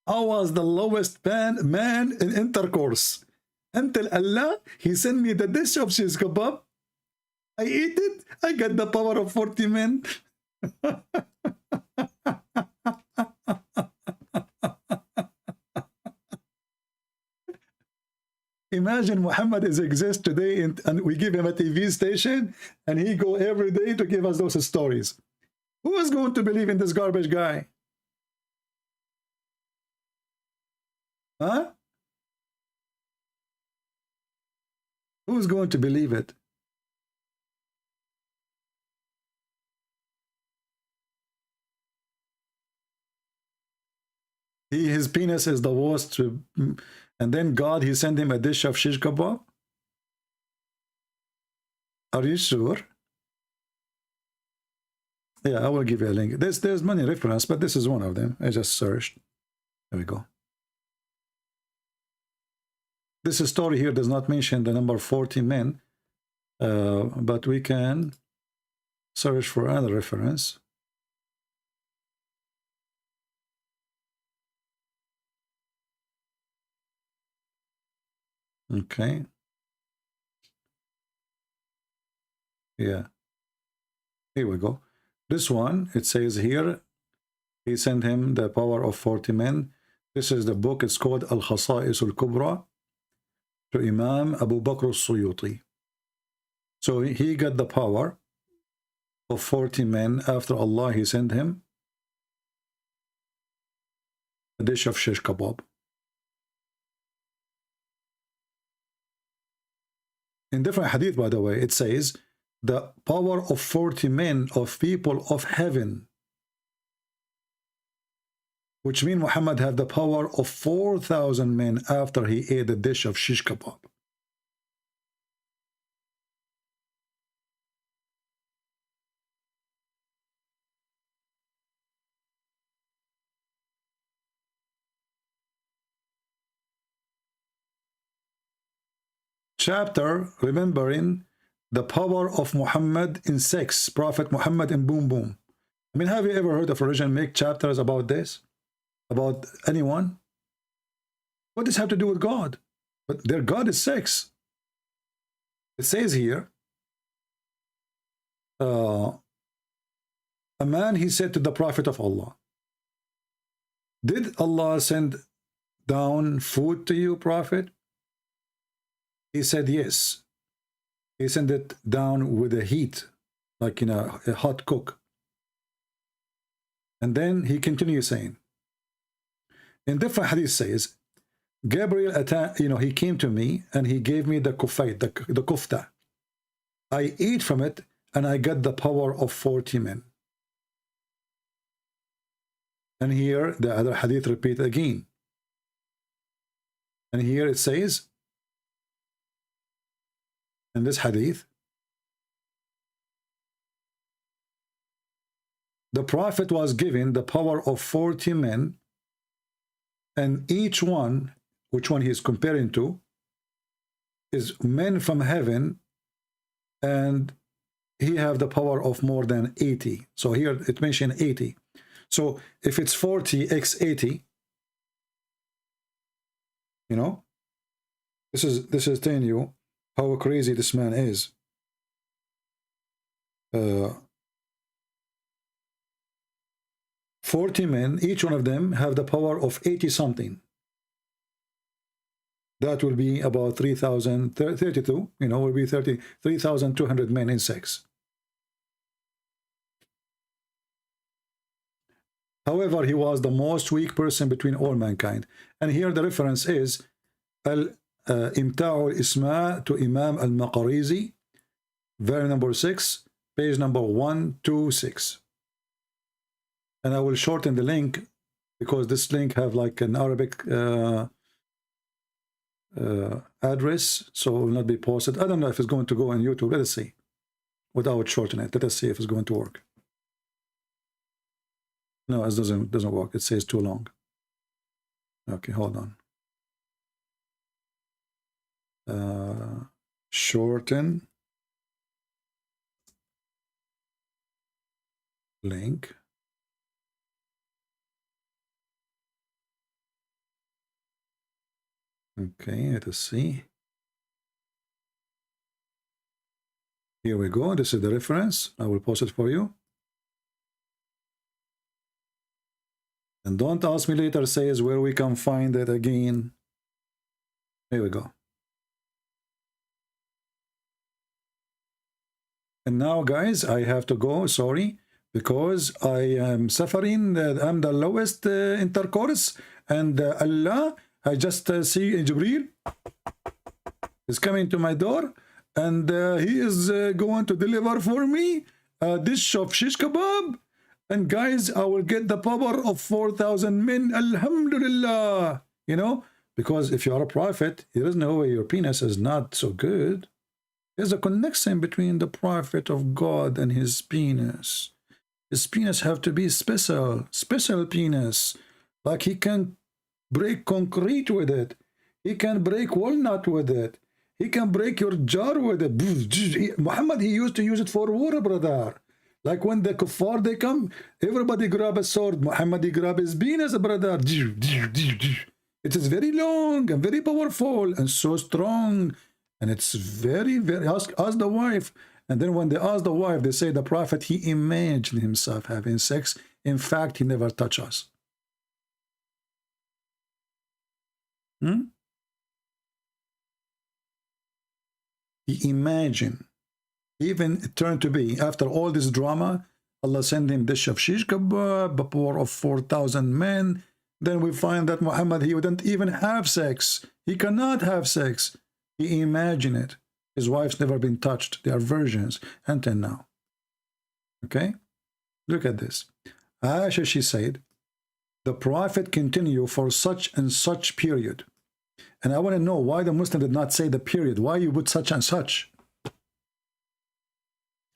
I was the lowest man in intercourse until Allah he sent me the dish of shish kebab. I eat it. I got the power of 40 men. Imagine Muhammad exists today and we give him a TV station and he go every day to give us those stories. Who is going to believe in this garbage guy? Huh? Who's going to believe it? His penis is the worst. And then God, he sent him a dish of shish kebab? Are you sure? Yeah, I will give you a link. There's many references, but this is one of them. I just searched. There we go. This story here does not mention the number 40 men, but we can search for another reference. Okay. Yeah. Here we go. This one, it says here, he sent him the power of 40 men. This is the book. It's called Al-Khasa'is Al-Kubra to Imam Abu Bakr al-Suyuti. So he got the power of 40 men after Allah, he sent him a dish of shish kebab. In different hadith, by the way, it says the power of 40 men of people of heaven, which means Muhammad had the power of 4,000 men after he ate a dish of shish kebab. Chapter remembering the power of Muhammad in sex, Prophet Muhammad in boom boom. I mean, have you ever heard of religion make chapters about this? About anyone? What does this have to do with God? But their God is sex. It says here, a man, he said to the Prophet of Allah, did Allah send down food to you, Prophet? He said, yes. He sent it down with a heat, like in a hot cook. And then he continues saying, in different hadith says, Gabriel, he came to me and he gave me the kufayt, the kufta. I ate from it and I got the power of 40 men. And here the other hadith repeat again. And here it says, in this hadith, the Prophet was given the power of 40 men, and each one, which one he is comparing to, is men from heaven, and he have the power of more than 80. So here it mentioned 80. So if it's 40 x 80, you know, this is telling you how crazy this man is. 40 men, each one of them have the power of 80 something. That will be about 3,032, you know, will be 3,200 men in sex. However, he was the most weak person between all mankind. And here the reference is Imta'u al-Isma to Imam al-Maqarizi, volume number 6, page number 126. And I will shorten the link because this link have like an Arabic address, so it will not be posted. I don't know if it's going to go on YouTube. Let us see. Without shortening it, let us see if it's going to work. No, it doesn't work. It says too long. Okay, hold on. Shorten link. Okay, let us see. Here we go. This is the reference. I will post it for you. And don't ask me later, says where we can find it again. Here we go. And now, guys, I have to go, sorry, because I am suffering. I'm the lowest intercourse. And Allah, I just see Jibreel is coming to my door. And he is going to deliver for me a dish of shish kebab. And guys, I will get the power of 4,000 men. Alhamdulillah. You know, because if you are a prophet, there is no way your penis is not so good. There's a connection between the prophet of God and his penis. His penis have to be special penis. Like he can break concrete with it. He can break walnut with it. He can break your jar with it. Muhammad, he used to use it for war, brother. Like when the kuffar, they come, everybody grab a sword. Muhammad, he grab his penis, brother. It is very long and very powerful and so strong. And it's very, very, ask the wife. And then when they ask the wife, they say the prophet, he imagined himself having sex. In fact, he never touched us. He imagined. Even it turned to be, after all this drama, Allah sent him dish of shish kebab, a power of 4,000 men. Then we find that Muhammad, he wouldn't even have sex. He cannot have sex. He imagined it. His wife's never been touched. They are virgins until now. Okay? Look at this. Aisha, she said, the Prophet continued for such and such period. And I want to know why the Muslim did not say the period. Why you put such and such?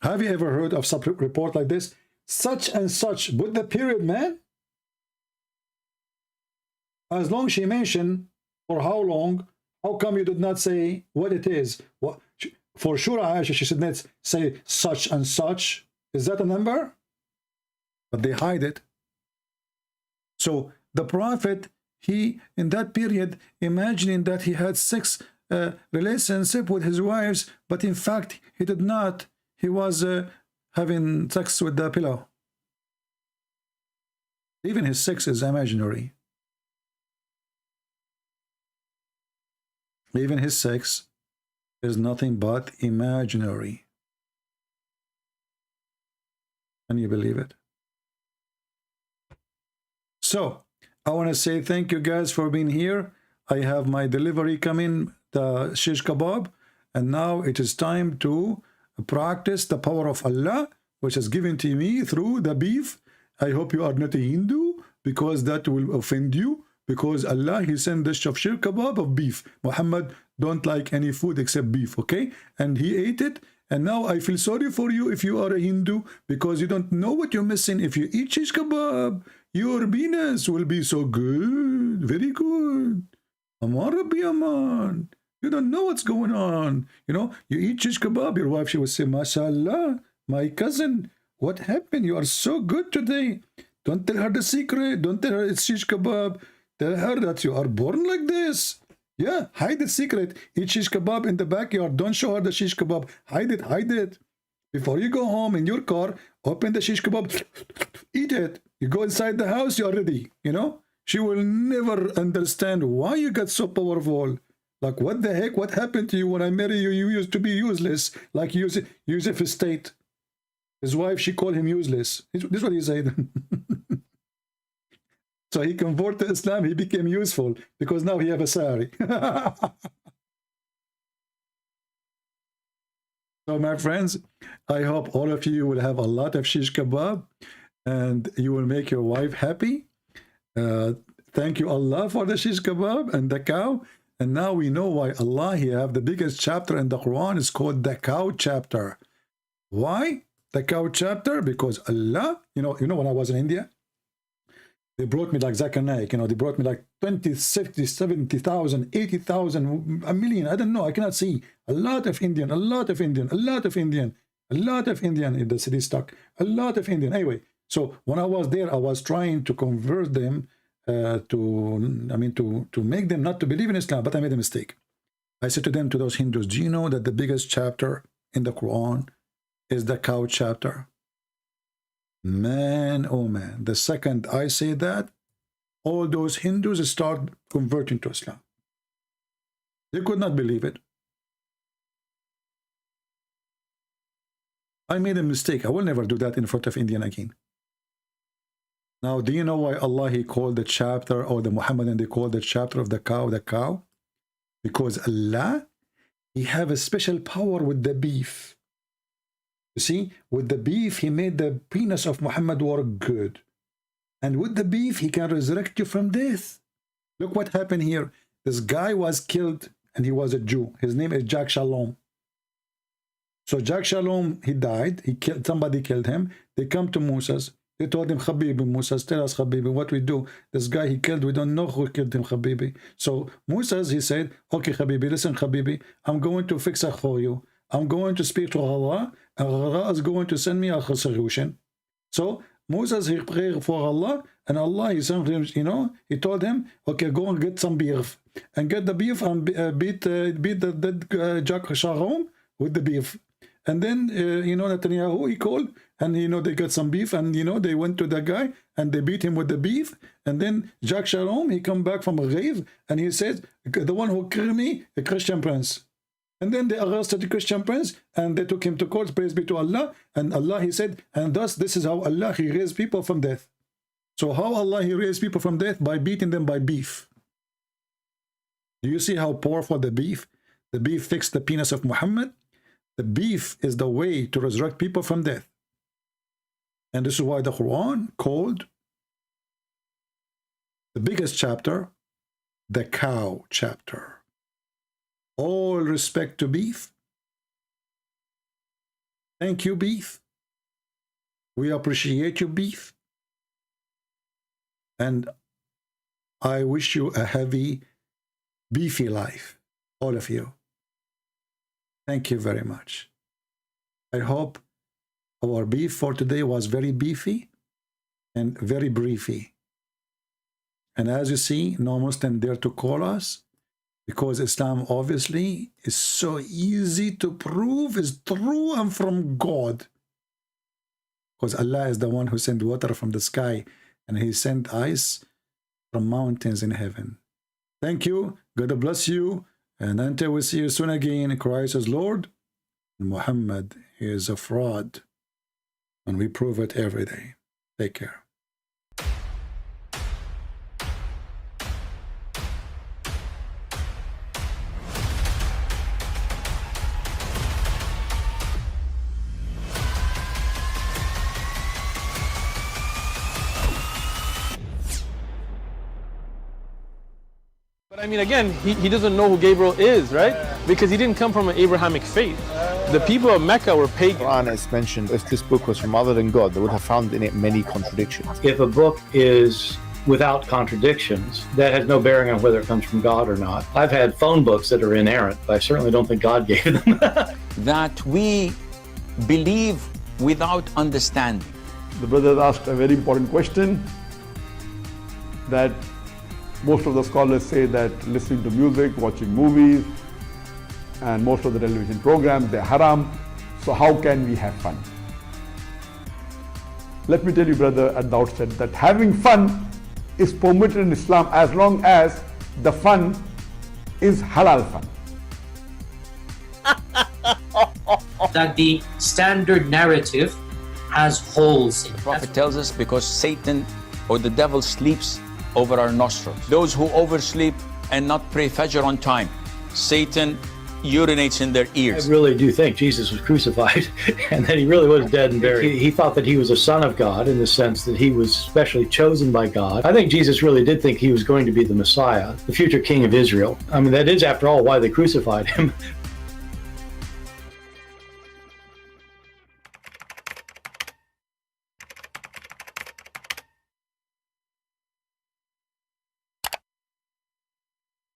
Have you ever heard of some report like this? Such and such. Put the period, man. As long as she mentioned for how long, how come you did not say what it is? What, for sure, Aisha, she should not say such and such. Is that a number? But they hide it. So the Prophet, he, in that period, imagining that he had sex relationship with his wives, but in fact, he did not. He was having sex with the pillow. Even his sex is imaginary. Even his sex is nothing but imaginary. Can you believe it? So I want to say thank you guys for being here. I have my delivery coming, the shish kebab, and now it is time to practice the power of Allah, which is given to me through the beef. I hope you are not a Hindu, because that will offend you, because Allah, he sent the shish kebab of beef. Muhammad don't like any food except beef, okay? And he ate it, and now I feel sorry for you if you are a Hindu, because you don't know what you're missing. If you eat shish kebab, your penis will be so good, very good. Amar Rabbi Aman. You don't know what's going on. You know, you eat shish kebab, your wife, she will say, MashaAllah, my cousin, what happened? You are so good today. Don't tell her the secret. Don't tell her it's shish kebab. Tell her that you are born like this. Yeah, hide the secret. Eat shish kebab in the backyard. Don't show her the shish kebab. Hide it, hide it. Before you go home in your car, open the shish kebab, eat it. You go inside the house, you're ready. You know, she will never understand why you got so powerful. Like, what the heck? What happened to you when I married you? You used to be useless, like Yusuf State. His wife, she called him useless. This is what he said. So he converted to Islam, he became useful, because now he have a sari. So my friends, I hope all of you will have a lot of shish kebab, and you will make your wife happy. Thank you, Allah, for the shish kebab and the cow. And now we know why Allah, he have the biggest chapter in the Quran is called the cow chapter. Why the cow chapter? Because Allah, you know when I was in India, they brought me like Zakir Naik, you know, they brought me like 20, 60, 70,000, 80,000, a million, I don't know, I cannot see. A lot of Indian, a lot of Indian, a lot of Indian, a lot of Indian in the city stock, a lot of Indian. Anyway, so when I was there, I was trying to convert them to make them not to believe in Islam, but I made a mistake. I said to them, to those Hindus, do you know that the biggest chapter in the Quran is the cow chapter? Man, oh man, the second I say that, all those Hindus start converting to Islam. They could not believe it. I made a mistake. I will never do that in front of Indian again. Now, do you know why Allah, he called the chapter, or the Muhammadan, they called the chapter of the cow? Because Allah, he have a special power with the beef. You see, with the beef, he made the penis of Muhammad work good. And with the beef, he can resurrect you from death. Look what happened here. This guy was killed, and he was a Jew. His name is Jack Shalom. So Jack Shalom, he died. Somebody killed him. They come to Moses. They told him, Habibi, Moses, tell us, Habibi, what we do. This guy he killed, we don't know who killed him, Habibi. So Moses, he said, okay, Habibi, listen, Habibi, I'm going to fix it for you. I'm going to speak to Allah, and Allah is going to send me a solution. So Moses, he prayed for Allah, and Allah, he sent him, you know, he told him, okay, go and get some beef, and get the beef and beat the dead Jack Shalom with the beef. And then, you know, Netanyahu, he called, and, you know, they got some beef, and, you know, they went to the guy, and they beat him with the beef. And then Jack Shalom, he come back from a grave, and he said, the one who killed me, a Christian prince. And then they arrested the Christian prince, and they took him to court, praise be to Allah. And Allah, he said, and thus, this is how Allah, he raised people from death. So how Allah, he raised people from death? By beating them by beef. Do you see how powerful the beef? The beef fixed the penis of Muhammad. The beef is the way to resurrect people from death. And this is why the Quran called the biggest chapter the cow chapter. All respect to beef. Thank you, beef. We appreciate you, beef. And I wish you a heavy, beefy life, all of you. Thank you very much. I hope our beef for today was very beefy and very briefy. And as you see, no Muslim dare to call us, because Islam obviously is so easy to prove is true and from God. Because Allah is the one who sent water from the sky, and he sent ice from mountains in heaven. Thank you. God bless you. And until we see you soon again, Christ is Lord, and Muhammad is a fraud. And we prove it every day. Take care. But I mean, again, he doesn't know who Gabriel is, right? Because he didn't come from an Abrahamic faith. The people of Mecca were pagan. The Quran has mentioned if this book was from other than God, they would have found in it many contradictions. If a book is without contradictions, that has no bearing on whether it comes from God or not. I've had phone books that are inerrant, but I certainly don't think God gave them. That we believe without understanding. The brother asked a very important question, that most of the scholars say that listening to music, watching movies, and most of the television programs, they're haram. So how can we have fun? Let me tell you, brother, at the outset that having fun is permitted in Islam as long as the fun is halal fun. That the standard narrative has holes in it. The Prophet tells us because Satan or the devil sleeps over our nostrils. Those who oversleep and not pray Fajr on time, Satan urinates in their ears. I really do think Jesus was crucified and that he really was dead and buried. He thought that he was a son of God in the sense that he was specially chosen by God. I think Jesus really did think he was going to be the Messiah, the future king of Israel. I mean, that is, after all, why they crucified him.